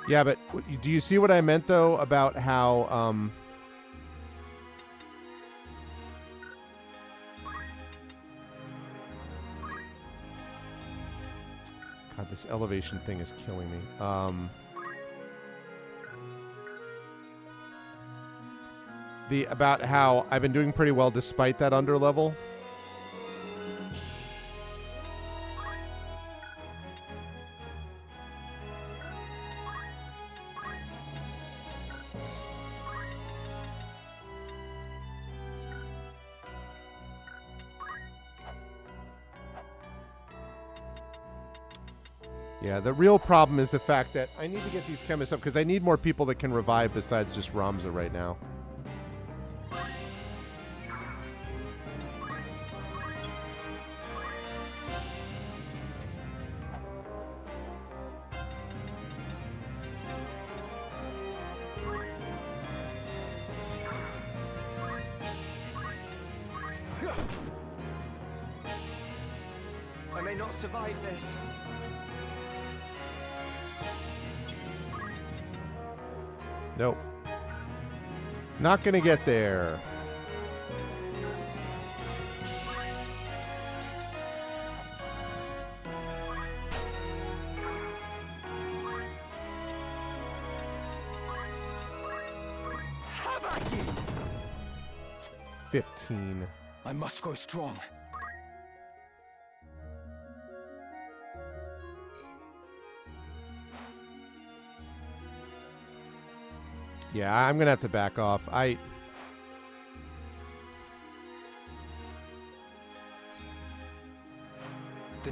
Yeah, but do you see what I meant, though, about how... God, this elevation thing is killing me. About how I've been doing pretty well despite that underlevel. Yeah, the real problem is the fact that I need to get these chemists up because I need more people that can revive besides just Ramza right now. I may not survive this. Nope. Not gonna get there. Have at you! 15. I must grow strong. Yeah, I'm gonna have to back off. The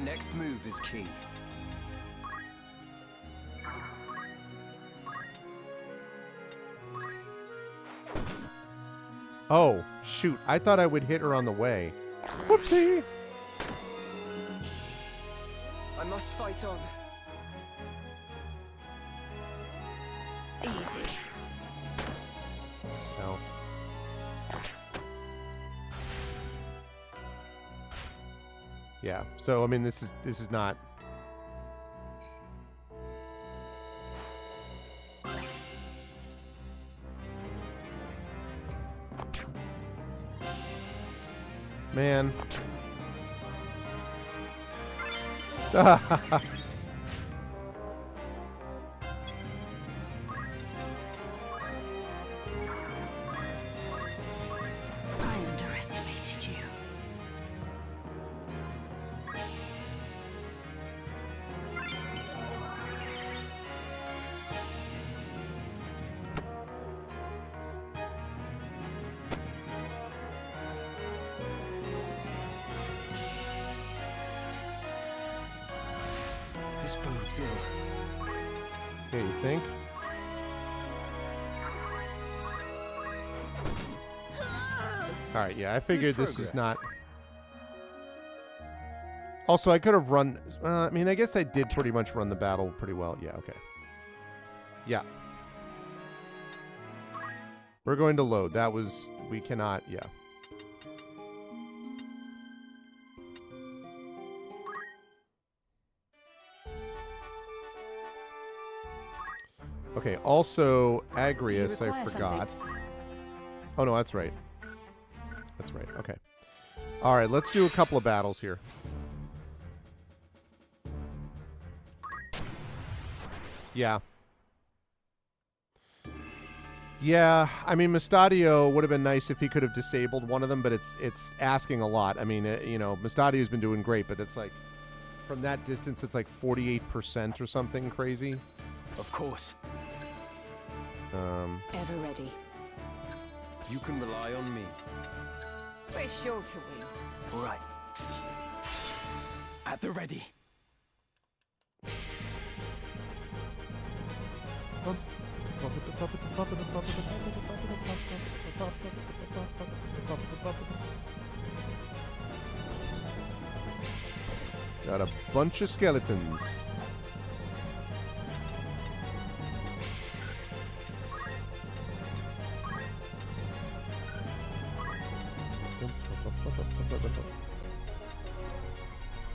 next move is key. Oh, shoot. I thought I would hit her on the way. Whoopsie. I must fight on. Easy. No. Yeah. So I mean, this is not. Man. I underestimated you. This bodes ill. Yeah, you think? All right, yeah, I figured this is not... Also, I could have run... I mean, I guess I did pretty much run the battle pretty well. Yeah, okay. Yeah. We're going to load. That was... We cannot... Yeah. Okay, also, Agrius, I forgot. Oh, no, that's right. That's right, okay. Alright, let's do a couple of battles here. Yeah. Yeah, I mean, Mustadio would have been nice if he could have disabled one of them, but it's asking a lot. I mean, you know, Mustadio's been doing great, but it's like, from that distance, it's like 48% or something crazy. Of course. Ever ready. You can rely on me. We're sure to win. All right. At the ready. Got a bunch of skeletons.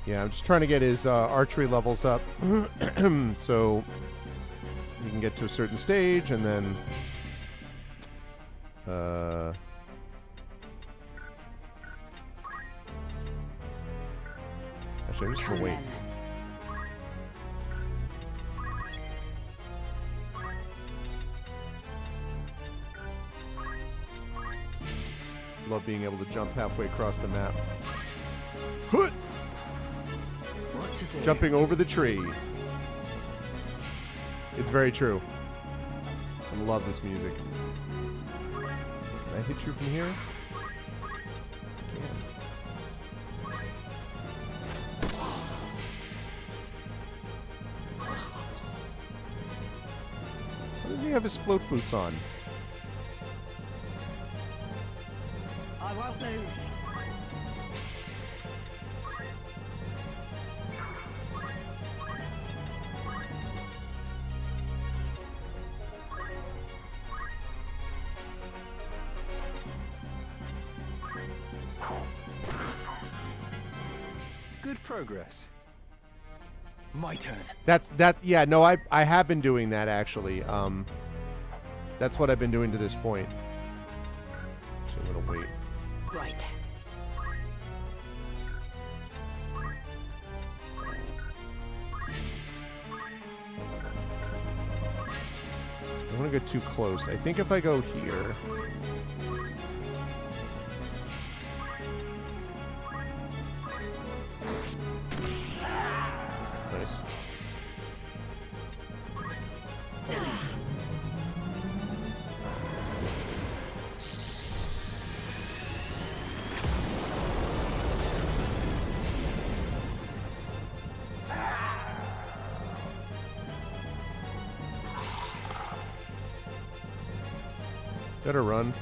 Yeah, I'm just trying to get his archery levels up so he can get to a certain stage, and then actually, I'm just gonna wait. Love being able to jump halfway across the map. Hoot! Jumping over the tree. It's very true. I love this music. Can I hit you from here? Why doesn't he have his float boots on? I won't lose. Good progress. My turn. Yeah, no, I have been doing that actually. That's what I've been doing to this point. So I'm gonna wait. Right. I don't want to go too close. I think if I go here... Nice. Better run.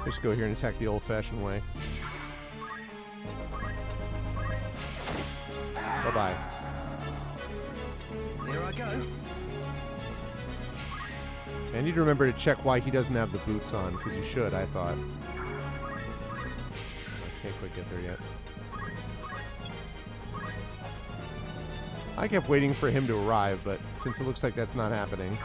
Just go here and attack the old-fashioned way. Bye-bye. Here I go. I need to remember to check why he doesn't have the boots on, because he should, I thought. I can't quite get there yet. I kept waiting for him to arrive, but since it looks like that's not happening...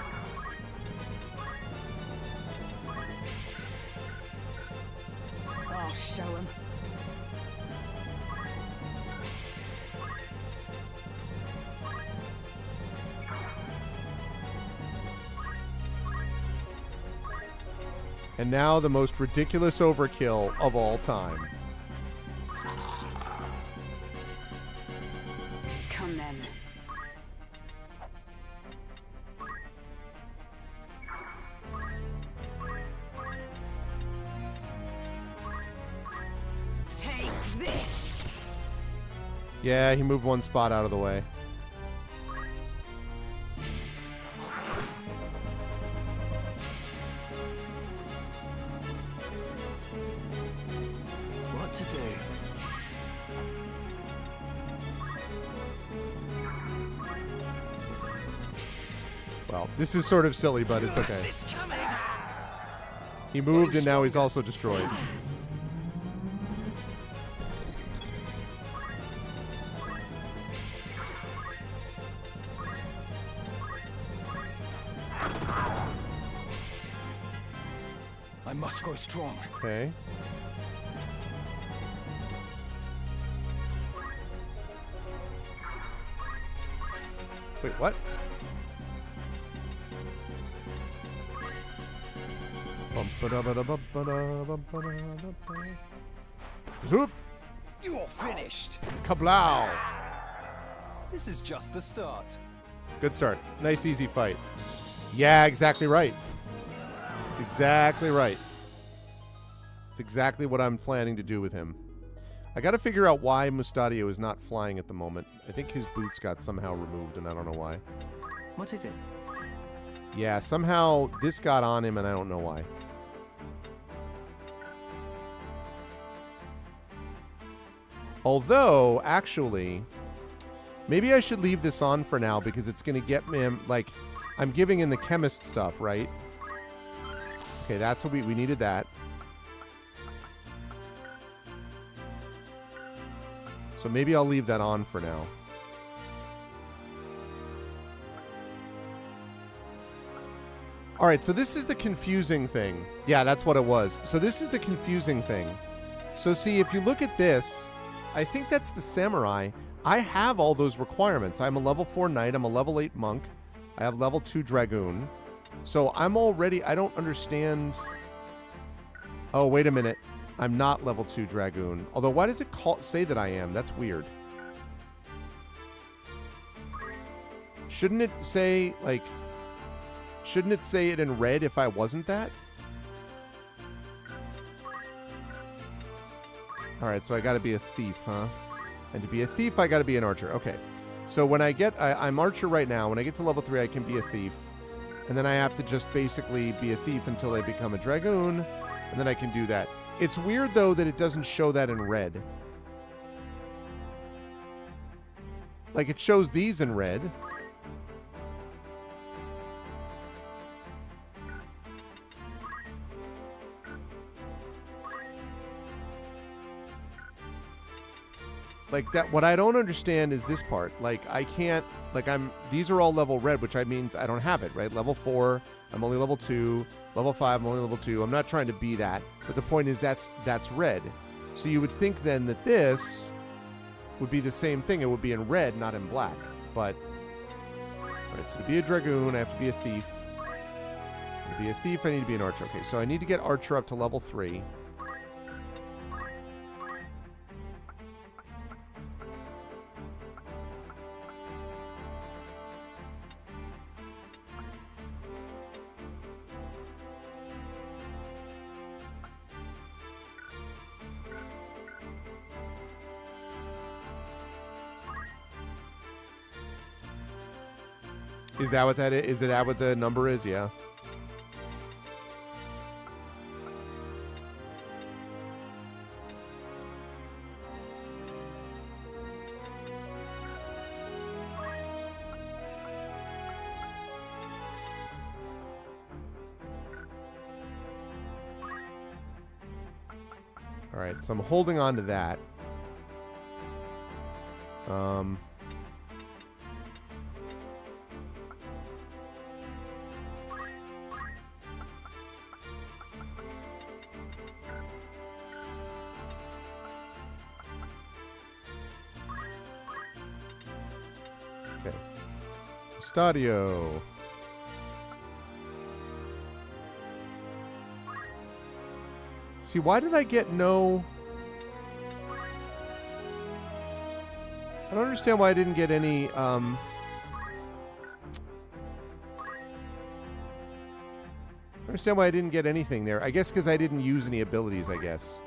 I'll show him. And now the most ridiculous overkill of all time. Come then. Yeah, he moved one spot out of the way. What to do? Well, this is sort of silly, but it's okay. He moved and now he's also destroyed. I must grow strong. Okay. Wait, what? Zoop! You're finished. Kablow! This is just the start. Good start. Nice, easy fight. Yeah, exactly right. It's exactly right. It's exactly what I'm planning to do with him. I got to figure out why Mustadio is not flying at the moment. I think his boots got somehow removed, and I don't know why. What is it? Yeah, somehow this got on him, and I don't know why. Although, actually, maybe I should leave this on for now because it's going to get me, like, I'm giving in the chemist stuff, right? Okay, that's what we needed that. So maybe I'll leave that on for now. All right, so this is the confusing thing. Yeah, that's what it was. So this is the confusing thing. So see, if you look at this, I think that's the samurai. I have all those requirements. I'm a level 4 knight. I'm a level 8 monk. I have level 2 dragoon. So I'm already, I don't understand. Oh, wait a minute. I'm not level 2 dragoon. Although, why does it say that I am? That's weird. Shouldn't it say, like, shouldn't it say it in red if I wasn't that? Alright, so I gotta be a thief, huh? And to be a thief, I gotta be an archer. Okay. So when I get, I'm archer right now. When I get to level 3, I can be a thief. And then I have to just basically be a thief until I become a dragoon. And then I can do that. It's weird, though, that it doesn't show that in red. Like, it shows these in red. Like, that, what I don't understand is this part. Like, I can't, like, these are all level red, which means I don't have it, right? Level 4, I'm only level 2. Level 5, I'm only level 2. I'm not trying to be that. But the point is that's red. So you would think then that this would be the same thing. It would be in red, not in black. But, alright, so to be a dragoon, I have to be a thief. To be a thief, I need to be an archer. Okay, so I need to get archer up to level 3. Is that what that is? Is that what the number is? Yeah. All right, so I'm holding on to that. Okay. Stadio. See, why did I get no... I don't understand why I didn't get any, I don't understand why I didn't get anything there. I guess because I didn't use any abilities, I guess.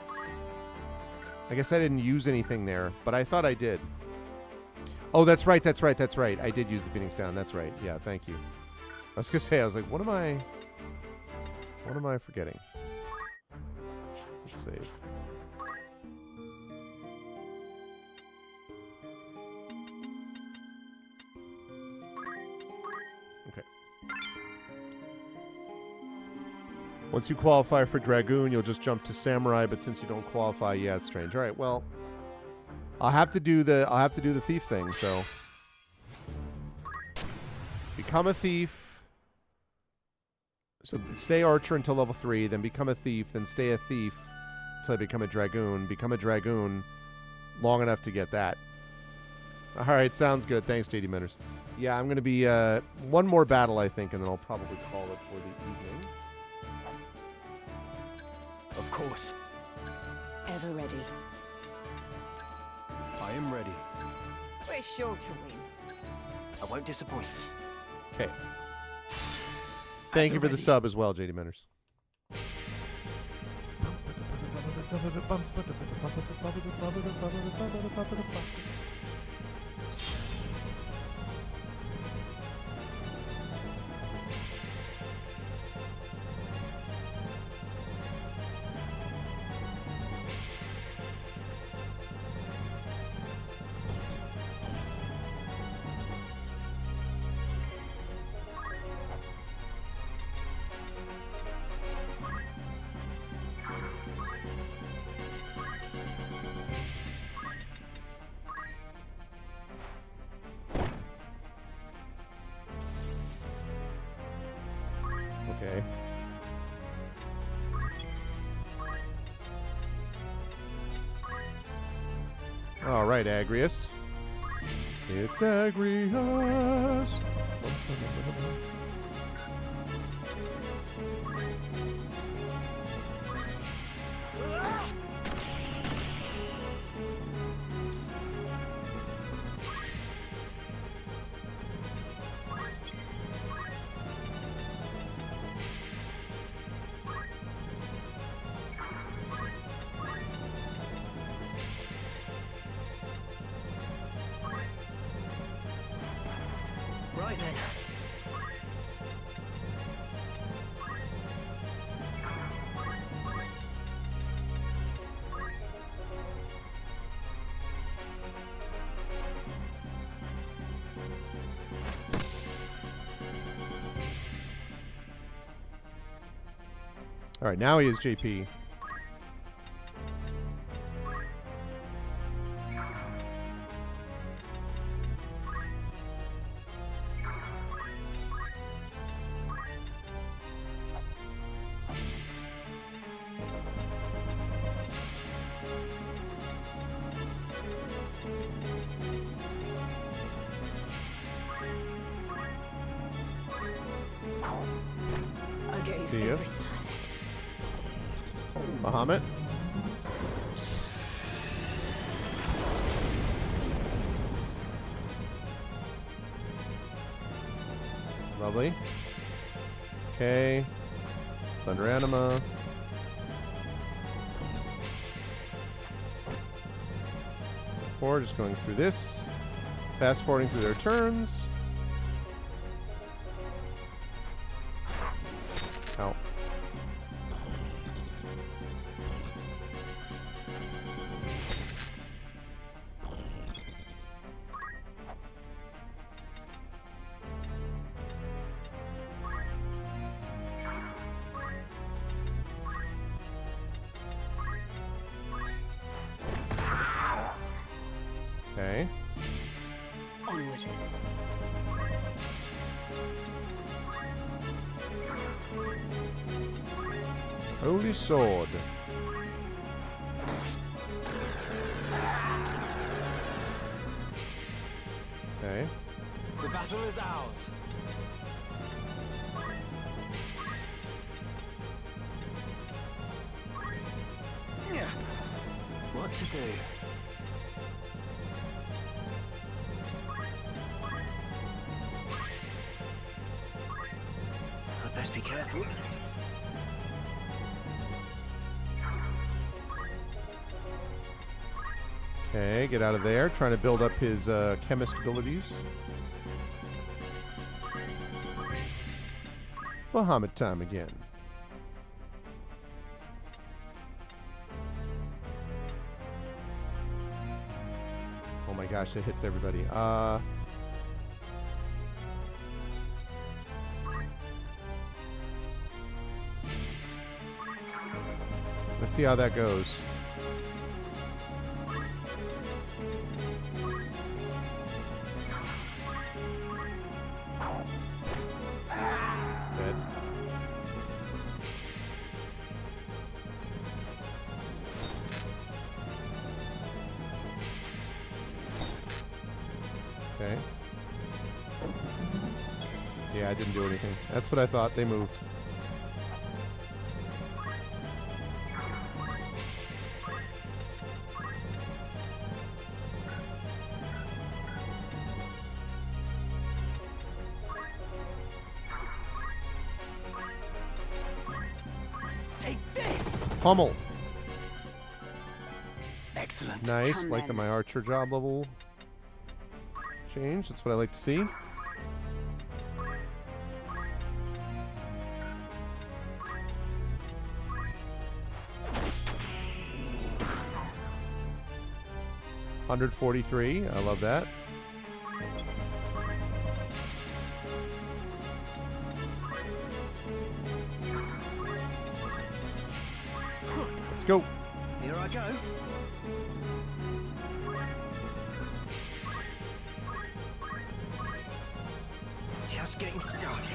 I guess I didn't use anything there, but I thought I did. Oh, that's right. I did use the Phoenix Down. That's right. Yeah, thank you. I was gonna say, I was like, what am I forgetting? Let's save. Okay. Once you qualify for Dragoon, you'll just jump to Samurai, but since you don't qualify, yeah, it's strange. All right, well, I'll have to do the thief thing, so become a thief. So stay archer until level 3, then become a thief, then stay a thief until I become a dragoon. Become a dragoon long enough to get that. All right, sounds good. Thanks, JD Menders. Yeah, I'm going to be one more battle, I think, and then I'll probably call it for the evening. Of course. Ever ready. I am ready. We're sure to win. I won't disappoint. Okay. Thank you for the sub as well, JD Menders. Okay. All right, Agrius. It's Agrius. Right then. All right, now he is JP. See you. Bahamut. Lovely. Okay. Thunder Anima. Four, just going through this. Fast forwarding through their turns. Ow. Okay. Onward. Holy Sword. Okay. The battle is ours. What to do? I'd best be careful. Okay, get out of there. Trying to build up his chemist abilities. Bahamut time again. Oh my gosh, that hits everybody. Let's see how that goes. Dead. Okay. Yeah, I didn't do anything. That's what I thought. They moved. Take this! Pummel. Excellent. Nice. Come Like that then. my archer job level changed. That's what I like to see. $143. I love that. Let's go. Here I go. Just getting started.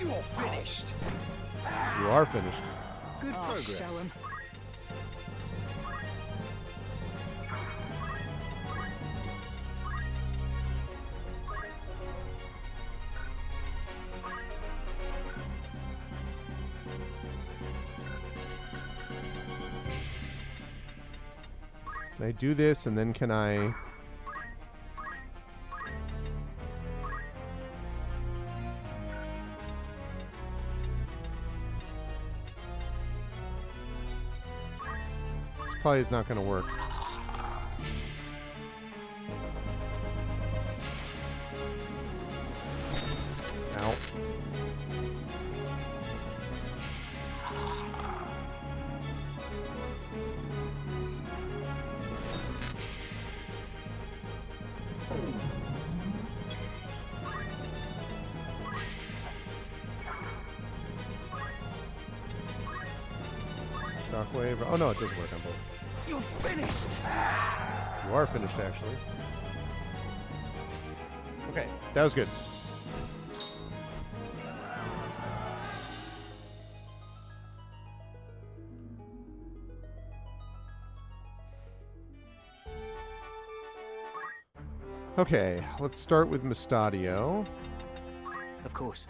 You're finished. You are finished. Good Oh, progress. show 'em. Can I do this and then can I... This probably is not going to work. Ow. Shockwave. Oh no, it doesn't work on both. You're finished. You are finished, actually. Okay, that was good. Okay, let's start with Mustadio. Of course.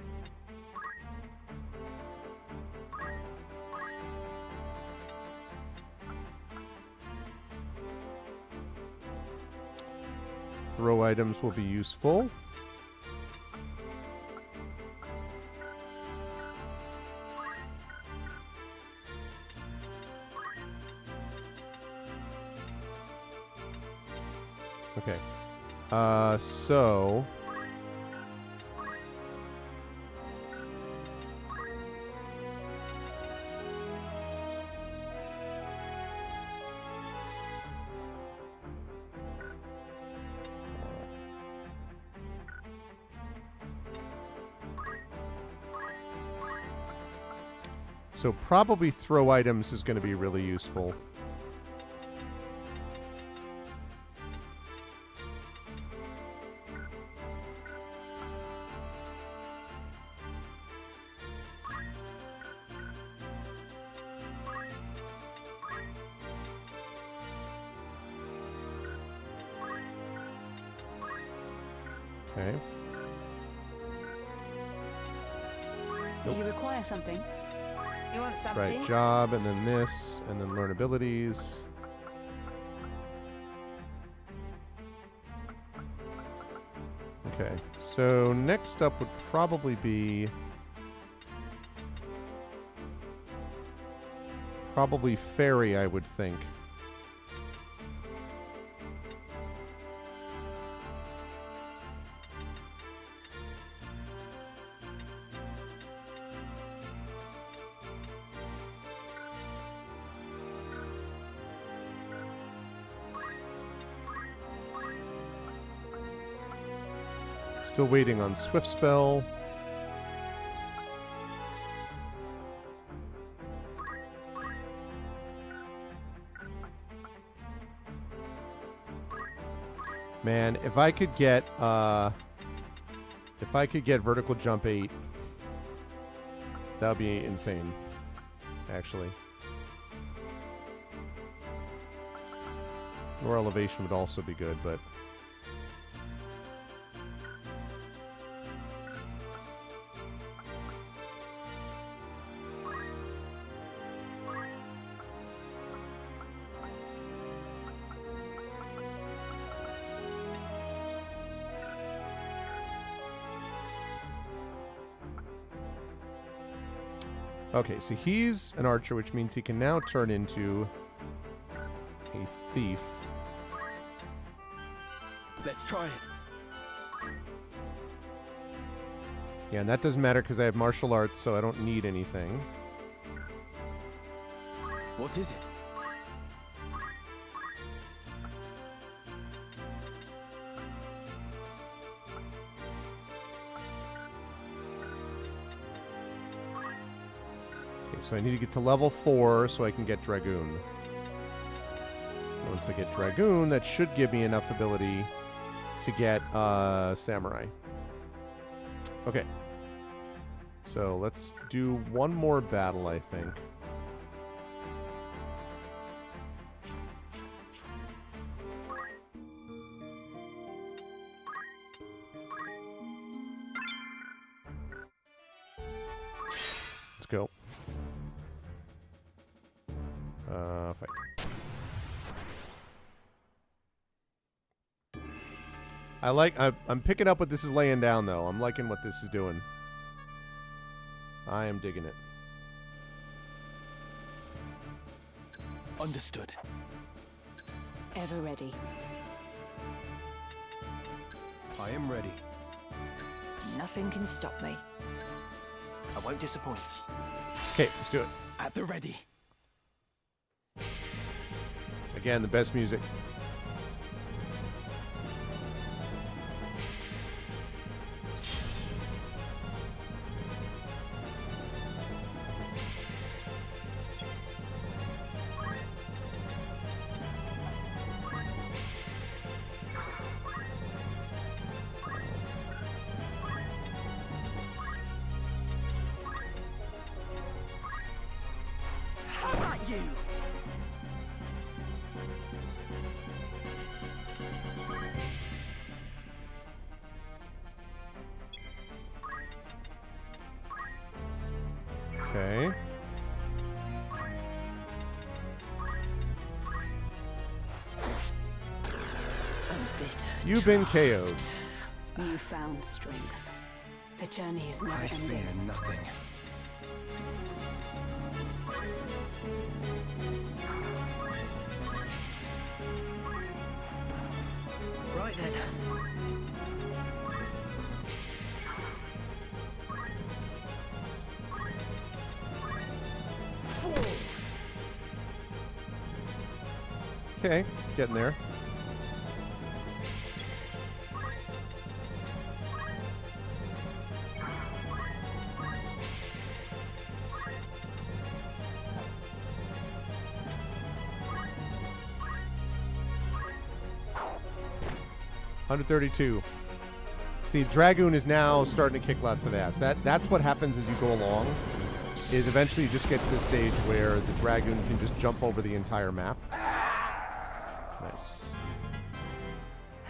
Throw items will be useful. Okay. So... So probably throw items is going to be really useful. Okay. Do you require something? You want something? Right, job, and then this, and then learn abilities. Okay, so next up would probably be... Probably Fairy, I would think. Still waiting on Swift Spell. Man, if I could get Vertical Jump 8, that would be insane, actually. More elevation would also be good, but... Okay, so he's an archer, which means he can now turn into a thief. Let's try it. Yeah, and that doesn't matter because I have martial arts, so I don't need anything. What is it? So I need to get to level 4 so I can get Dragoon. Once I get Dragoon, that should give me enough ability to get Samurai. Okay. So let's do one more battle, I think. Let's go. Fight. I'm picking up what this is laying down, though. I'm liking what this is doing. I am digging it. Understood. Ever ready. I am ready. Nothing can stop me. I won't disappoint. Okay, let's do it. At the ready. Again, the best music. How about you? Okay. You've been KO'd. Newfound strength. The journey is never ending. I fear nothing. Right then. Okay, getting there. $132. See, Dragoon is now starting to kick lots of ass. That's what happens as you go along. Is eventually you just get to the stage where the Dragoon can just jump over the entire map. Nice.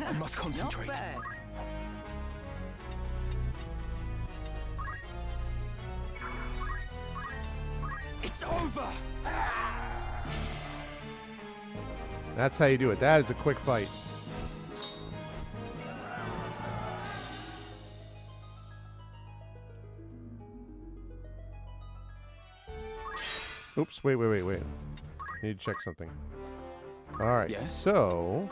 I must concentrate. It's over. That's how you do it. That is a quick fight. Oops, wait. I need to check something. Alright, Yes? so...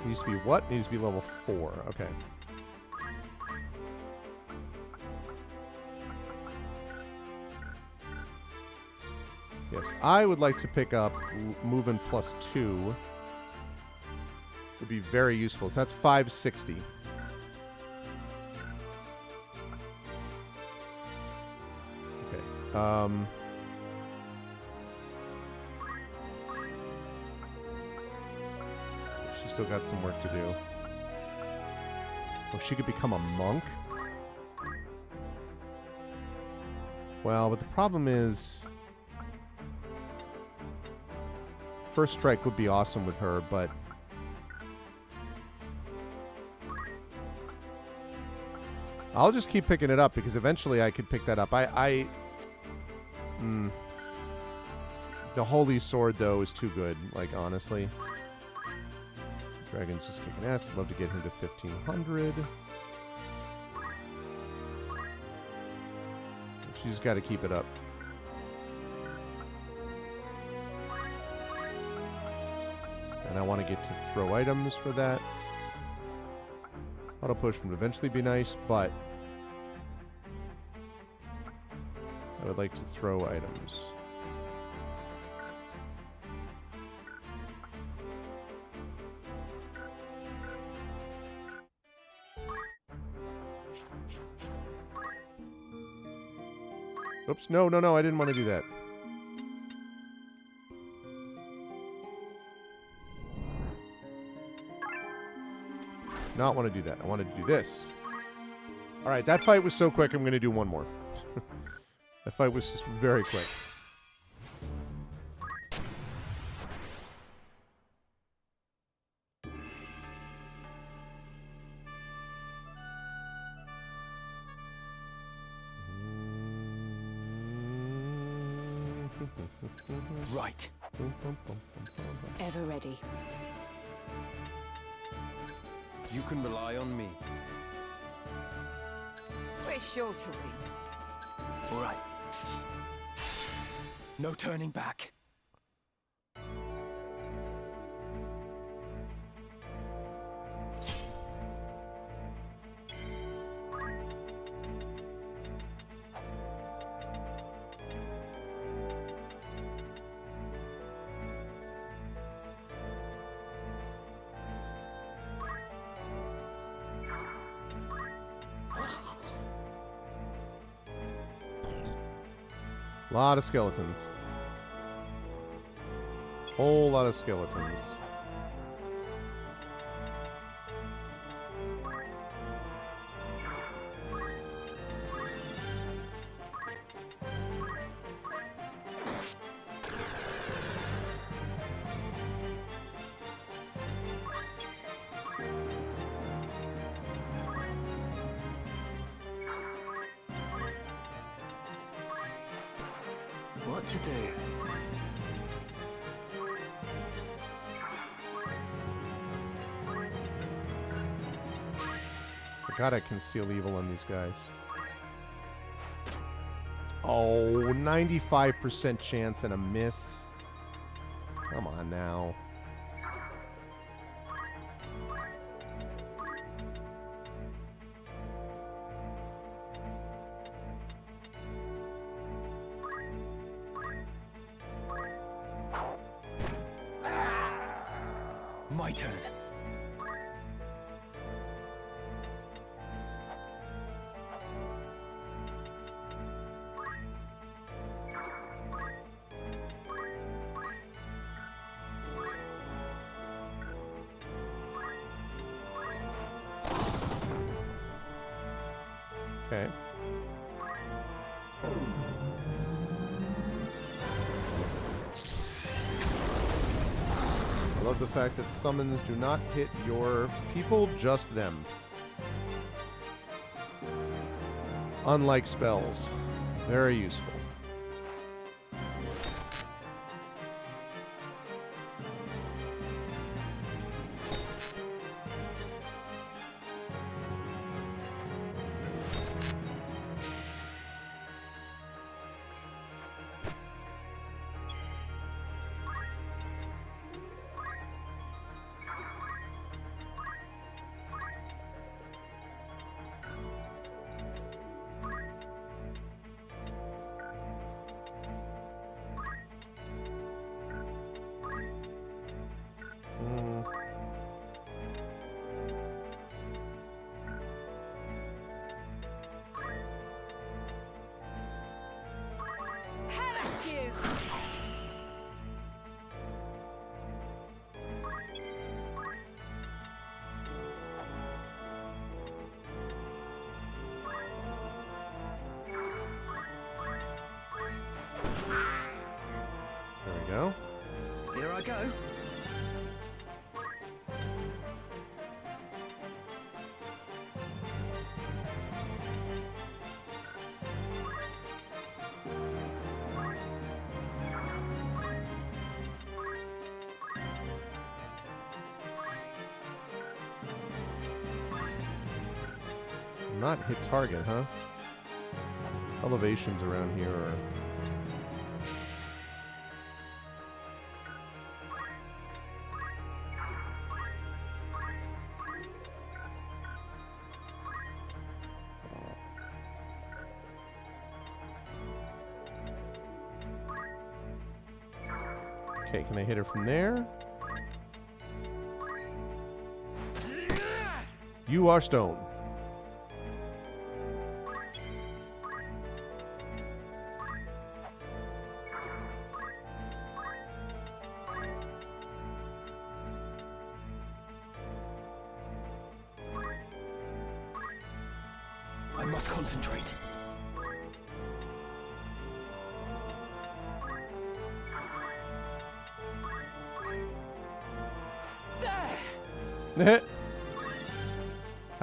Needs to be what? Needs to be level 4. Okay. Yes, I would like to pick up movement +2. Would be very useful. So that's 560. Okay. She's still got some work to do. Oh, she could become a monk? Well, but the problem is... First strike would be awesome with her, but... I'll just keep picking it up, because eventually I could pick that up. The Holy Sword, though, is too good, like, honestly. Dragon's just kicking ass. I'd love to get him to 1,500. She's got to keep it up. And I want to get to throw items for that. Auto push would eventually be nice, but I would like to throw items. Oops, no, I didn't want to do that. Not want to do that. I wanted to do this. Alright, that fight was so quick, I'm going to do one more. That fight was just very quick. Right. Ever ready. You can rely on me. We're sure to win. All right. No turning back. Lot of skeletons. Whole lot of skeletons. What to do? Forgot I conceal evil on these guys. Oh, 95% chance and a miss. Come on now. My turn. Okay. I love the fact that summons do not hit your people, just them. Unlike spells. Very useful. There we go. Here I go. Not hit target, huh? Elevations around here are... Okay, can I hit her from there? You are stone. I must concentrate. I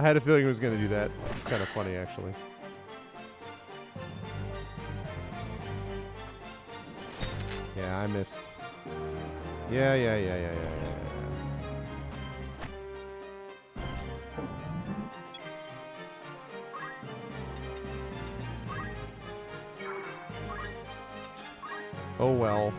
had a feeling he was going to do that. It's kind of funny, actually. Yeah, I missed. Yeah. Oh well.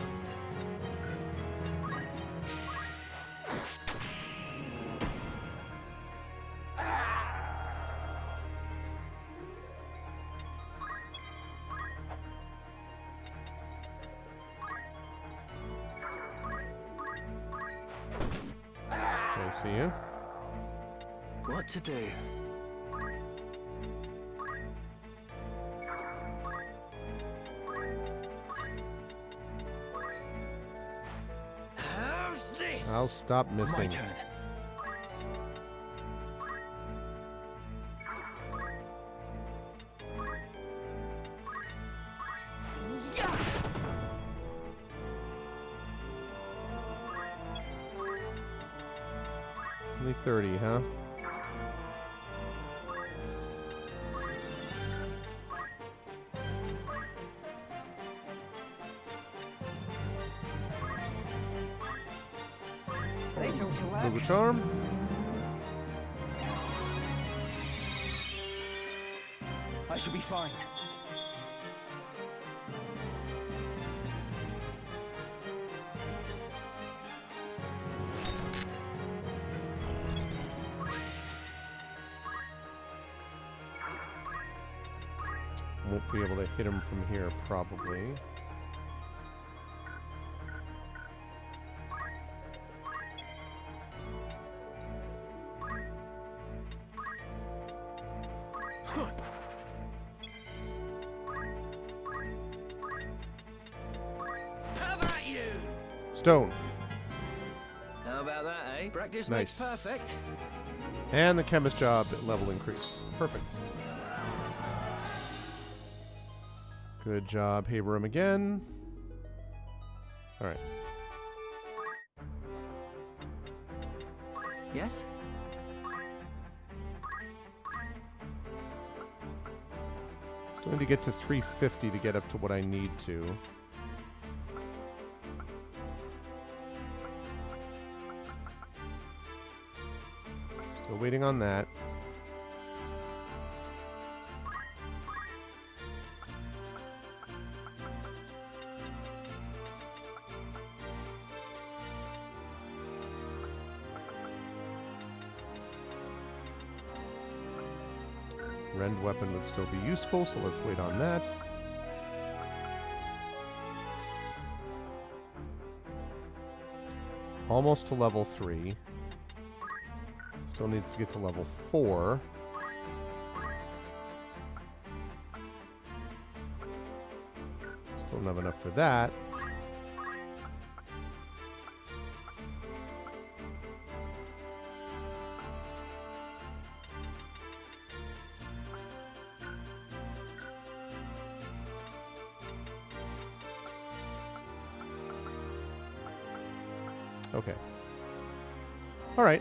I see you. What to do? How's this? I'll stop missing. My turn. Only 30, huh? This ought to work. Google charm. I shall be fine. Won't be able to hit him from here, probably. How about you? Stone. How about that, eh? Practice Nice. makes perfect. And the chemist job level increased. Perfect. Good job, Haberum again. All right. Yes? Still need to get to 350 to get up to what I need to. Still waiting on that. Rend weapon would still be useful, so let's wait on that. Almost to level 3. Still needs to get to level 4. Don't have enough for that. Okay. All right.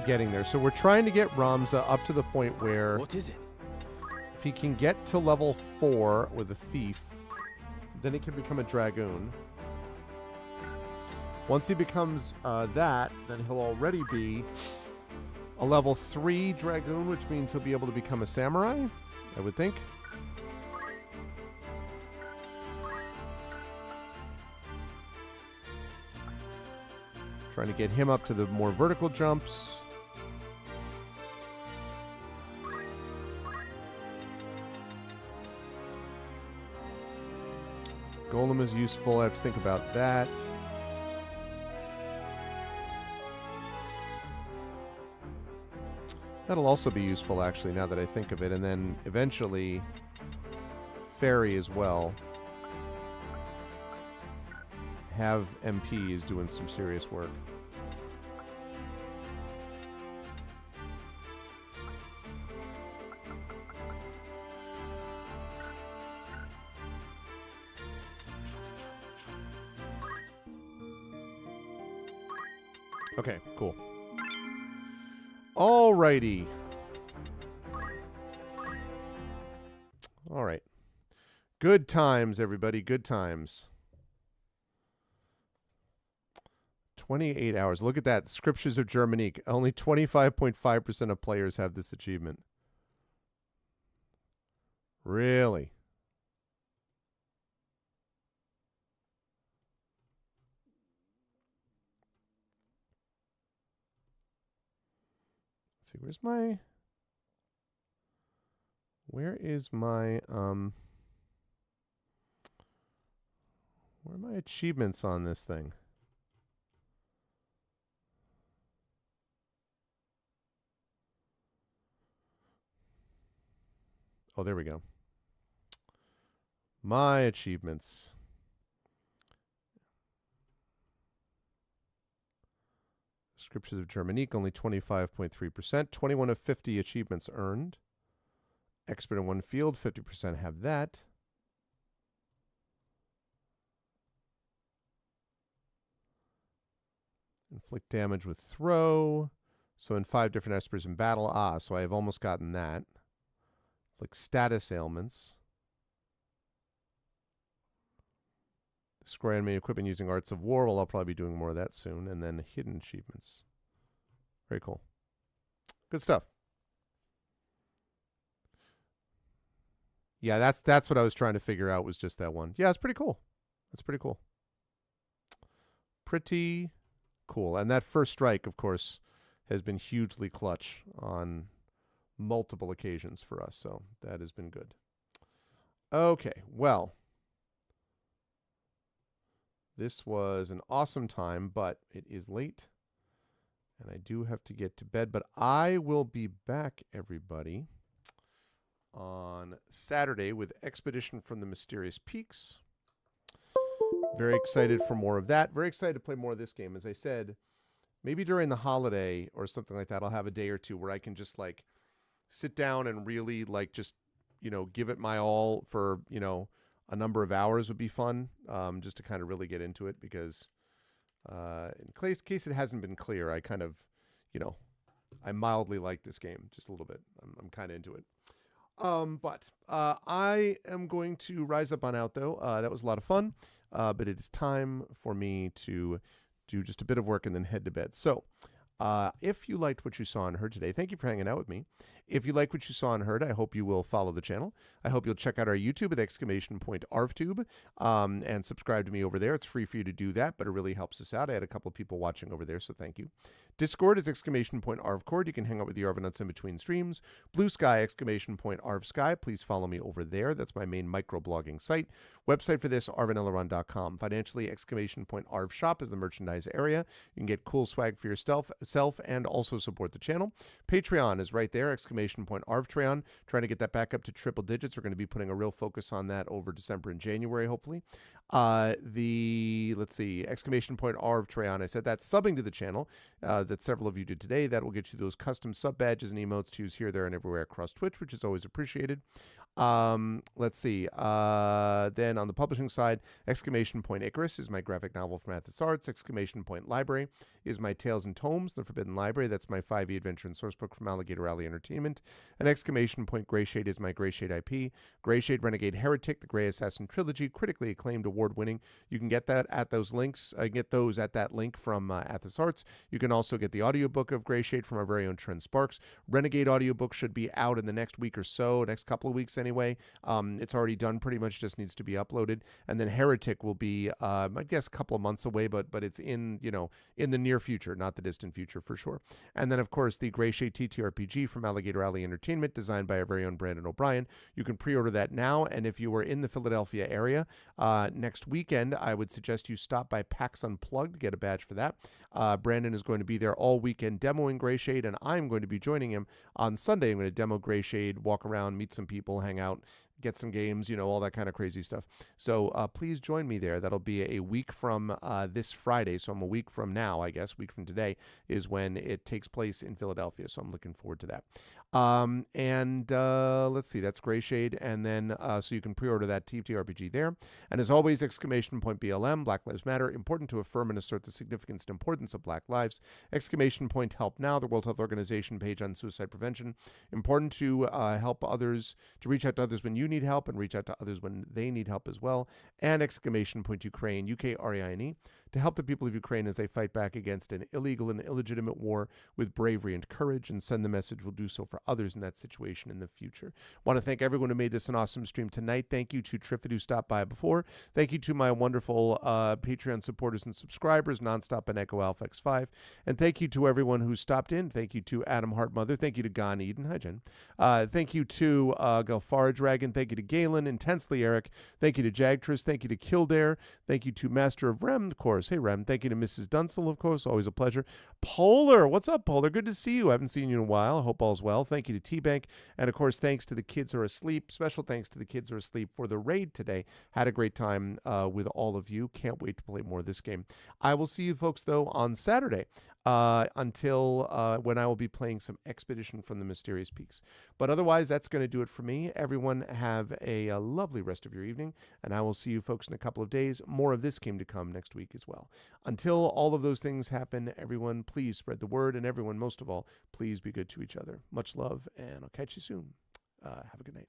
Getting there. So we're trying to get Ramza up to the point where... What is it? If he can get to level 4 with a thief, then he can become a dragoon. Once he becomes that, then he'll already be a level 3 dragoon, which means he'll be able to become a samurai, I would think. Trying to get him up to the more vertical jumps. Golem is useful. I have to think about that. That'll also be useful, actually, now that I think of it. And then eventually, Fairy as well. Have MPs doing some serious work. Okay, cool. Alrighty. All right. Good times, everybody. Good times. 28 hours. Look at that. Scriptures of Germanique. Only 25.5% of players have this achievement. Really? Let's see, where is my where are my achievements on this thing? Oh, there we go. My achievements. Scriptures of Germanique, only 25.3%. 21 of 50 achievements earned. Expert in one field, 50% have that. Inflict damage with throw. So in 5 different espers in battle. Ah, so I have almost gotten that. Like status ailments. Square enemy equipment using Arts of War. Well, I'll probably be doing more of that soon. And then hidden achievements. Very cool. Good stuff. Yeah, that's what I was trying to figure out, was just that one. Yeah, it's pretty cool. That's pretty cool. Pretty cool. And that first strike, of course, has been hugely clutch on multiple occasions for us, so that has been good. Okay, well, this was an awesome time, but it is late, and I do have to get to bed, but I will be back, everybody, on Saturday with Expedition from the Mysterious Peaks. Very excited for more of that. Very excited to play more of this game. As I said, maybe during the holiday or something like that, I'll have a day or two where I can just, like, sit down and really, like, just, you know, give it my all for, you know, a number of hours would be fun, just to kind of really get into it, because in case it hasn't been clear, I kind of, you know, I mildly like this game just a little bit. I'm kind of into it. But I am going to rise up on out, though. That was a lot of fun, but it is time for me to do just a bit of work and then head to bed. So if you liked what you saw and heard today, thank you for hanging out with me. If you like what you saw and heard, I hope you will follow the channel. I hope you'll check out our YouTube at !ArvTube and subscribe to me over there. It's free for you to do that, but it really helps us out. I had a couple of people watching over there, so thank you. Discord is !ArvCord. You can hang out with the Arvanauts in between streams. Blue Sky, !ArvSky. Please follow me over there. That's my main microblogging site. Website for this, arvanelleron.com. Financially, !ArvShop is the merchandise area. You can get cool swag for yourself. myself and also support the channel. Patreon is right there, ! Arvtreon. Trying to get that back up to triple digits. We're going to be putting a real focus on that over December and January, hopefully. Let's see, ! Arvtreon. I said that. Subbing to the channel that several of you did today. That will get you those custom sub badges and emotes to use here, there, and everywhere across Twitch, which is always appreciated. Let's see. Then on the publishing side, ! Icarus is my graphic novel from Athos Arts. ! Library is my Tales and Tomes, The Forbidden Library. That's my 5e adventure and sourcebook from Alligator Alley Entertainment. And ! Greyshade is my Greyshade IP. Greyshade Renegade Heretic, the Grey Assassin Trilogy, critically acclaimed, award-winning. You can get that at those links. Get those at that link from Athos Arts. You can also get the audiobook of Greyshade from our very own Trent Sparks. Renegade audiobook should be out in the next week or so, next couple of weeks anyway. It's already done pretty much, just needs to be uploaded. And then Heretic will be, I guess, a couple of months away, but it's in the near future, not the distant future for sure. And then, of course, the Greyshade TTRPG from Alligator Alley Entertainment, designed by our very own Brandon O'Brien. You can pre-order that now, and if you are in the Philadelphia area next weekend, I would suggest you stop by PAX Unplugged to get a badge for that. Brandon is going to be there all weekend demoing Greyshade, and I'm going to be joining him on Sunday. I'm going to demo Greyshade, walk around, meet some people, hang out, get some games, all that kind of crazy stuff. So please join me there. That'll be a week from this Friday. So I'm a week from now, I guess, week from today is when it takes place in Philadelphia. So I'm looking forward to that. Let's see, that's Greyshade. And then, so you can pre-order that TTRPG there. And as always, ! BLM, Black Lives Matter, important to affirm and assert the significance and importance of Black lives. ! Help Now, the World Health Organization page on suicide prevention. Important to help others, to reach out to others when you need help and reach out to others when they need help as well. And ! Ukraine, UKRAINE, to help the people of Ukraine as they fight back against an illegal and illegitimate war with bravery and courage, and send the message we'll do so for others in that situation in the future. Want to thank everyone who made this an awesome stream tonight. Thank you to Triffid who stopped by before. Thank you to my wonderful Patreon supporters and subscribers, Nonstop and Echo Alpha X5. And thank you to everyone who stopped in. Thank you to Adam Hartmother. Thank you to Gon Eden. Hi, Jen. Thank you to Galfara Dragon. Thank you to Galen, Intensely Eric. Thank you to Jagtress. Thank you to Kildare. Thank you to Master of Rem, of course. Hey, Rem. Thank you to Mrs. Dunsel, of course. Always a pleasure. Polar. What's up, Polar? Good to see you. I haven't seen you in a while. I hope all's well. Thank you to T-Bank. And, of course, thanks to the kids who are asleep. Special thanks to the kids who are asleep for the raid today. Had a great time with all of you. Can't wait to play more of this game. I will see you folks, though, on Saturday until when I will be playing some Expedition from the Mysterious Peaks. But otherwise, that's going to do it for me. Everyone have a lovely rest of your evening, and I will see you folks in a couple of days. More of this game to come next week as well. Until all of those things happen, everyone, please spread the word, and everyone, most of all, please be good to each other. Much love, and I'll catch you soon. Have a good night.